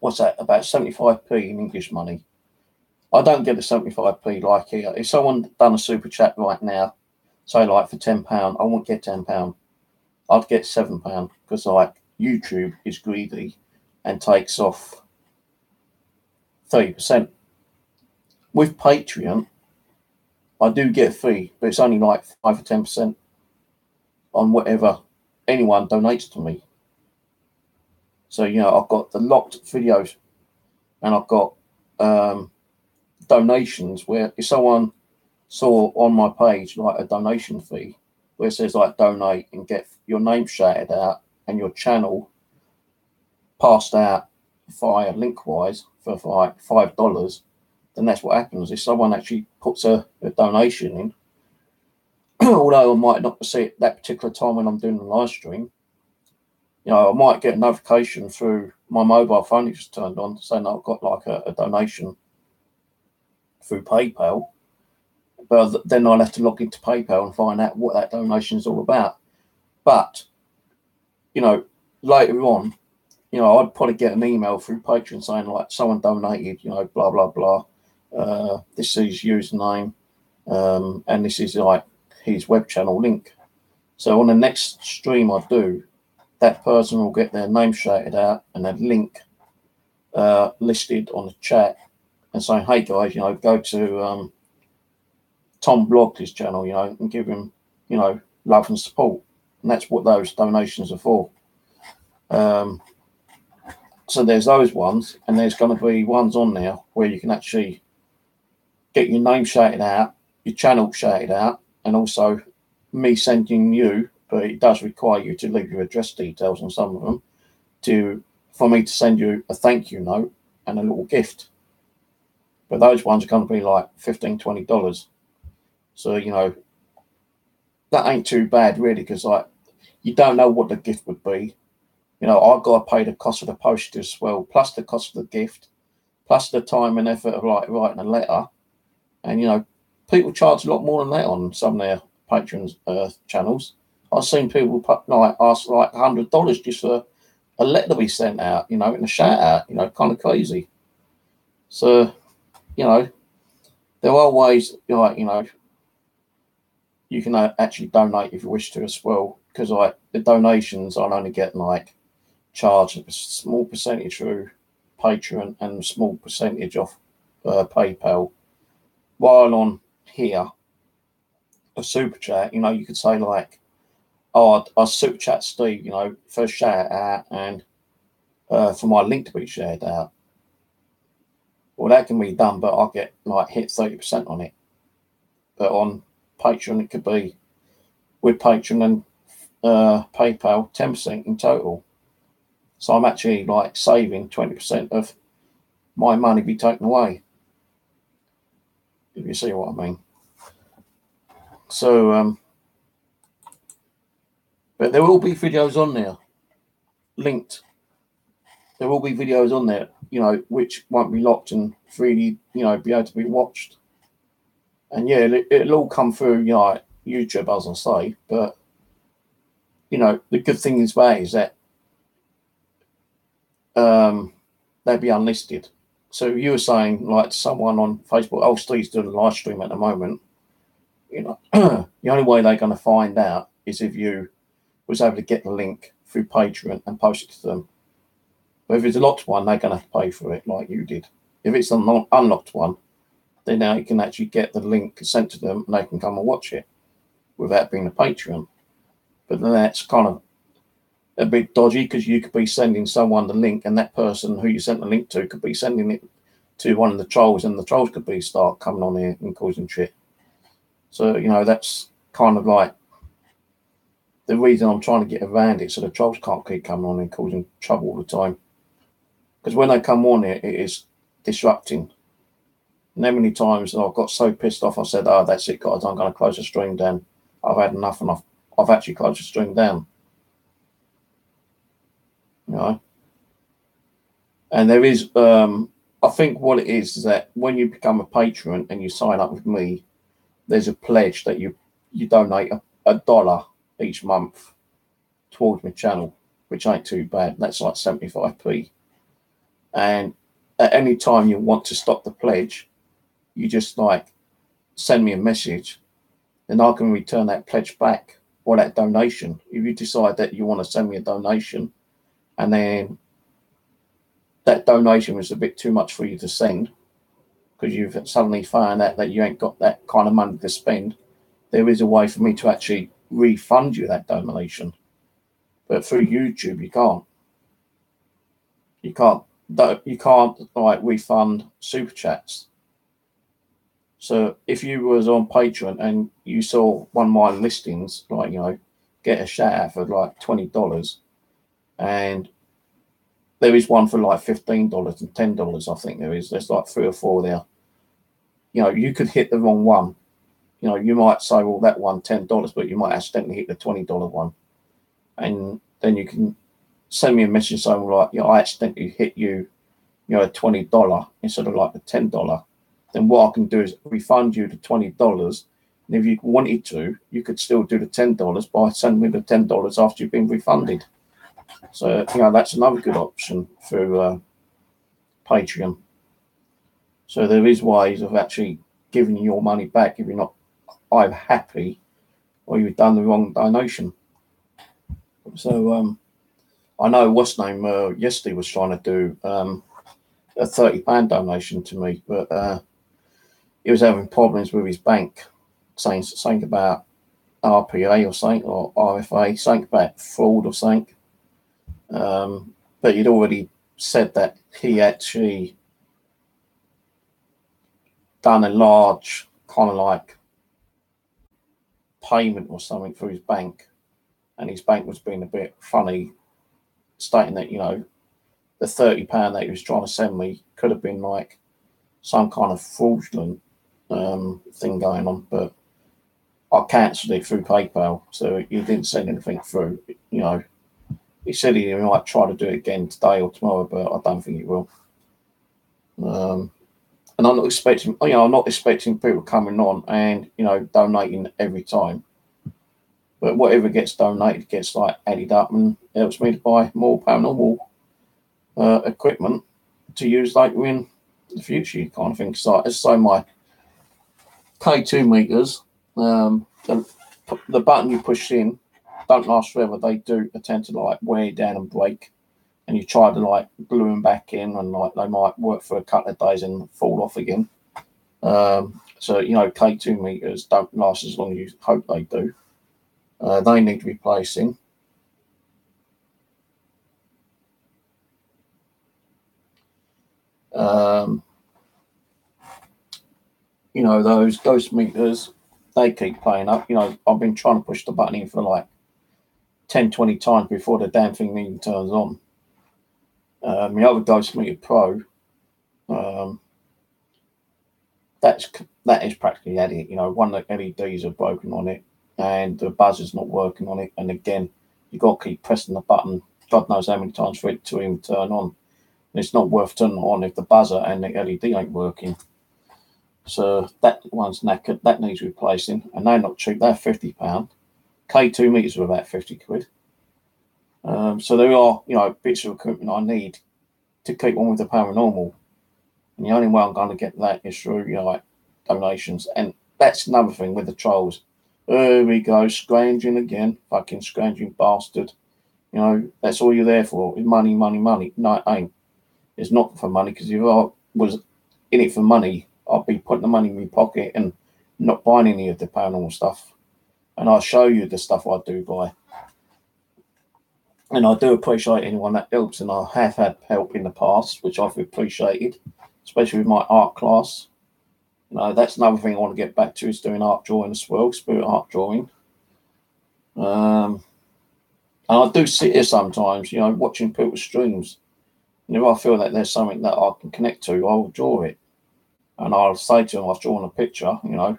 what's that, about 75p in English money. I don't get the 75p like here. If someone done a super chat right now, say like for £10, I won't get £10. I'd get £7 because like YouTube is greedy and takes off 30%. With Patreon, I do get a fee, but it's only like 5 or 10% on whatever anyone donates to me. So, you know, I've got the locked videos and I've got donations where if someone saw on my page like a donation fee where it says like donate and get your name shouted out and your channel passed out via link-wise for like $5, then that's what happens. If someone actually puts a donation in, although I might not see it that particular time when I'm doing the live stream, you know, I might get a notification through my mobile phone it just turned on saying I've got like a donation through PayPal. But then I'll have to log into PayPal and find out what that donation is all about. But, you know, later on, you know, I'd probably get an email through Patreon saying like someone donated, you know, blah, blah, blah. This is his username. And this is like his web channel link. So on the next stream I do, that person will get their name shouted out and a link listed on the chat and saying, hey guys, you know, go to Tom Bloggs' channel, you know, and give him, you know, love and support. And that's what those donations are for. So there's those ones, and there's going to be ones on there where you can actually get your name shouted out, your channel shouted out, and also me sending you, but it does require you to leave your address details on some of them for me to send you a thank you note and a little gift. But those ones are going to be like $15, $20. So, you know, that ain't too bad really, because like you don't know what the gift would be. You know, I've got to pay the cost of the postage as well, plus the cost of the gift, plus the time and effort of like writing a letter. And, you know, people charge a lot more than that on some of their Patreon channels. I've seen people ask like $100 just for a letter to be sent out, you know, and a shout out, you know, kind of crazy. So, you know, there are ways, like, you know, you can actually donate if you wish to as well, because like the donations I'll only get like charged a small percentage through Patreon and a small percentage off PayPal. While on here, a super chat, you know, you could say like, oh, I super chat Steve, you know, first shout out and for my link to be shared out. Well, that can be done, but I'll get like hit 30% on it. But on Patreon, it could be with Patreon and PayPal 10% in total. So I'm actually like saving 20% of my money be taken away, if you see what I mean. So but there will be videos on there linked. There will be videos on there, you know, which won't be locked and freely, you know, be able to be watched. And yeah, it'll all come through, you know, like YouTube, as I say. But you know, the good thing is that they'll be unlisted. So you were saying, like, someone on Facebook, oh, Steve's doing a live stream at the moment. You know, the only way they're going to find out is if you was able to get the link through Patreon and post it to them. But if it's a locked one, they're going to have to pay for it, like you did. If it's an unlocked one, then now you can actually get the link sent to them and they can come and watch it without being a Patreon. But then that's kind of a bit dodgy, because you could be sending someone the link, and that person who you sent the link to could be sending it to one of the trolls, and the trolls could be start coming on here and causing shit. So, you know, that's kind of like the reason I'm trying to get around it, so the trolls can't keep coming on and causing trouble all the time. Because when they come on here, it is disrupting. And how many times I got so pissed off, I said, oh, that's it, guys, I'm going to close the stream down. I've had enough, and I've actually closed the stream down. You know? And there is, I think what it is that when you become a patron and you sign up with me, there's a pledge that you donate $1 each month towards my channel, which ain't too bad. That's like 75p. And at any time you want to stop the pledge, you just like send me a message, and I can return that pledge back, or that donation. If you decide that you want to send me a donation, and then that donation was a bit too much for you to send, because you've suddenly found out that you ain't got that kind of money to spend, there is a way for me to actually refund you that donation. But through YouTube, you can't. You can't like refund super chats. So if you was on Patreon and you saw one of my listings, like, you know, get a shout out for like $20, and there is one for like $15 and $10, I think there's like 3 or 4 there. You know, you could hit the wrong one. You know, you might say, well, that one $10, but you might accidentally hit the $20 one. And then you can send me a message saying, like, you know, I accidentally hit you, you know, a $20 instead of like the $10. Then what I can do is refund you the $20. And if you wanted to, you could still do the $10 by sending me the $10 after you've been refunded. So, you know, that's another good option through Patreon. So there is ways of actually giving you your money back if you're not either happy or you've done the wrong donation. So I know what's name yesterday was trying to do a £30 donation to me, but he was having problems with his bank, saying something about RPA or something, or RFA, something about fraud or something. But he'd already said that he actually done a large kind of like payment or something through his bank, and his bank was being a bit funny, stating that, you know, the £30 that he was trying to send me could have been like some kind of fraudulent thing going on, but I cancelled it through PayPal, so he didn't send anything through. You know, he said he might try to do it again today or tomorrow, but I don't think he will. And I'm not expecting, you know, I'm not expecting people coming on and, you know, donating every time. But whatever gets donated gets like added up and helps me to buy more paranormal equipment to use later in the future, kind of thing. So, as I say, my K2 meters, the button you push in don't last forever. They do tend to like wear down and break, and you try to like glue them back in, and like they might work for a couple of days and fall off again. So, you know, K2 meters don't last as long as you hope they do. They need replacing. You know, those ghost meters, they keep playing up. You know, I've been trying to push the button in for like 10, 20 times before the damn thing even turns on. My other Ghost Meter Pro, that is practically had it. You know, one of the LEDs are broken on it, and the buzzer's not working on it. And again, you've got to keep pressing the button, God knows how many times for it to even turn on. And it's not worth turning on if the buzzer and the LED ain't working. So that one's knackered. That needs replacing, and they're not cheap. They're £50. K2 meters are about 50 quid. So there are, you know, bits of equipment I need to keep on with the paranormal. And the only way I'm going to get that is through, you know, like donations. And that's another thing with the trolls. There we go, scrounging again. Fucking scrounging bastard. You know, that's all you're there for. Is money, money, money. No, it ain't. It's not for money, because if I was in it for money, I'd be putting the money in my pocket and not buying any of the paranormal stuff. And I'll show you the stuff I do buy. And I do appreciate anyone that helps, and I have had help in the past, which I've appreciated, especially with my art class. You know, that's another thing I want to get back to, is doing art drawing as well, spirit art drawing. And I do sit here sometimes, you know, watching people's streams. And if I feel that there's something that I can connect to, I will draw it. And I'll say to them, I've drawn a picture, you know,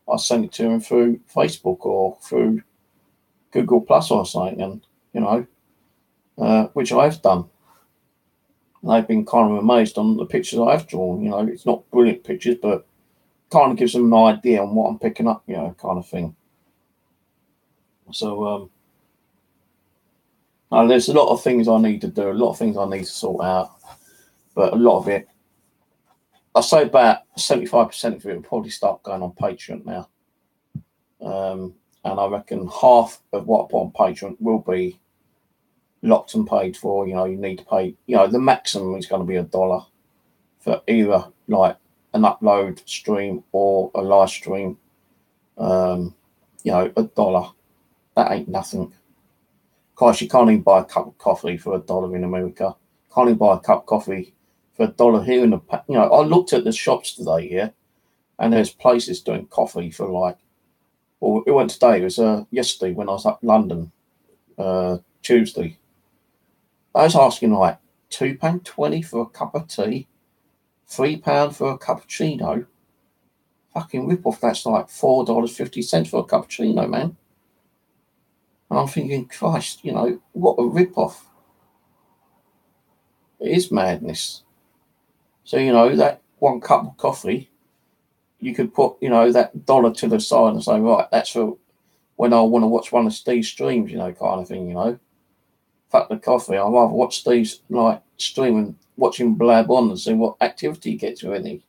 I'll send it to them through Facebook or through Google Plus or something, and, you know, which I have done. And they've been kind of amazed on the pictures I have drawn. You know, it's not brilliant pictures, but kind of gives them an idea on what I'm picking up, you know, kind of thing. So, there's a lot of things I need to do, a lot of things I need to sort out, but a lot of it, I say about 75% of it will probably start going on Patreon now. And I reckon half of what I put on Patreon will be locked and paid for. You know, you need to pay, you know, the maximum is going to be $1 for either like an upload stream or a live stream. You know, $1. That ain't nothing. Of course, you can't even buy a cup of coffee for $1 in America. Can't even buy a cup of coffee for $1 here in the, you know, I looked at the shops today here, and there's places doing coffee for like, well, it went today, it was yesterday when I was up in London, Tuesday. I was asking like £2.20 for a cup of tea, £3 for a cappuccino. Fucking rip off, that's like $4.50 for a cappuccino, man. And I'm thinking, Christ, you know, what a rip off. It is madness. So, you know, that one cup of coffee, you could put, you know, that $1 to the side and say, right, that's for when I want to watch one of Steve's streams, you know, kind of thing, you know. Fuck the coffee. I'd rather watch Steve's like stream and watch him blab on and see what activity he gets with any.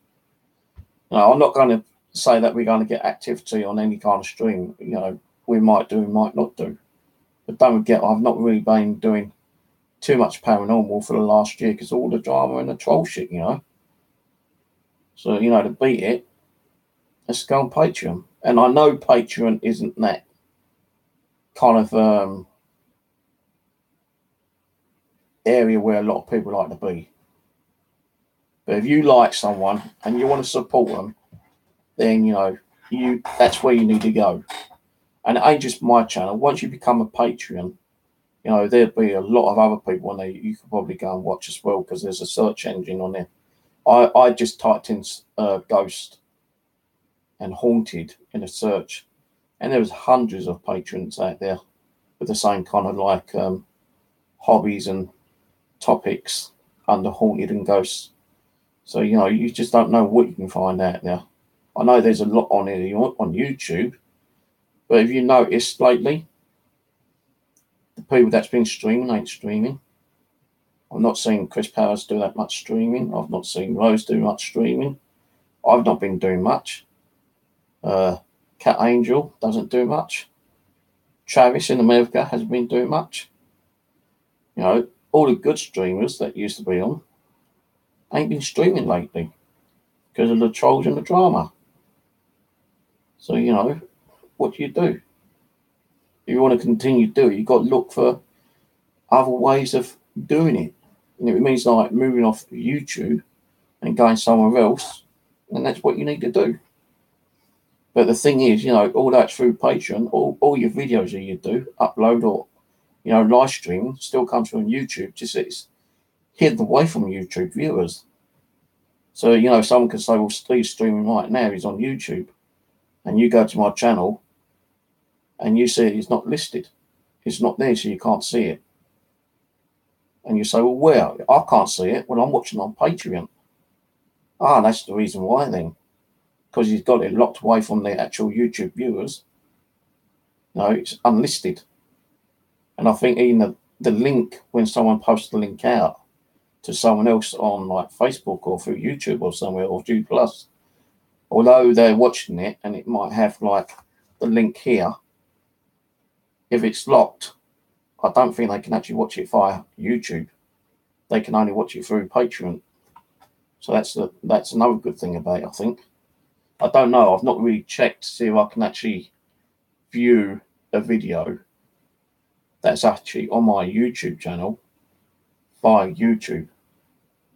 No, I'm not going to say that we're going to get activity on any kind of stream. You know, we might do, we might not do. But don't forget, I've not really been doing too much paranormal for the last year because all the drama and the troll shit, you know. So, you know, to beat it, let's go on Patreon. And I know Patreon isn't that kind of area where a lot of people like to be. But if you like someone and you want to support them, then, you know, that's where you need to go. And it ain't just my channel. Once you become a Patreon, you know, there'll be a lot of other people on there you could probably go and watch as well, because there's a search engine on there. I just typed in ghost and haunted in a search, and there was hundreds of patrons out there with the same kind of like hobbies and topics under haunted and ghosts. So, you know, you just don't know what you can find out there. I know there's a lot on here on YouTube, but have you noticed lately the people that's been streaming ain't streaming? I've not seen Chris Powers do that much streaming. I've not seen Rose do much streaming. I've not been doing much. Cat Angel doesn't do much. Travis in America hasn't been doing much. You know, all the good streamers that used to be on ain't been streaming lately because of the trolls and the drama. So, you know, what do? If you want to continue to do it, you've got to look for other ways of doing it. And if it means like moving off YouTube and going somewhere else, then that's what you need to do. But the thing is, you know, all that's through Patreon. All your videos that you do, upload or, you know, live stream still comes from YouTube. Just it's hidden away from YouTube viewers. So, you know, someone can say, well, Steve's streaming right now. He's on YouTube. And you go to my channel and you see it's not listed. It's not there, so you can't see it. And you say, well, where? I can't see it. Well, I'm watching on Patreon. Ah, that's the reason why then. Because he's got it locked away from the actual YouTube viewers. No, it's unlisted. And I think even the link, when someone posts the link out to someone else on like Facebook or through YouTube or somewhere or G+, although they're watching it and it might have like the link here, if it's locked, I don't think they can actually watch it via YouTube. They can only watch it through Patreon. So that's another good thing about it, I think. I don't know. I've not really checked to see if I can actually view a video that's actually on my YouTube channel via YouTube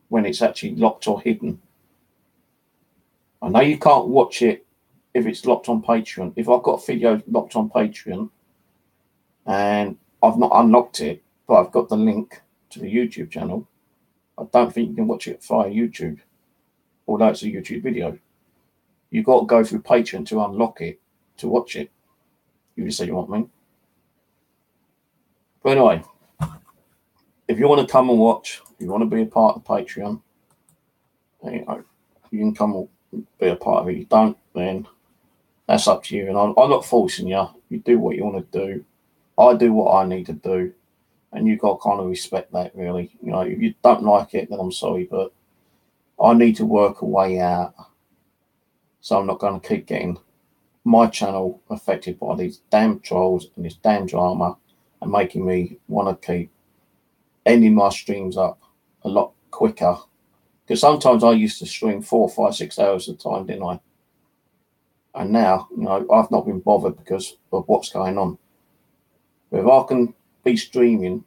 when it's actually locked or hidden. I know you can't watch it if it's locked on Patreon. If I've got a video locked on Patreon and I've not unlocked it, but I've got the link to the YouTube channel, I don't think you can watch it via YouTube, although it's a YouTube video. You've got to go through Patreon to unlock it, to watch it. You see what I mean? But anyway, if you want to come and watch, if you want to be a part of Patreon, you know, you can come and be a part of it. If you don't, then that's up to you. And I'm not forcing you. You do what you want to do. I do what I need to do. And you've got to kind of respect that, really. You know, if you don't like it, then I'm sorry, but I need to work a way out. So I'm not going to keep getting my channel affected by these damn trolls and this damn drama and making me want to keep ending my streams up a lot quicker. Because sometimes I used to stream 4, 5, 6 hours at a time, didn't I? And now, you know, I've not been bothered because of what's going on. But if I can be streaming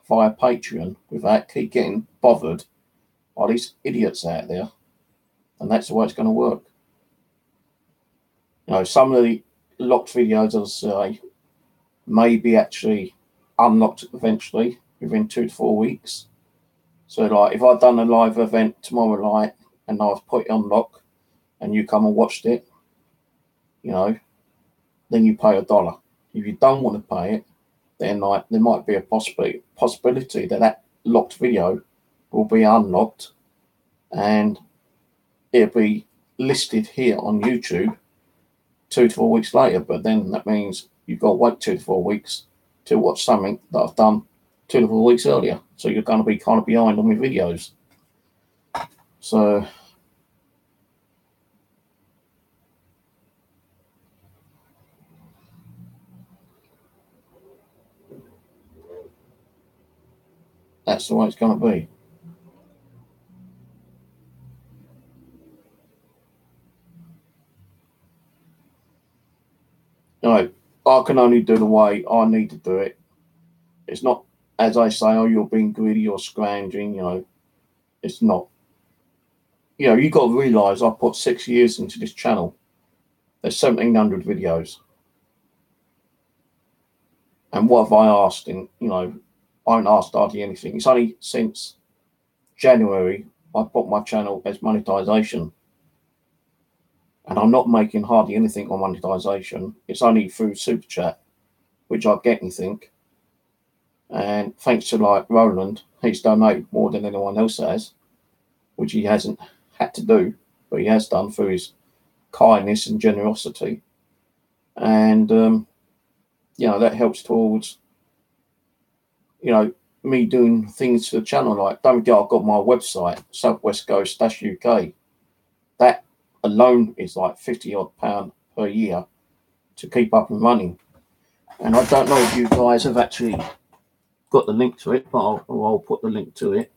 via Patreon without keep getting bothered by these idiots out there, and that's the way it's going to work. You know, some of the locked videos, as I say, may be actually unlocked eventually within 2 to 4 weeks. So, like, if I've done a live event tomorrow night and I've put it on lock and you come and watched it, you know, then you pay $1. If you don't want to pay it, then like there might be a possibility that locked video will be unlocked and it'll be listed here on YouTube 2 to 4 weeks later. But then that means you've got to wait 2 to 4 weeks to watch something that I've done 2 to 4 weeks earlier. So you're going to be kind of behind on my videos. So that's the way it's going to be. You know, I can only do the way I need to do it. It's not, as I say, oh, you're being greedy or scrounging, you know. It's not. You know, you've got to realise I put 6 years into this channel. There's 1,700 videos. And what have I asked in, you know, I haven't asked hardly anything. It's only since January I put my channel as monetization. And I'm not making hardly anything on monetization. It's only through Super Chat, which I get anything. And thanks to like Roland, he's donated more than anyone else has, which he hasn't had to do, but he has done through his kindness and generosity. And, you know, that helps towards, you know, me doing things to the channel. Like, don't forget, I've got my website, SWGhosts-UK. That alone is like £50-odd per year to keep up and running. And I don't know if you guys have actually got the link to it, but I'll put the link to it.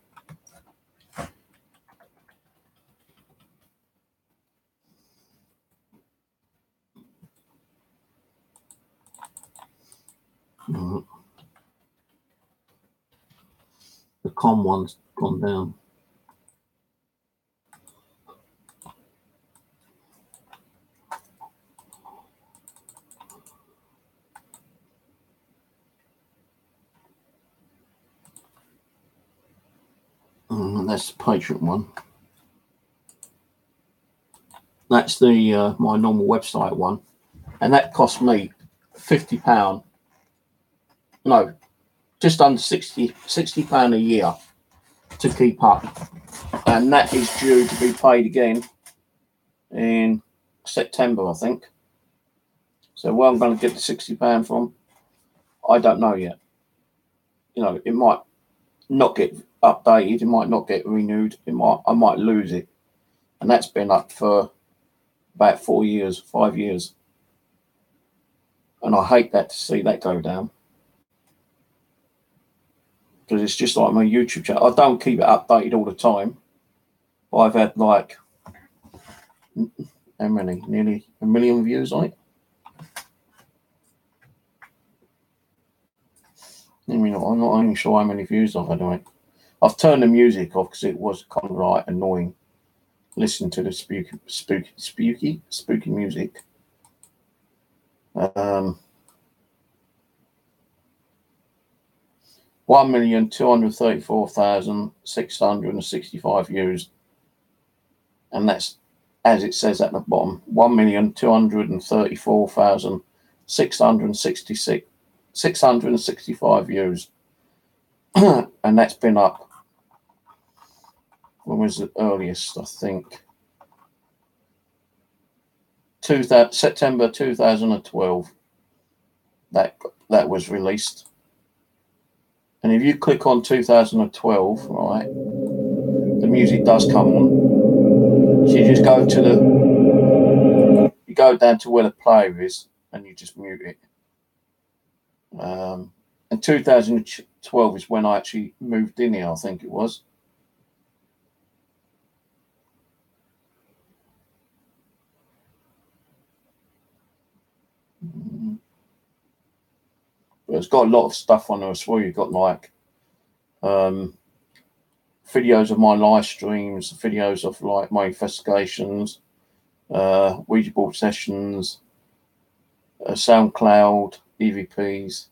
The com one's gone down. That's the Patreon one. That's the my normal website one, and that cost me £50. No, just under £60 a year to keep up, and that is due to be paid again in September, I think. So where I'm going to get the £60 from, I don't know yet. You know, it might not get updated, it might not get renewed, I might lose it, and that's been up for about 5 years, and I hate that to see that go down, because it's just like my YouTube channel. I don't keep it updated all the time, but I've had like how many? Nearly 1 million views on it. I mean, I'm not even sure how many views I've had on it. I've turned the music off because it was kind of like annoying listening to the spooky music. 1,234,665 views, and that's, as it says at the bottom, 1,234,665 views. And that's been up, when was the earliest? I think September 2012 that was released. And if you click on 2012, right, the music does come on. So you just go to you go down to where the player is, and you just mute it. And 2012 is when I actually moved in here, I think it was. But it's got a lot of stuff on there as well. You've got like videos of my live streams, videos of like my investigations, Ouija board sessions, SoundCloud, EVPs,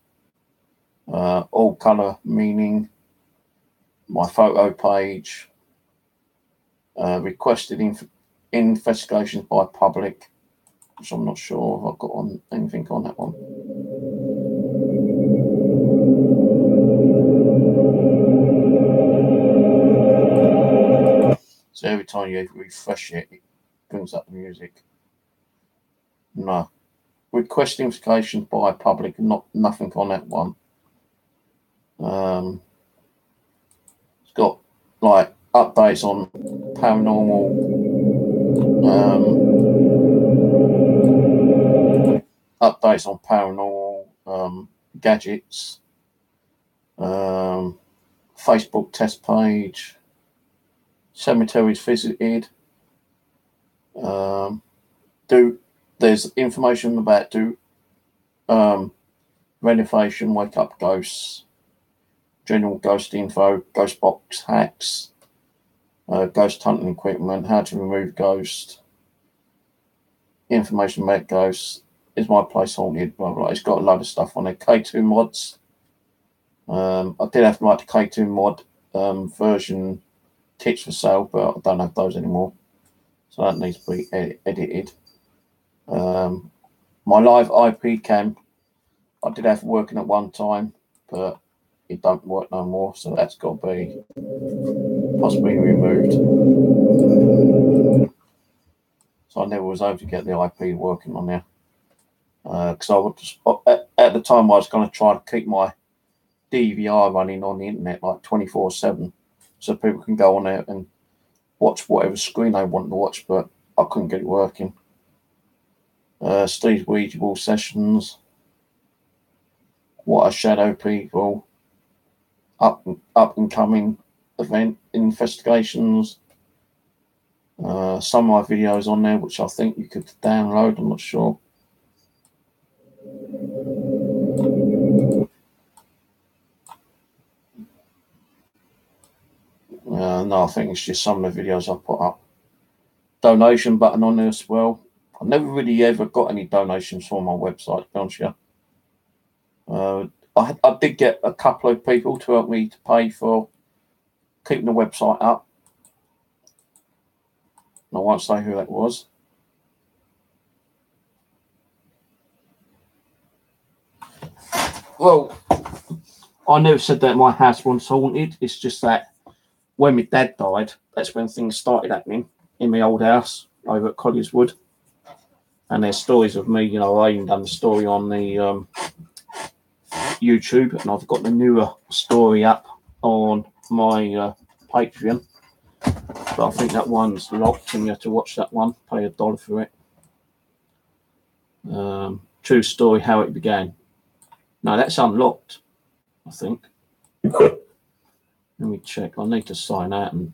all colour meaning, my photo page, requested investigations by public, which I'm not sure if I've got on anything on that one. So every time you refresh it, it brings up the music. No. Request investigations by public, nothing on that one. It's got like updates on paranormal, gadgets, Facebook test page, cemeteries visited. There's information about renovation, wake up ghosts, general ghost info, ghost box hacks, ghost hunting equipment, how to remove ghosts, information about ghosts, is my place haunted, blah blah. It's got a load of stuff on there. K2 mods. I did have like the K2 mod version tips for sale, but I don't have those anymore, so that needs to be edited. My live IP cam, I did have working at one time, but it don't work no more, so that's got to be possibly removed. So I never was able to get the IP working on there, because I would just, at the time I was going to try to keep my DVR running on the internet like 24/7, so people can go on there and watch whatever screen they want to watch, but I couldn't get it working. Steve's Ouija board sessions, what are shadow people, up and coming event investigations, some of my videos on there which I think you could download, I'm not sure. No, I think it's just some of the videos I put up. Donation button on there as well. I never really ever got any donations from my website, to be honest with you. I did get a couple of people to help me to pay for keeping the website up, I won't say who that was. Well, I never said that my house was haunted. It's just that when my dad died, that's when things started happening in my old house over at Collieswood. And there's stories of me, you know, I even done the story on the YouTube, and I've got the newer story up on my Patreon. But I think that one's locked and you have to watch that one, pay $1 for it. True story, how it began. No, that's unlocked, I think. Let me check. I need to sign out and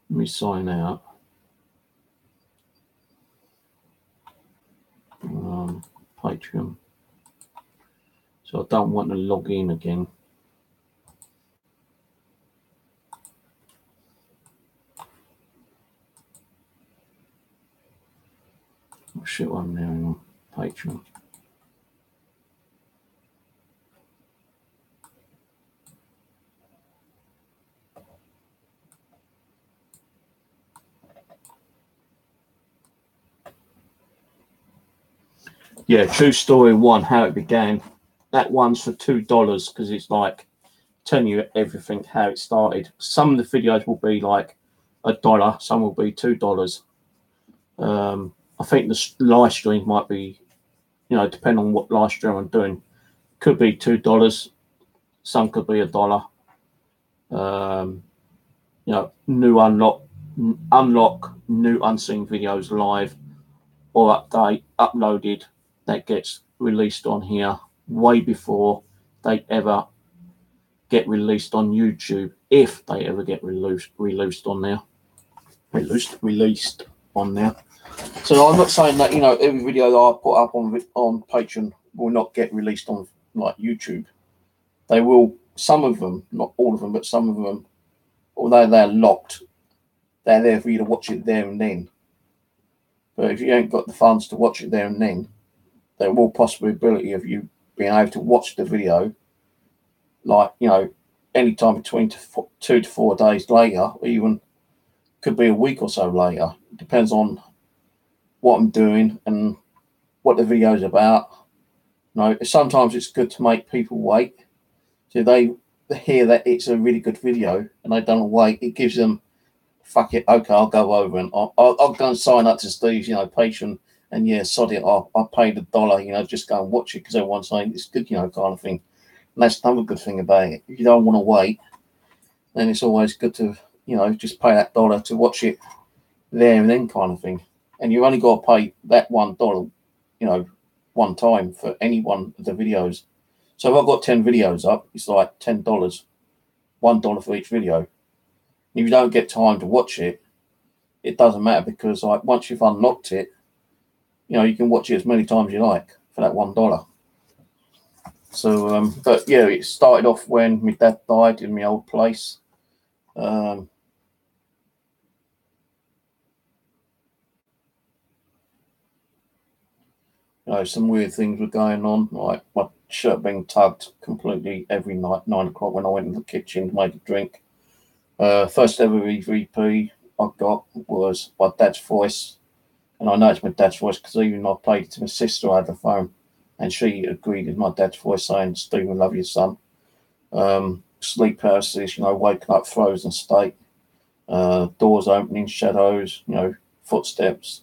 let me sign out. Patreon. So I don't want to log in again. Oh, shit, I'm now on Patreon. Yeah, true story one, how it began. That one's for $2 because it's like telling you everything, how it started. Some of the videos will be like $1, some will be $2. I think the live stream might be, you know, depending on what live stream I'm doing, could be $2. Some could be $1. You know, new unlock new unseen videos live or uploaded that gets released on here way before they ever get released on YouTube, if they ever get released on there. Released on there. So I'm not saying that, you know, every video that I put up on Patreon will not get released on like YouTube. They will. Some of them, not all of them, but some of them, although they're locked, they're there for you to watch it there and then. But if you ain't got the funds to watch it there and then, there will possibility of you being able to watch the video, like, you know, anytime between 2 to 4 days later, or even could be a week or so later. It depends on what I'm doing and what the video is about. You know, sometimes it's good to make people wait. So they hear that it's a really good video and they don't wait. It gives them, fuck it, okay, I'll go over and I'll go and sign up to Steve's, you know, Patreon, and yeah, sod it, I paid $1, you know, just go and watch it because everyone's saying it's good, you know, kind of thing. And that's another good thing about it. If you don't want to wait, then it's always good to, you know, just pay that $1 to watch it there and then, kind of thing. And you've only got to pay that $1, you know, one time for any one of the videos. So if I've got 10 videos up, it's like $10, $1 for each video. If you don't get time to watch it, it doesn't matter because like once you've unlocked it, you know, you can watch it as many times as you like for that $1. So, but yeah, it started off when my dad died in my old place. You know, some weird things were going on, like my shirt being tugged completely every night, 9 o'clock when I went in the kitchen to make a drink. First ever EVP I got was my dad's voice. And I know it's my dad's voice because even I played it to my sister over the phone and she agreed with my dad's voice saying, Steve, I love you, son. Sleep paralysis, you know, waking up frozen state, doors opening, shadows, you know, footsteps,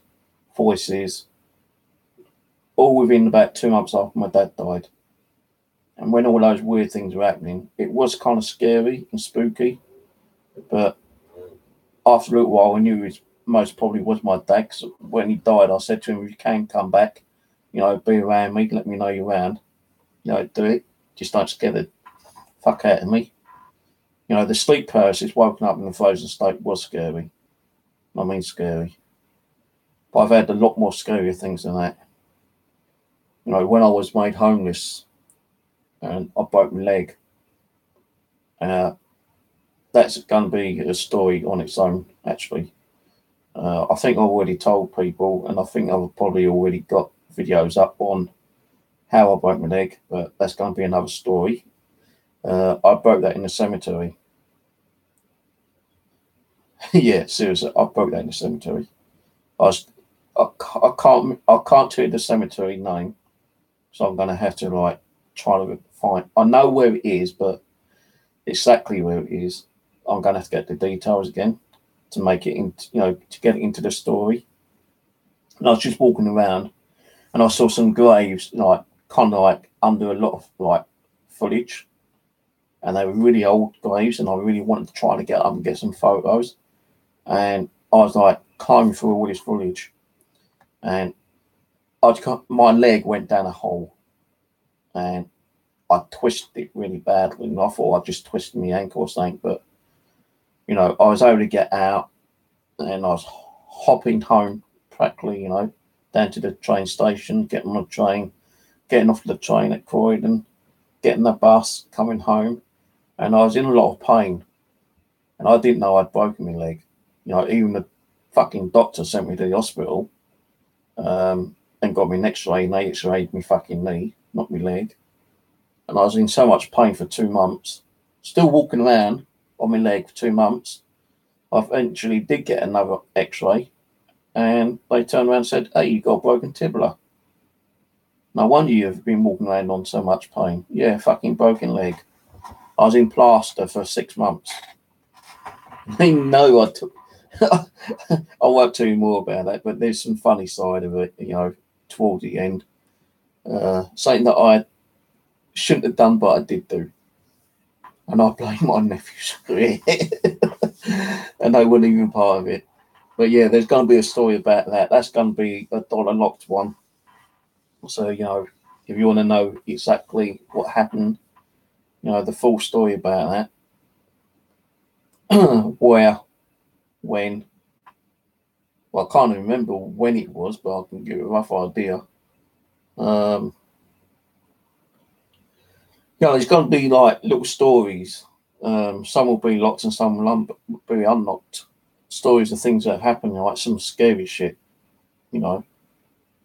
voices, all within about 2 months after my dad died. And when all those weird things were happening, it was kind of scary and spooky. But after a little while, I knew it most probably was my dad. Because when he died, I said to him, if you can come back, you know, be around me, let me know you're around. You know, do it. Just don't scare the fuck out of me. You know, the sleep paralysis, woken up in a frozen state, was scary. I mean, scary. But I've had a lot more scarier things than that. You know, when I was made homeless and I broke my leg, that's going to be a story on its own, actually. I think I've already told people, and I think I've probably already got videos up on how I broke my leg, but that's going to be another story. I broke that in the cemetery. Yeah, seriously, I broke that in the cemetery. I can't tell you the cemetery name, so I'm gonna have to like try to find. I know where it is, but exactly where it is, I'm gonna have to get the details again to make it into, to get it into the story. And I was just walking around, and I saw some graves, like kind of like under a lot of like foliage, and they were really old graves, and I really wanted to try to get up and get some photos. And I was like climbing through all this foliage, and my leg went down a hole, and I twisted it really badly. And I thought I just twisted my ankle or something, but I was able to get out, and I was hopping home practically, down to the train station, getting on the train, getting off the train at Croydon, getting the bus, coming home, and I was in a lot of pain, and I didn't know I'd broken my leg. Even the fucking doctor sent me to the hospital, and got me an X-ray, and they X-rayed my fucking knee, not my leg, and I was in so much pain for 2 months, still walking around on my leg for 2 months. I eventually did get another X-ray, and they turned around and said, "Hey, you got a broken tibia. No wonder you've been walking around on so much pain." Yeah, fucking broken leg. I was in plaster for 6 months. They know I took. I won't tell you more about that, but there's some funny side of it, towards the end. Something that I shouldn't have done, but I did do. And I blame my nephews for it. And they weren't even part of it. But yeah, there's going to be a story about that. That's going to be a dollar locked one. So, if you want to know exactly what happened, the full story about that, where, when, well, I can't remember when it was, but I can give you a rough idea. There's going to be like little stories. Some will be locked and some will be unlocked. Stories of things that have happened, like some scary shit,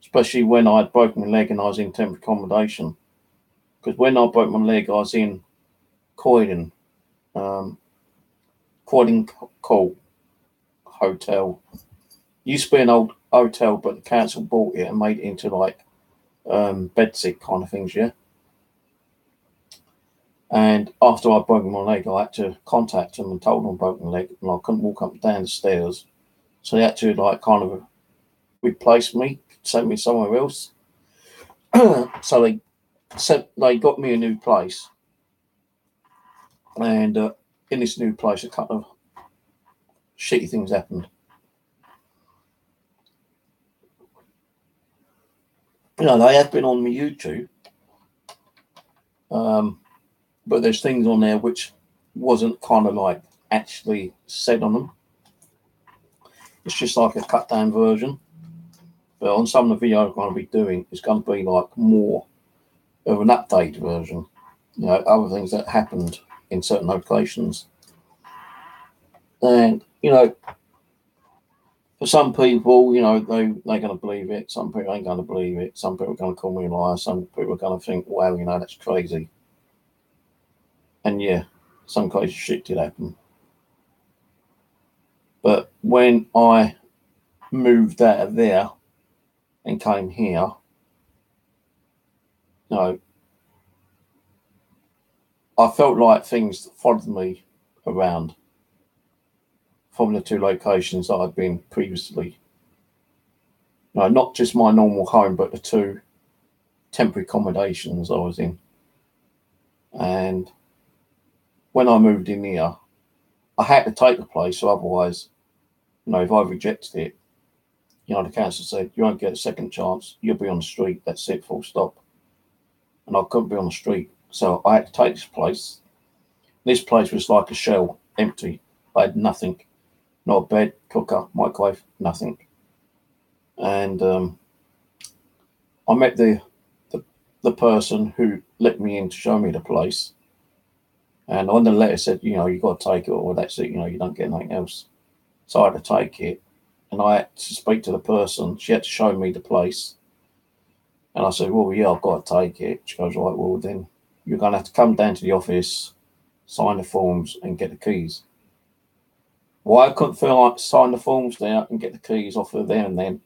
especially when I had broken my leg and I was in temporary accommodation. Because when I broke my leg, I was in Croydon, Croydon Court Hotel. Used to be an old hotel, but the council bought it and made it into like bedsit kind of things, yeah. And after I'd broken my leg, I had to contact them and told them I broke my leg, and I couldn't walk up and down the stairs. So they had to like kind of replace me, send me somewhere else. So they got me a new place, and in this new place, a couple of shitty things happened. They have been on my YouTube, but there's things on there which wasn't kind of like actually said on them. It's just like a cut down version. But on some of the videos I'm going to be doing, it's going to be like more of an update version. Other things that happened in certain locations. And, for some people, they're going to believe it. Some people ain't going to believe it. Some people are going to call me a liar. Some people are going to think, wow, that's crazy. And yeah, some crazy shit did happen. But when I moved out of there and came here, I felt like things followed me around from the 2 locations that I'd been previously. Not just my normal home, but the 2 temporary accommodations I was in. And when I moved in here, I had to take the place, so otherwise, if I rejected it, the council said, "You won't get a second chance, you'll be on the street, that's it, full stop." And I couldn't be on the street, so I had to take this place. This place was like a shell, empty. I had nothing. Not a bed, cooker, microwave, nothing. And I met the person who let me in to show me the place. And on the letter said, you got to take it, or that's it, you don't get anything else. So I had to take it. And I had to speak to the person. She had to show me the place. And I said, "Well, yeah, I've got to take it." She goes, "Right, well, then you're going to have to come down to the office, sign the forms, and get the keys." Why I couldn't feel like sign the forms there and get the keys off of there and then,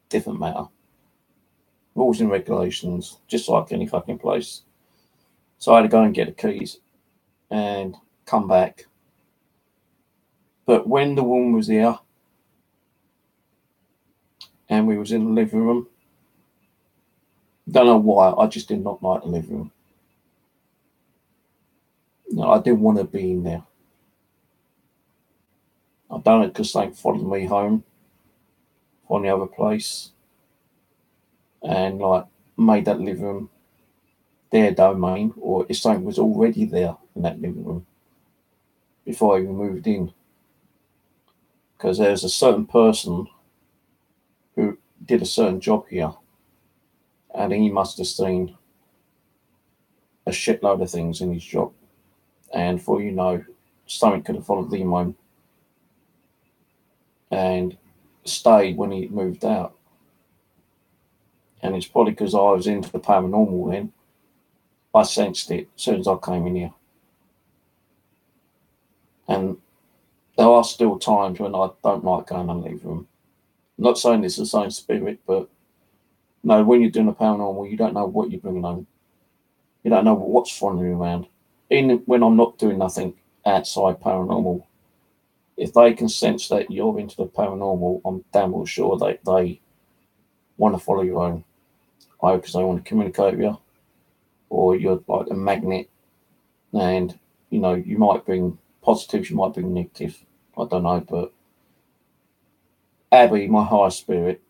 different matter. Rules and regulations, just like any fucking place. So I had to go and get the keys and come back. But when the woman was here and we was in the living room, don't know why, I just did not like the living room. No, I didn't want to be in there. I done it because they followed me home from the other place and like made that living room their domain, or if something was already there in that living room before I even moved in. Because there's a certain person who did a certain job here and he must have seen a shitload of things in his job. And for you know, something could have followed him home and stayed when he moved out. And it's probably because I was into the paranormal then. I sensed it as soon as I came in here. And there are still times when I don't like going in the living room. I'm not saying it's the same spirit, but no, when you're doing a paranormal, you don't know what you're bringing home. You don't know what's following you around. Even when I'm not doing nothing outside paranormal, if they can sense that you're into the paranormal, I'm damn well sure that they want to follow you home. Either because they want to communicate with you, or you're like a magnet, and you know, you might bring positives, you might bring negative. I don't know, but Abby, my higher spirit,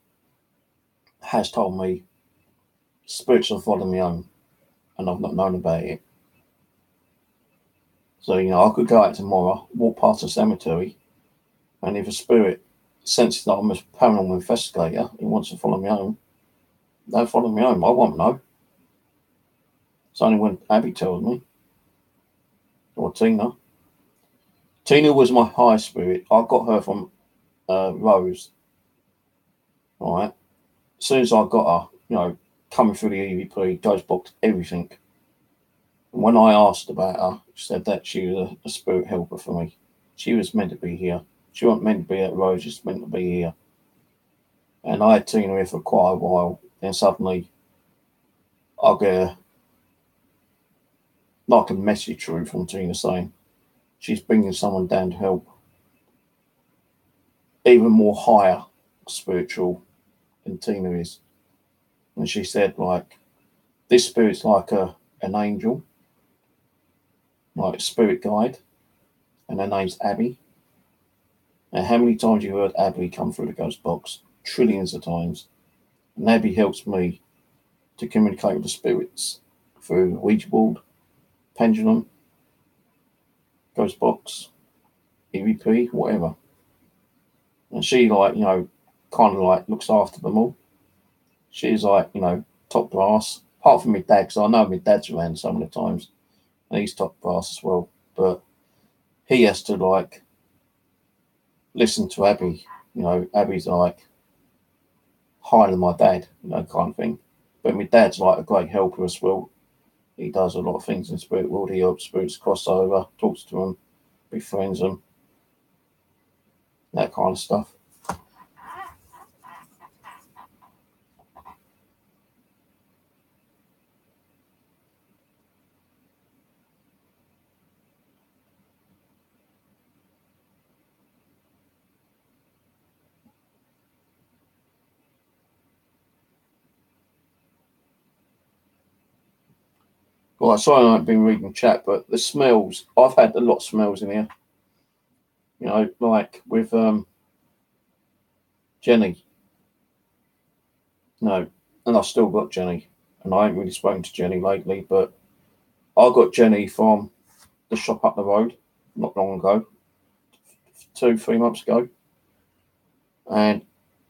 has told me spirits are following me home, and I've not known about it. So, you know, I could go out tomorrow, walk past a cemetery, and if a spirit senses that I'm a paranormal investigator, he wants to follow me home, they'll follow me home. I won't know. It's only when Abby tells me, or Tina. Tina was my high spirit. I got her from Rose. All right. As soon as I got her, you know, coming through the EVP, ghost box, everything. And when I asked about her, she said that she was a spirit helper for me. She was meant to be here. She wasn't meant to be at Rose, she's meant to be here. And I had Tina here for quite a while. Then suddenly, I get like a message through from Tina saying she's bringing someone down to help. Even more higher spiritual than Tina is. And she said, like, this spirit's like an angel, like a spirit guide, and her name's Abby. And how many times you heard Abby come through the ghost box? Trillions of times. And Abby helps me to communicate with the spirits through Ouija board, pendulum, ghost box, EVP, whatever. And she, like, you know, kind of like looks after them all. She's like, you know, top brass. Apart from my dad, because I know my dad's around some of the times, and he's top brass as well. But he has to like listen to Abby. You know, Abby's like higher than my dad, you know, kind of thing. But my dad's like a great helper as well. He does a lot of things in the spirit world. He helps spirits cross over, talks to them, befriends them, that kind of stuff. Well, sorry I haven't been reading chat, but the smells, I've had a lot of smells in here. You know, like with Jenny. No, and I've still got Jenny. And I ain't really spoken to Jenny lately, but I got Jenny from the shop up the road not long ago, 2-3 months ago. And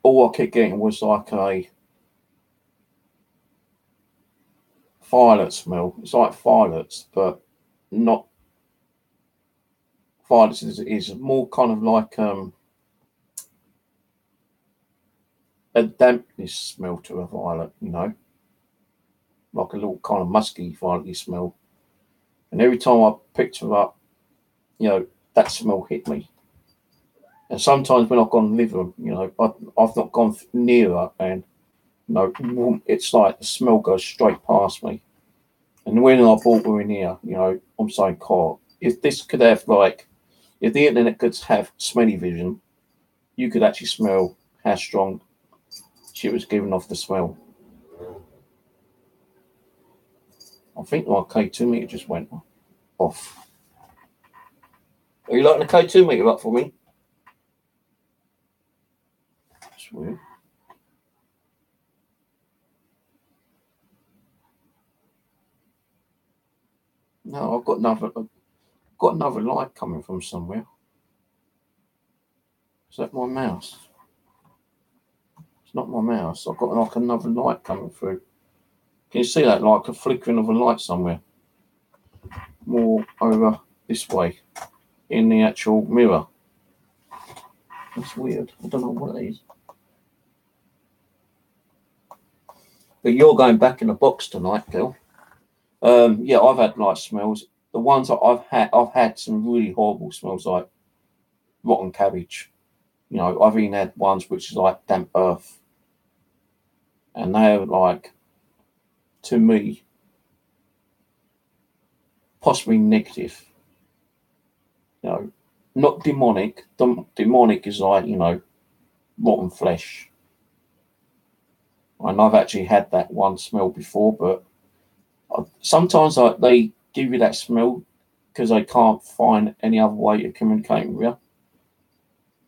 all I kept getting was like a violet smell. It's like violets, but not violets. Is more kind of like a dampness smell to a violet, you know, like a little kind of musky violet smell. And every time I picked her up, you know, that smell hit me. And sometimes when I've gone live them, you know, I've not gone nearer, and you know, it's like the smell goes straight past me. And when I brought her in here, you know, I'm saying, God, if this could have like, if the internet could have smelly vision, you could actually smell how strong she was giving off the smell. I think my K2 meter just went off. Are you lighting the K2 meter up for me? That's weird. No, I've got another light coming from somewhere. Is that my mouse? It's not my mouse. I've got like another light coming through. Can you see that, like a flickering of a light somewhere? More over this way in the actual mirror. That's weird. I don't know what it is. But you're going back in the box tonight, Gil. Yeah, I've had light smells. The ones that I've had some really horrible smells, like rotten cabbage. You know, I've even had ones which is like damp earth. And they're like, to me, possibly negative. You know, not demonic. Demonic is like, you know, rotten flesh. And I've actually had that one smell before, but sometimes they give you that smell because they can't find any other way to communicate with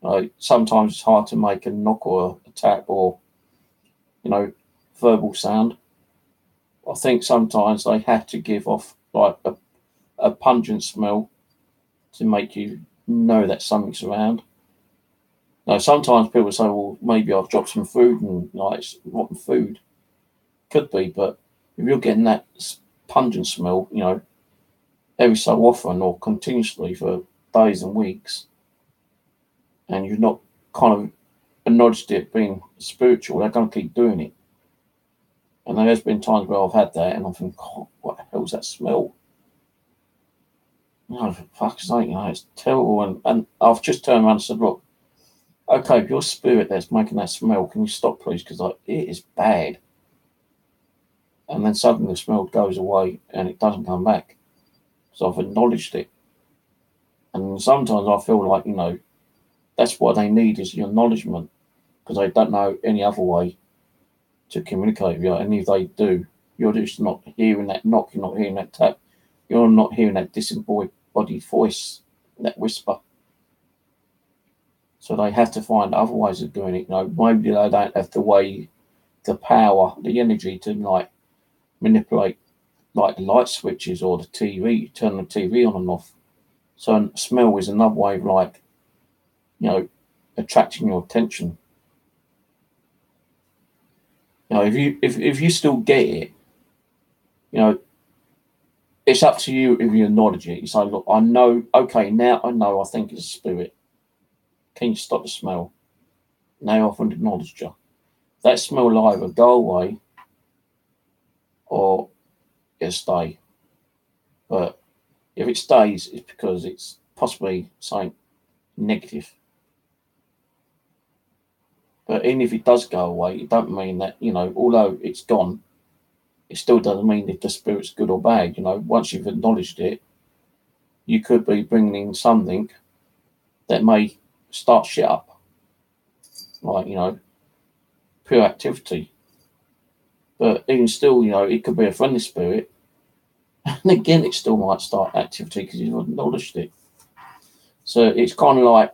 you. Sometimes it's hard to make a knock or a tap or, you know, verbal sound. I think sometimes they have to give off like a pungent smell to make you know that something's around. Now, sometimes people say, well, maybe I've dropped some food and like it's rotten food. Could be, but if you're getting that pungent smell, you know, every so often or continuously for days and weeks, and you've not kind of acknowledged it being spiritual, they're going to keep doing it. And there's been times where I've had that and I think, God, what the hell's that smell? You know, for fuck's sake, you know, it's terrible. And I've just turned around and said, look, okay, if your spirit that's making that smell, can you stop, please? Because like, it is bad. And then suddenly the smell goes away and it doesn't come back. So I've acknowledged it. And sometimes I feel like, you know, that's what they need is the acknowledgement, because they don't know any other way to communicate with you. And if they do, you're just not hearing that knock, you're not hearing that tap, you're not hearing that disembodied voice, that whisper. So they have to find other ways of doing it. You know, maybe they don't have the power, the energy to like manipulate like the light switches or the TV, turn the TV on and off. So smell is another way of like, you know, attracting your attention. You know, if you still get it, you know, it's up to you if you acknowledge it. You say, look, I know, okay, now I know, I think it's a spirit. Can you stop the smell? Now I've acknowledged you. That smell will either go away or it'll stay. But if it stays, it's because it's possibly something negative. But even if it does go away, it don't mean that, you know, although it's gone, it still doesn't mean if the spirit's good or bad. You know, once you've acknowledged it, you could be bringing in something that may start shit up. Like, you know, pure activity. But even still, you know, it could be a friendly spirit. And again, it still might start activity because you've acknowledged it. So it's kind of like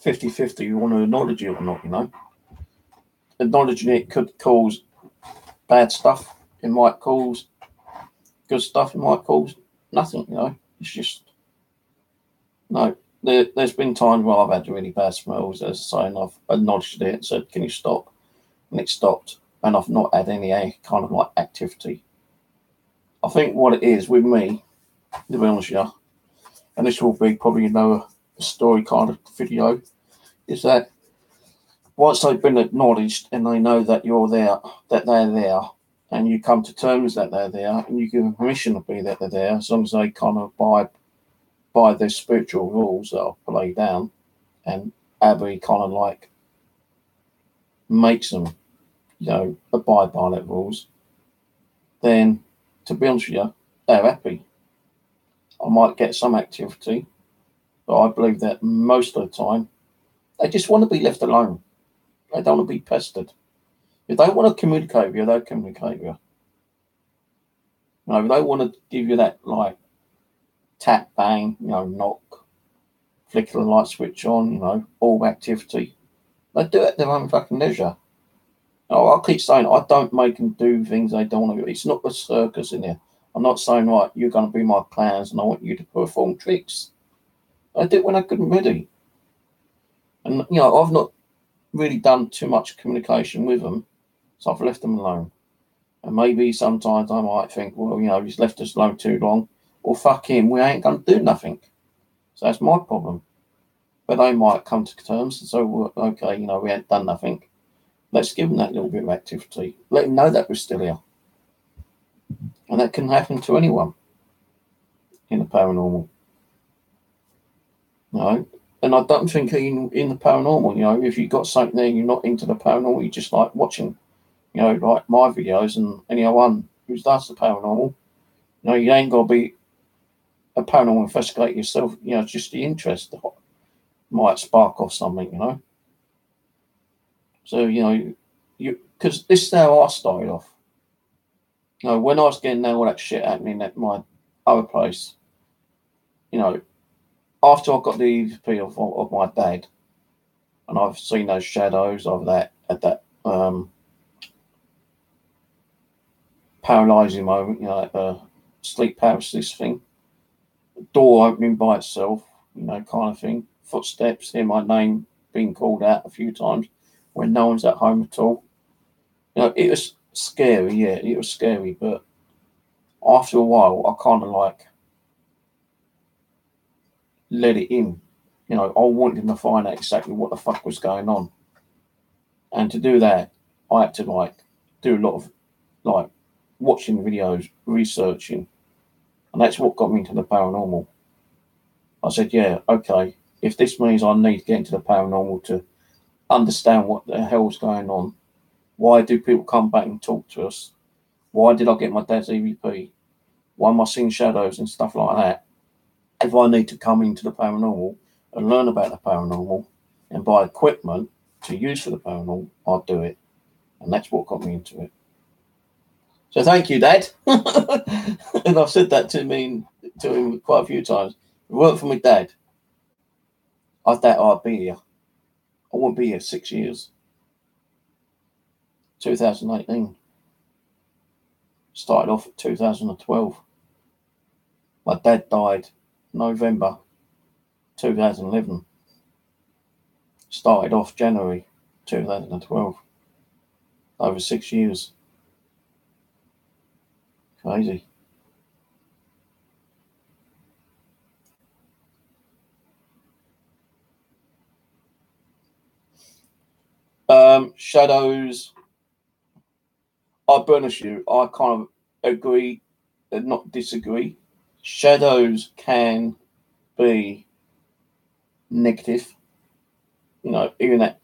50-50, you want to acknowledge it or not, you know. Acknowledging it could cause bad stuff. It might cause good stuff. It might cause nothing, you know. It's just, no. There's been times where I've had really bad smells, as I say, and I've acknowledged it and said, can you stop? And it stopped. And I've not had any kind of like activity. I think what it is with me, to be honest with you, and this will be probably, you know, a story kind of video, is that once they've been acknowledged and they know that you're there, that they're there, and you come to terms that they're there, and you give them permission to be that they're there, as long as they kind of abide by the spiritual rules that I've laid down, and Abby kind of like makes them, you know, abide by that rules, then to be honest with you, they're happy. I might get some activity, but I believe that most of the time they just want to be left alone. They don't want to be pestered. If they want to communicate with you, they'll communicate with you. You know, if they want to give you that like tap, bang, you know, knock, flicker the light switch on, you know, all activity, they do it at their own fucking leisure. I keep saying I don't make them do things they don't want to do. It's not a circus in here. I'm not saying, right, you're going to be my clowns and I want you to perform tricks. I did when I couldn't ready. And, you know, I've not really done too much communication with them, so I've left them alone. And maybe sometimes I might think, well, you know, he's left us alone too long. Or fuck him, we ain't going to do nothing. So that's my problem. But they might come to terms and say, well, okay, you know, we ain't done nothing. Let's give them that little bit of activity. Let them know that we're still here. And that can happen to anyone in the paranormal. You know? And I don't think in the paranormal, you know, if you've got something there and you're not into the paranormal, you just like watching, you know, like my videos and anyone who does the paranormal, you know, you ain't got to be a paranormal investigator yourself, you know, just the interest that might spark off something, you know. So, you know, because this is how I started off. You know, when I was getting all that shit happening at my other place, you know, after I got the EVP of my dad, and I've seen those shadows of that at that paralyzing moment, you know, like sleep paralysis thing, door opening by itself, you know, kind of thing, footsteps, hear my name being called out a few times when no one's at home at all. You know, it was scary, yeah, it was scary, but after a while, I kind of like let it in. You know, I wanted to find out exactly what the fuck was going on. And to do that, I had to like do a lot of like watching videos, researching. And that's what got me into the paranormal. I said, yeah, okay, if this means I need to get into the paranormal to understand what the hell's going on, why do people come back and talk to us? Why did I get my dad's EVP? Why am I seeing shadows and stuff like that? If I need to come into the paranormal and learn about the paranormal and buy equipment to use for the paranormal, I'll do it. And that's what got me into it. So thank you, Dad. And I've said that to him quite a few times. If it weren't for my dad, I thought I'd be here. I wouldn't be here 6 years. 2018. Started off at 2012. My dad died November 2011. Started off January 2012. Over 6 years. Crazy. Shadows. I'll be honest with you, I kind of agree and not disagree. Shadows can be negative. You know, even that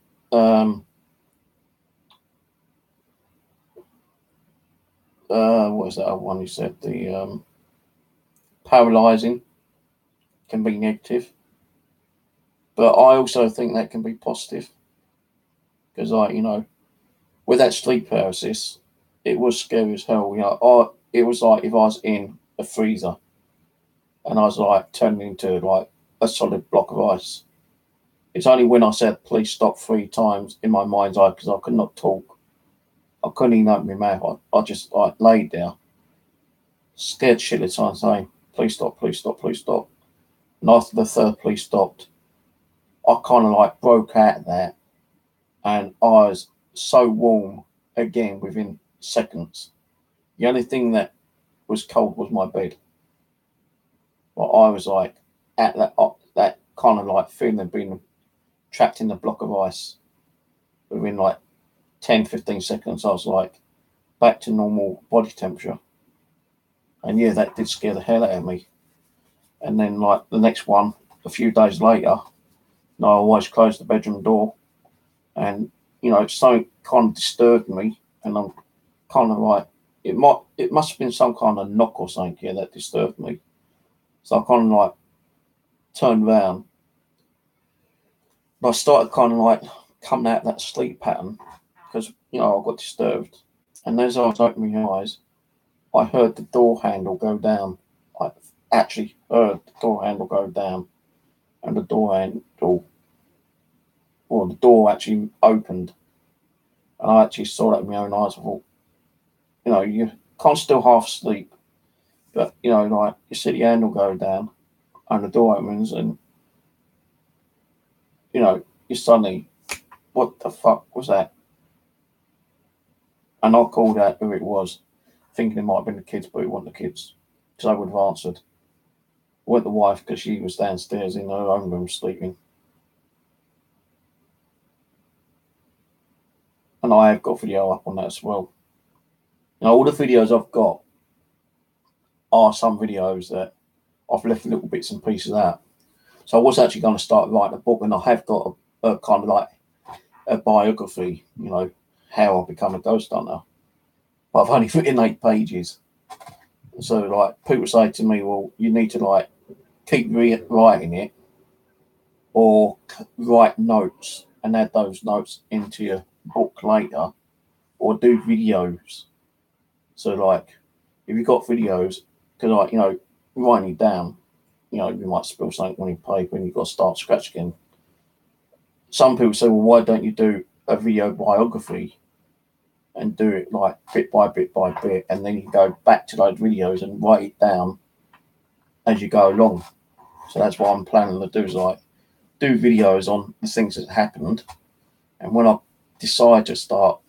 what was that other one you said? The paralyzing can be negative. But I also think that can be positive. Because you know, with that sleep paralysis, it was scary as hell. You know, it was like if I was in a freezer and I was like turning into like a solid block of ice. It's only when I said please stop 3 times in my mind's eye because I could not talk. I couldn't even open my mouth. I just like laid there, scared shitless time saying, please stop, please stop, please stop. And after the 3rd please stopped, I kind of like broke out of that and I was so warm again within seconds. The only thing that was cold was my bed. But I was like at that kind of like feeling of being trapped in the block of ice. Within like 10, 15 seconds, I was like back to normal body temperature. And yeah, that did scare the hell out of me. And then like the next one, a few days later, I always close the bedroom door, and something kind of disturbed me, and I'm kind of like, it must have been some kind of knock or something here that disturbed me. So I kind of like turned around. But I started kind of like coming out of that sleep pattern because I got disturbed. And as I was opening my eyes, I heard the door handle go down. I actually heard the door handle go down, and the door actually opened. And I actually saw that with my own eyes. I thought, you can't still half sleep, but like you see the handle go down and the door opens, and you suddenly, what the fuck was that? And I called out who it was, thinking it might have been the kids, but it wasn't the kids, because I would have answered. It wasn't the wife, because she was downstairs in her own room sleeping. And I have got video up on that as well. All the videos I've got are some videos that I've left little bits and pieces out. So I was actually going to start writing a book, and I have got a kind of like a biography, how I become a ghost hunter. But I've only written 8 pages. So like people say to me, well, you need to like keep writing it, or write notes and add those notes into your book later, or do videos. So like if you've got videos, because like writing it down, you might spill something on your paper and you've got to start scratch again. Some people say, well, why don't you do a video biography and do it like bit by bit by bit, and then you go back to those videos and write it down as you go along. So that's what I'm planning to do, is like do videos on the things that happened, and when I decide to start,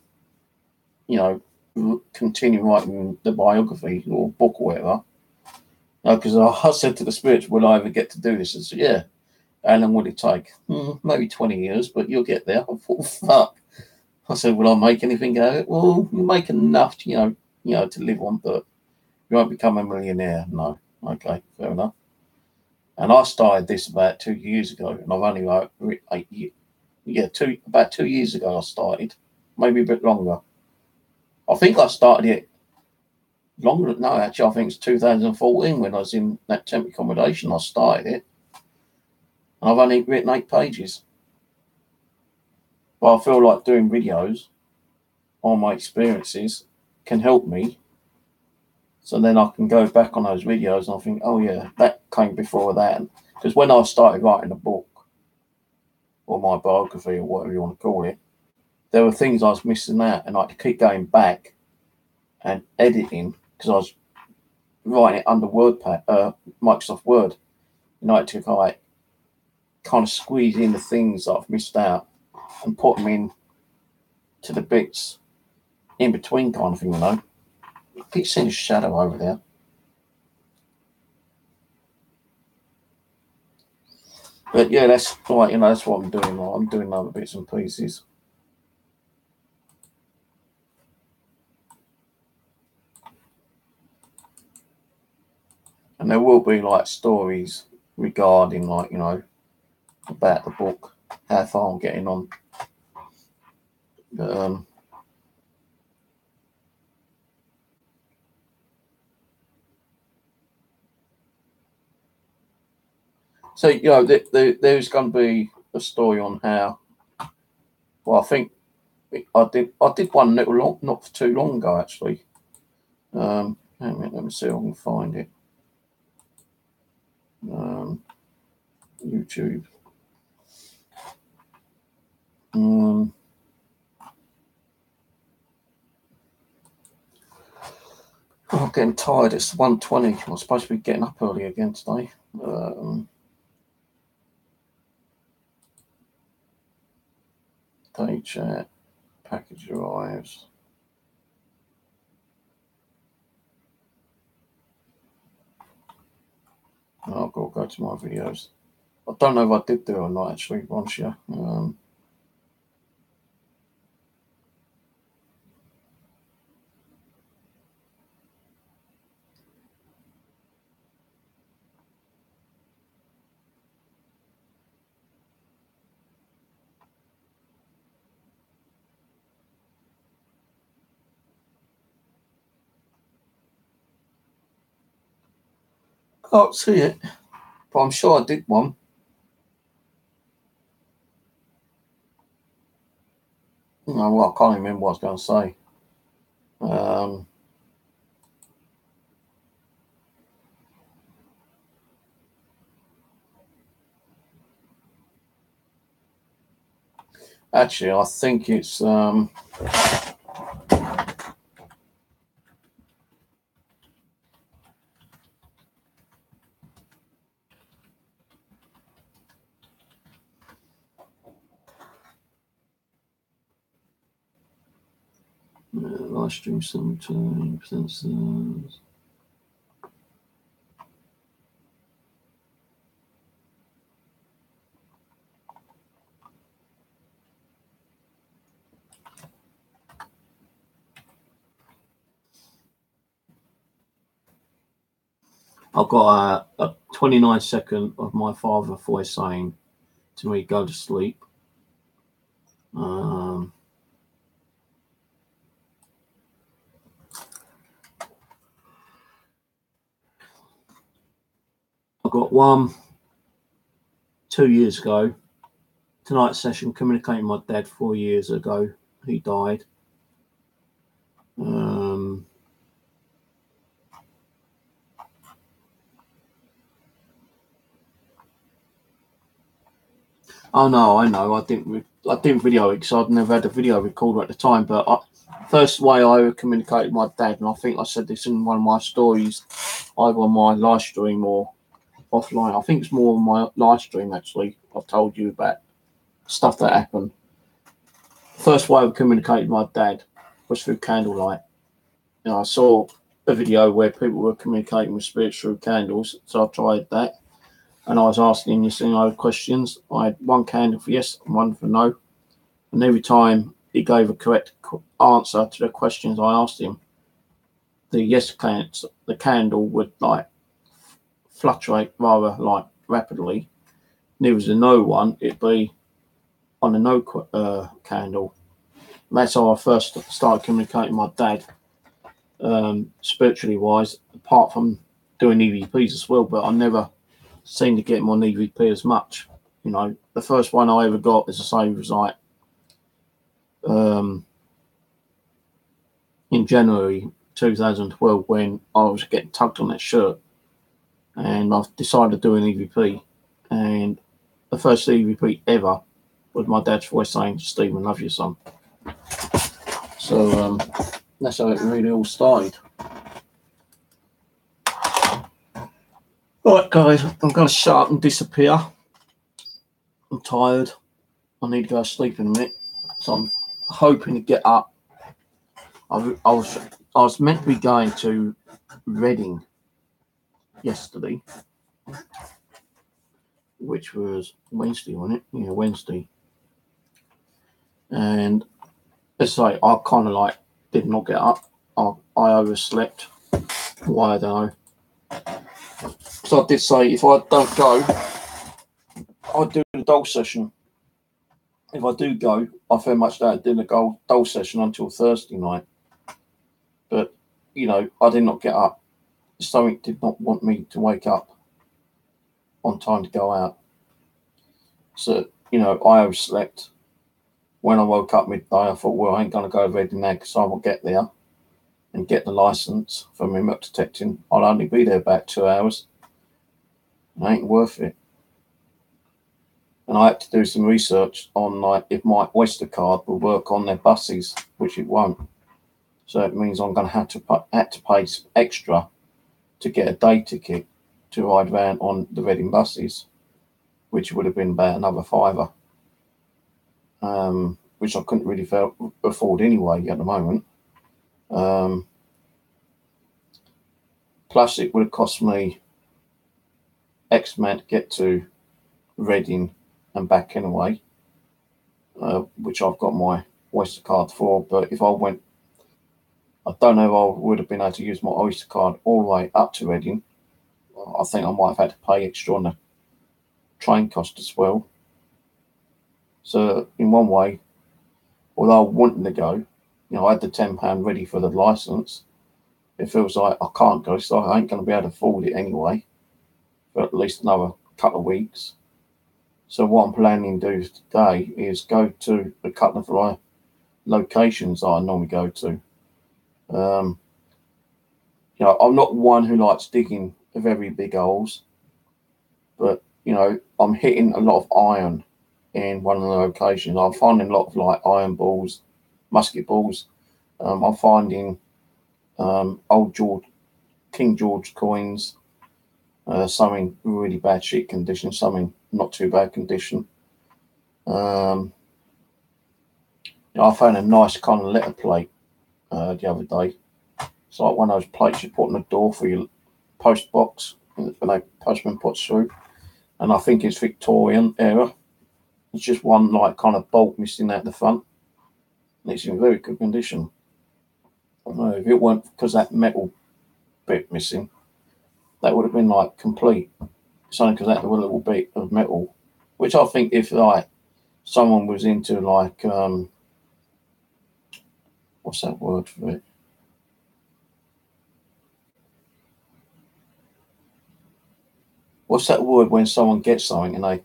continue writing the biography or book or whatever, because I said to the spirits, will I ever get to do this? I said, yeah. How long would it take? Maybe 20 years, but you'll get there. I thought, fuck. I said, will I make anything out of it? Well, you make enough, to live on, but you won't become a millionaire. No. Okay, fair enough. And I started this about 2 years ago, and I've only about 2 years ago I started, maybe a bit longer. I think I started it longer. No, actually, I think it's 2014 when I was in that temporary accommodation. I started it. And I've only written 8 pages. But I feel like doing videos on my experiences can help me. So then I can go back on those videos and I think, oh yeah, that came before that. Because when I started writing a book, or my biography, or whatever you want to call it, there were things I was missing out, and I had to keep going back and editing, because I was writing it under Microsoft Word. I had to like kind of squeeze in the things that I've missed out and put them in to the bits in between, kind of thing, I keep seeing a shadow over there. But yeah, that's like, that's what I'm doing. I'm doing other bits and pieces. And there will be like stories regarding like, about the book, how far I'm getting on. But, so, there's going to be a story on how, well, I think I did one not for too long ago, actually. Let me see if I can find it. YouTube. I'm getting tired. It's 1:20. I'm supposed to be getting up early again today. Day chat. Package arrives. I've got to go to my videos. I don't know if I did do it or not, actually, once, yeah. can't see it, but I'm sure I did one. No, well, I can't remember what I was going to say. Actually, I think it's live stream 17%. I've got a 29-second of my father voice saying to me, "Go to sleep." I've got one 2 years ago. Tonight's session, communicating with my dad 4 years ago. He died. Oh no, I know. I didn't video it because I'd never had a video recorder at the time. But first way I communicated with my dad, and I think I said this in one of my stories, either on my live stream or offline. I think it's more on my live stream actually. I've told you about stuff that happened. First way I communicated with my dad was through candlelight. You know, I saw a video where people were communicating with spirits through candles, so I tried that. And I was asking questions. I had one candle for yes and one for no. And every time he gave a correct answer to the questions I asked him, the yes candle would like fluctuate rather like rapidly. And if it was a no one, it'd be on a no candle. And that's how I first started communicating with my dad, spiritually wise, apart from doing EVPs as well, but I never seemed to get him on EVP as much. You know, the first one I ever got, as I say, was like in January 2012 when I was getting tugged on that shirt, and I've decided to do an EVP. And the first EVP ever was my dad's voice saying, "Stephen, love you, son." So that's how it really all started. Right, guys, I'm going to shut up and disappear. I'm tired. I need to go to sleep in a minute. So I'm hoping to get up. I was meant to be going to Reading yesterday, which was Wednesday, wasn't it? Yeah, Wednesday. And as I say, I kind of like did not get up. I overslept. Why, I don't know. So I did say if I don't go, I'll do the dole session. If I do go, I very much doubt doing the dole session until Thursday night. But, you know, I did not get up. Something did not want me to wake up on time to go out. So, you know, I overslept. When I woke up midday, I thought, well, I ain't going to go to Reading now because I will get there and get the license for remote detecting. I'll only be there about 2 hours. It ain't worth it. And I had to do some research on like if my Oyster card will work on their buses, which it won't. So it means I'm going to have to pay extra to get a day ticket to ride around on the Reading buses, which would have been about another £5, which I couldn't really afford anyway at the moment. Plus, it would have cost me X amount to get to Reading and back anyway, which I've got my Oyster card for. But if I went, I don't know if I would have been able to use my Oyster card all the way up to Reading. I think I might have had to pay extra on the train cost as well. So in one way, although I wanted to go, you know, I had the £10 ready for the license. It feels like I can't go, so I ain't going to be able to afford it anyway. for at least another couple of weeks. So what I'm planning to do today is go to a couple of locations that I normally go to. You know, I'm not one who likes digging very big holes, but you know, I'm hitting a lot of iron in one of the locations. I'm finding a lot of like iron balls, musket balls. I'm finding old King George coins, some in really bad shit condition, some in not too bad condition. You know, I found a nice kind of letter plate the other day. It's like one of those plates you put on the door for your post box when the postman puts through. And I think it's Victorian era. It's just one like kind of bolt missing out the front. And it's in very good condition. If it weren't because that metal bit missing, that would have been like complete. It's only because that little bit of metal, which I think if like someone was into like what's that word for it? What's that word when someone gets something and they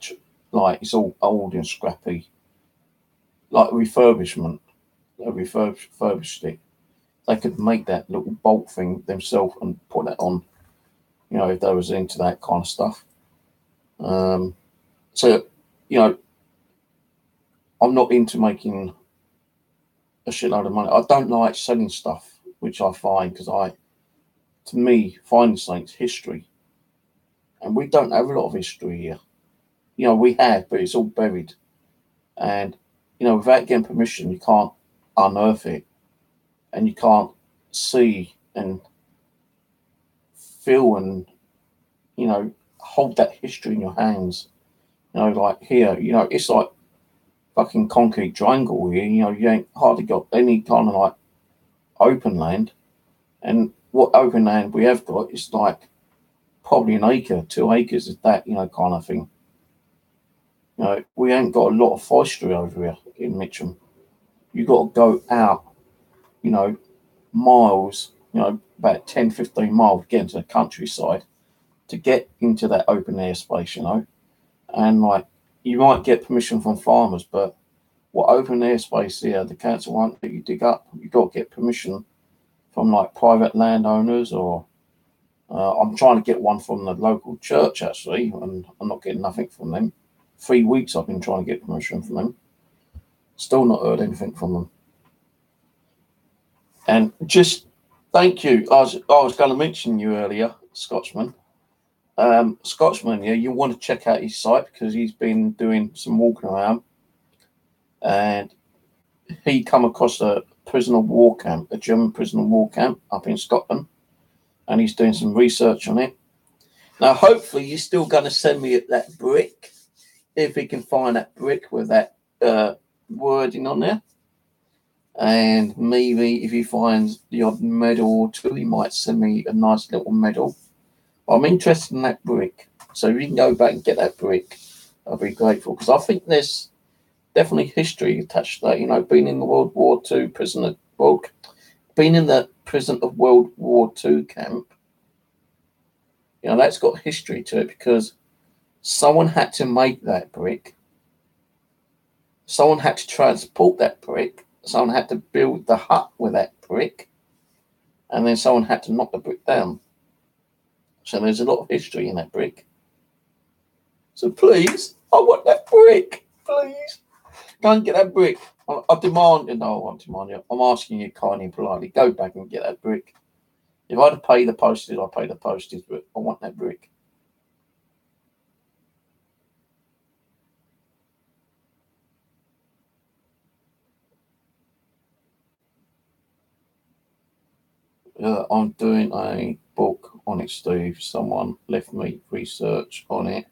like it's all old and scrappy, like refurbishment? They refurbished it. They could make that little bolt thing themselves and put that on. You know, if they was into that kind of stuff. So, you know, I'm not into making a shitload of money. I don't like selling stuff, which I find because to me, finding something's history. And we don't have a lot of history here. You know, we have, but it's all buried. And, you know, without getting permission, you can't unearth it. And you can't see and feel and, you know, hold that history in your hands. You know, like here, you know, it's like fucking concrete jungle here. You know, you ain't hardly got any kind of like open land. And what open land we have got is like probably an acre, 2 acres of that, you know, kind of thing. You know, we ain't got a lot of forestry over here in Mitcham. You got to go out, you know, miles, you know, about 10, 15 miles to get into the countryside to get into that open air space, you know. And like, you might get permission from farmers, but what open air space here, the council won't let you dig up. You got to get permission from like private landowners or I'm trying to get one from the local church actually, and I'm not getting nothing from them. 3 weeks I've been trying to get permission from them. Still not heard anything from them. And just thank you. I was going to mention you earlier, Scotsman. Scotsman, yeah, you want to check out his site because he's been doing some walking around, and he come across a prisoner of war camp, a German prisoner of war camp up in Scotland, and he's doing some research on it. Now, hopefully, you're still going to send me that brick if he can find that brick with that wording on there. And maybe if he finds the odd medal or two, he might send me a nice little medal. I'm interested in that brick. So if you can go back and get that brick, I'll be grateful. Because I think there's definitely history attached to that. You know, being in the World War II prisoner, well, being in the prison of World War II camp, you know, that's got history to it because someone had to make that brick. Someone had to transport that brick. Someone had to build the hut with that brick. And then someone had to knock the brick down. So there's a lot of history in that brick. So please, I want that brick. Please. Go and get that brick. I demand, no, I won't demand you. I'm asking you kindly and politely, go back and get that brick. If I had to pay the postage, I'll pay the postage, but I want that brick. I'm doing a book on it, Steve. Someone left me research on it.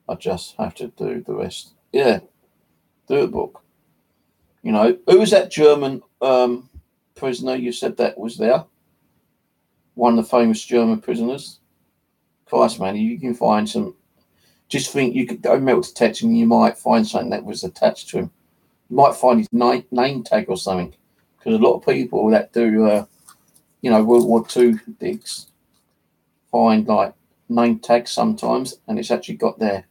I just have to do the rest. Yeah, do a book. You know, who was that German prisoner you said that was there? One of the famous German prisoners. Christ, man, you can find some. Just think you could go metal detecting and you might find something that was attached to him. You might find his name tag or something. Because a lot of people that do, you know, World War II digs find like name tags sometimes, and it's actually got their,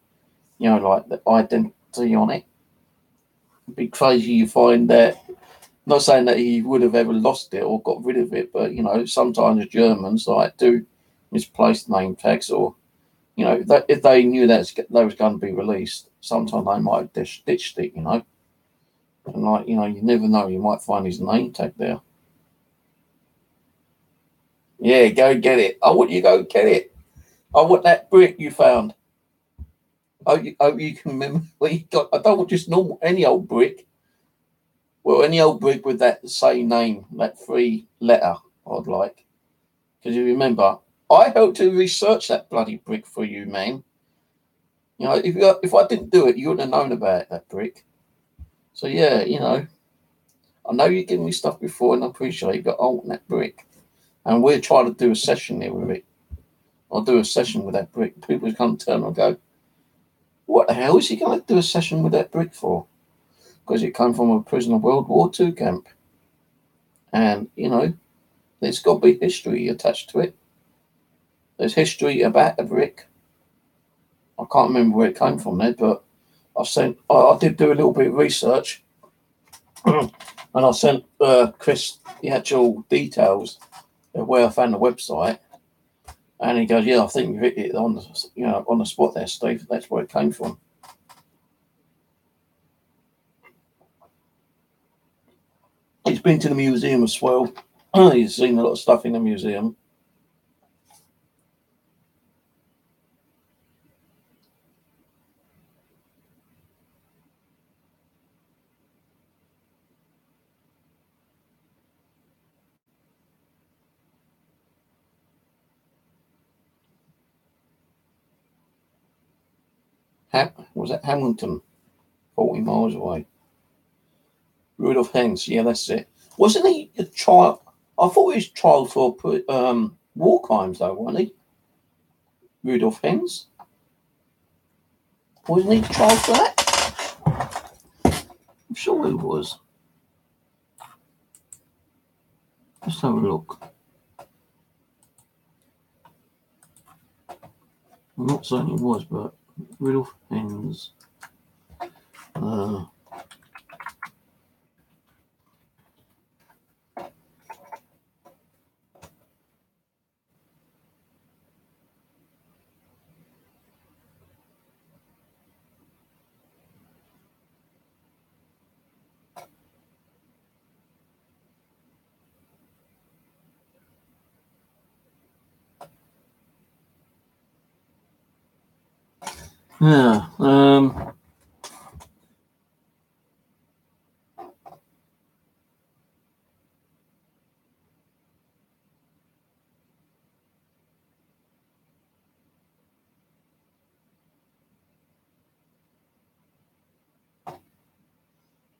like the identity on it. It'd be crazy you find that. Not saying that he would have ever lost it or got rid of it, but sometimes Germans like do misplace name tags, or that if they knew that they was going to be released, sometimes they might have ditched it, and you never know, you might find his name tag there. Yeah, go get it. I want you to go get it. I want that brick you found. Oh, you can remember where you got. I don't want just any old brick. Well, any old brick with that same name, that 3-letter, I'd like. Because you remember, I helped to research that bloody brick for you, man. If I didn't do it, you wouldn't have known about that brick. So yeah, I know you gave me stuff before, and I appreciate it, but I want that brick. And we're trying to do a session here with it. I'll do a session with that brick. People come turn and go, what the hell is he going to do a session with that brick for? Because it came from a prisoner of World War II camp. And, there's got to be history attached to it. There's history about the brick. I can't remember where it came from there, but I did do a little bit of research. And I sent Chris the actual details of where I found the website. And he goes, yeah, I think you've hit it on the spot there, Steve. That's where it came from. He's been to the museum as well. He's seen a lot of stuff in the museum. Was that Hamilton? 40 miles away. Rudolph Hens, yeah, that's it. Wasn't he a child? I thought he was tried for war crimes, though, wasn't he? Rudolph Hens? Wasn't he tried for that? I'm sure he was. Let's have a look. I'm not saying he was, but Rudolph Hens. Yeah.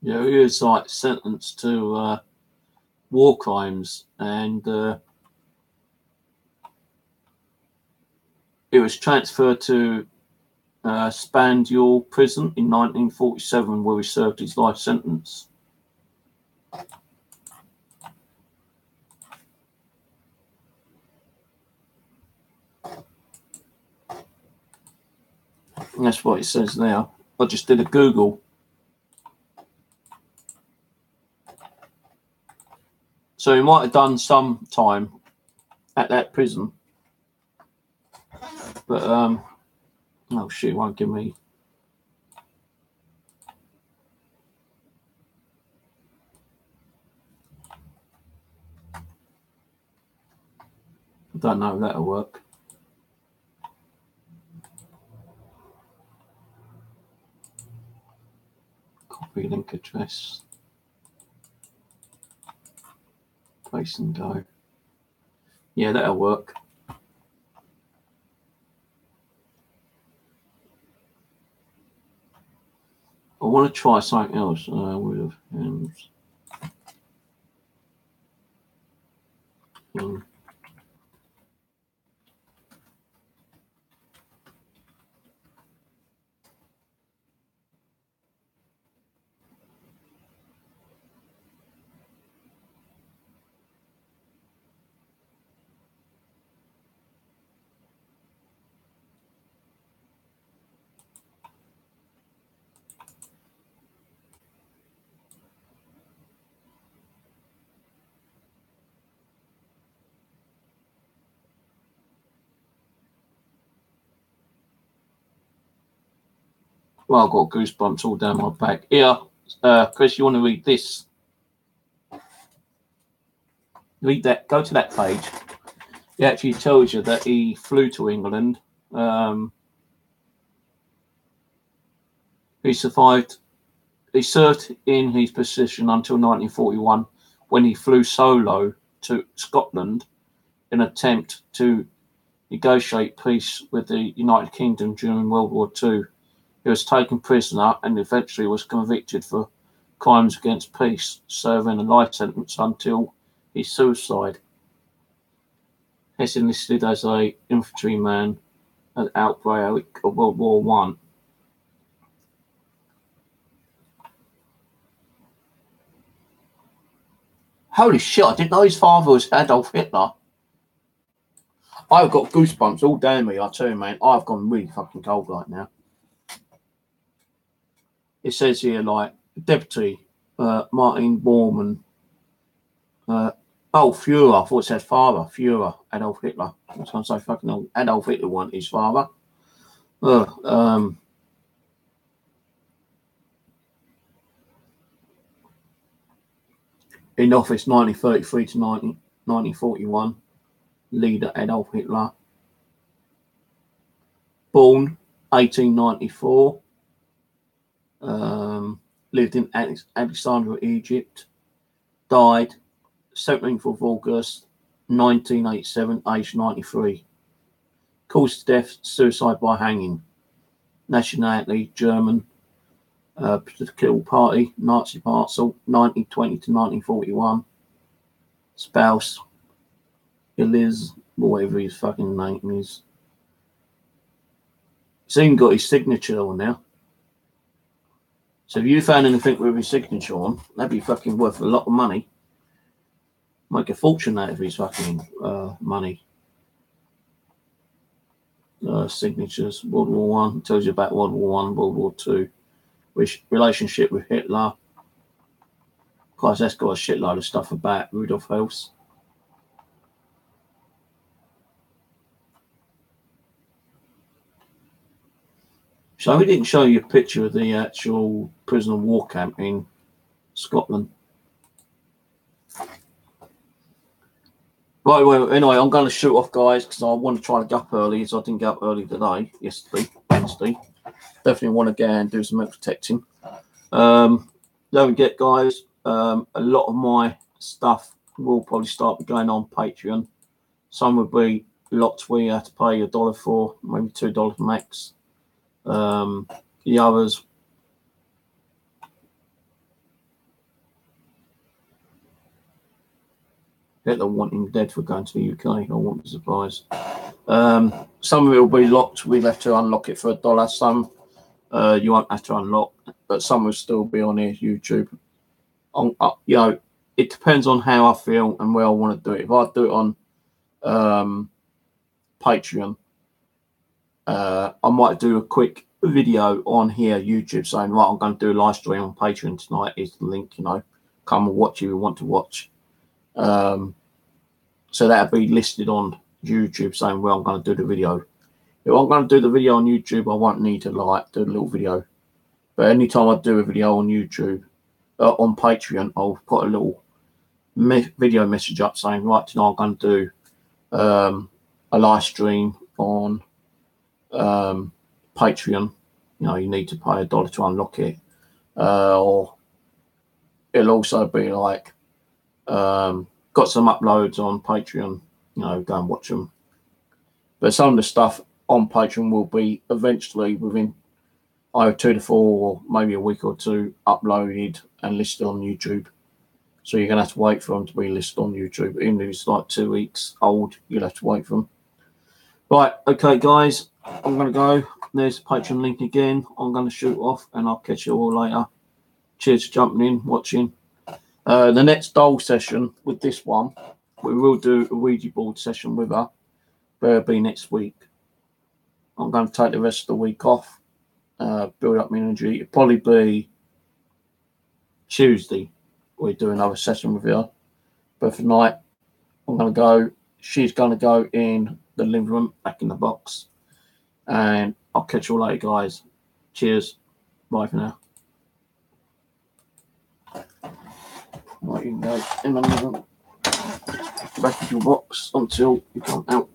Yeah, he was like sentenced to war crimes, and it was transferred to Spandau prison in 1947, where he served his life sentence. And that's what it says now. I just did a Google. So he might have done some time at that prison. But, oh shit, it won't give me. I don't know if that'll work. Copy link address. Place and go. Yeah, that'll work. I want to try something else with hands. Well, I've got goosebumps all down my back. Here, Chris, you want to read this? Read that. Go to that page. It actually tells you that he flew to England. He survived. He served in his position until 1941, when he flew solo to Scotland in an attempt to negotiate peace with the United Kingdom during World War II. He was taken prisoner and eventually was convicted for crimes against peace, serving a life sentence until his suicide. Hess enlisted as an infantryman at the outbreak of World War I. Holy shit, I didn't know his father was Adolf Hitler. I've got goosebumps all down me, I tell you, man. I've gone really fucking cold right now. It says here, like, Deputy Martin Bormann. Führer. I thought it said father. Führer, Adolf Hitler. I was going to say fucking old Adolf Hitler wasn't his father. In office 1933 to 1941. Leader Adolf Hitler. Born 1894. Lived in Alexandria, Egypt. Died 17th of August 1987, aged 93. Cause of death, suicide by hanging. Nationality, German. Political party, Nazi Party, 1920 to 1941. Spouse, Eliz, whatever his fucking name is. He's even got his signature on there. So if you found anything with his signature on, that'd be fucking worth a lot of money. Make a fortune out of his fucking money. Signatures, World War One, tells you about World War One, World War Two. Relationship with Hitler. Of course, that's got a shitload of stuff about Rudolf Hess. So we didn't show you a picture of the actual prisoner of war camp in Scotland. Right, well, anyway, I'm going to shoot off, guys, because I want to try to get up early, as I didn't get up early today, yesterday, Wednesday. Definitely want to go and do some milk protecting. Don't forget, guys, a lot of my stuff will probably start going on Patreon. Some will be lots where you have to pay $1 for, maybe $2 max. The others, Hitler wanting dead for going to the UK. I won't be surprised. Some of it will be locked. We'll have to unlock it for $1. Some you won't have to unlock, but some will still be on here, YouTube. You know, it depends on how I feel and where I want to do it. If I do it on Patreon, I might do a quick video on here, YouTube, saying, right, I'm going to do a live stream on Patreon tonight. Is the link, you know, come and watch if you want to watch. So that'll be listed on YouTube, saying, well, I'm going to do the video. If I'm going to do the video on YouTube, I won't need to like do a little video. But anytime I do a video on YouTube, on Patreon, I'll put a little video message up saying, right, tonight I'm going to do a live stream on Patreon. You know, you need to pay $1 to unlock it. Or it'll also be like, got some uploads on Patreon, you know, go and watch them. But some of the stuff on Patreon will be eventually within either 2 to 4 or maybe a week or two uploaded and listed on YouTube. So you're going to have to wait for them to be listed on YouTube. Even if it's like 2 weeks old, you'll have to wait for them. Right, okay, guys, I'm going to go. There's the Patreon link again. I'm going to shoot off and I'll catch you all later. Cheers for jumping in, watching. The next doll session with this one, we will do a Ouija board session with her. But it'll be next week. I'm going to take the rest of the week off, build up my energy. It'll probably be Tuesday. We'll do another session with her. But for tonight, I'm going to go. She's going to go in the living room, back in the box. And I'll catch you all later, guys. Cheers. Bye for now. Right, you can go in and back of your box until you come out.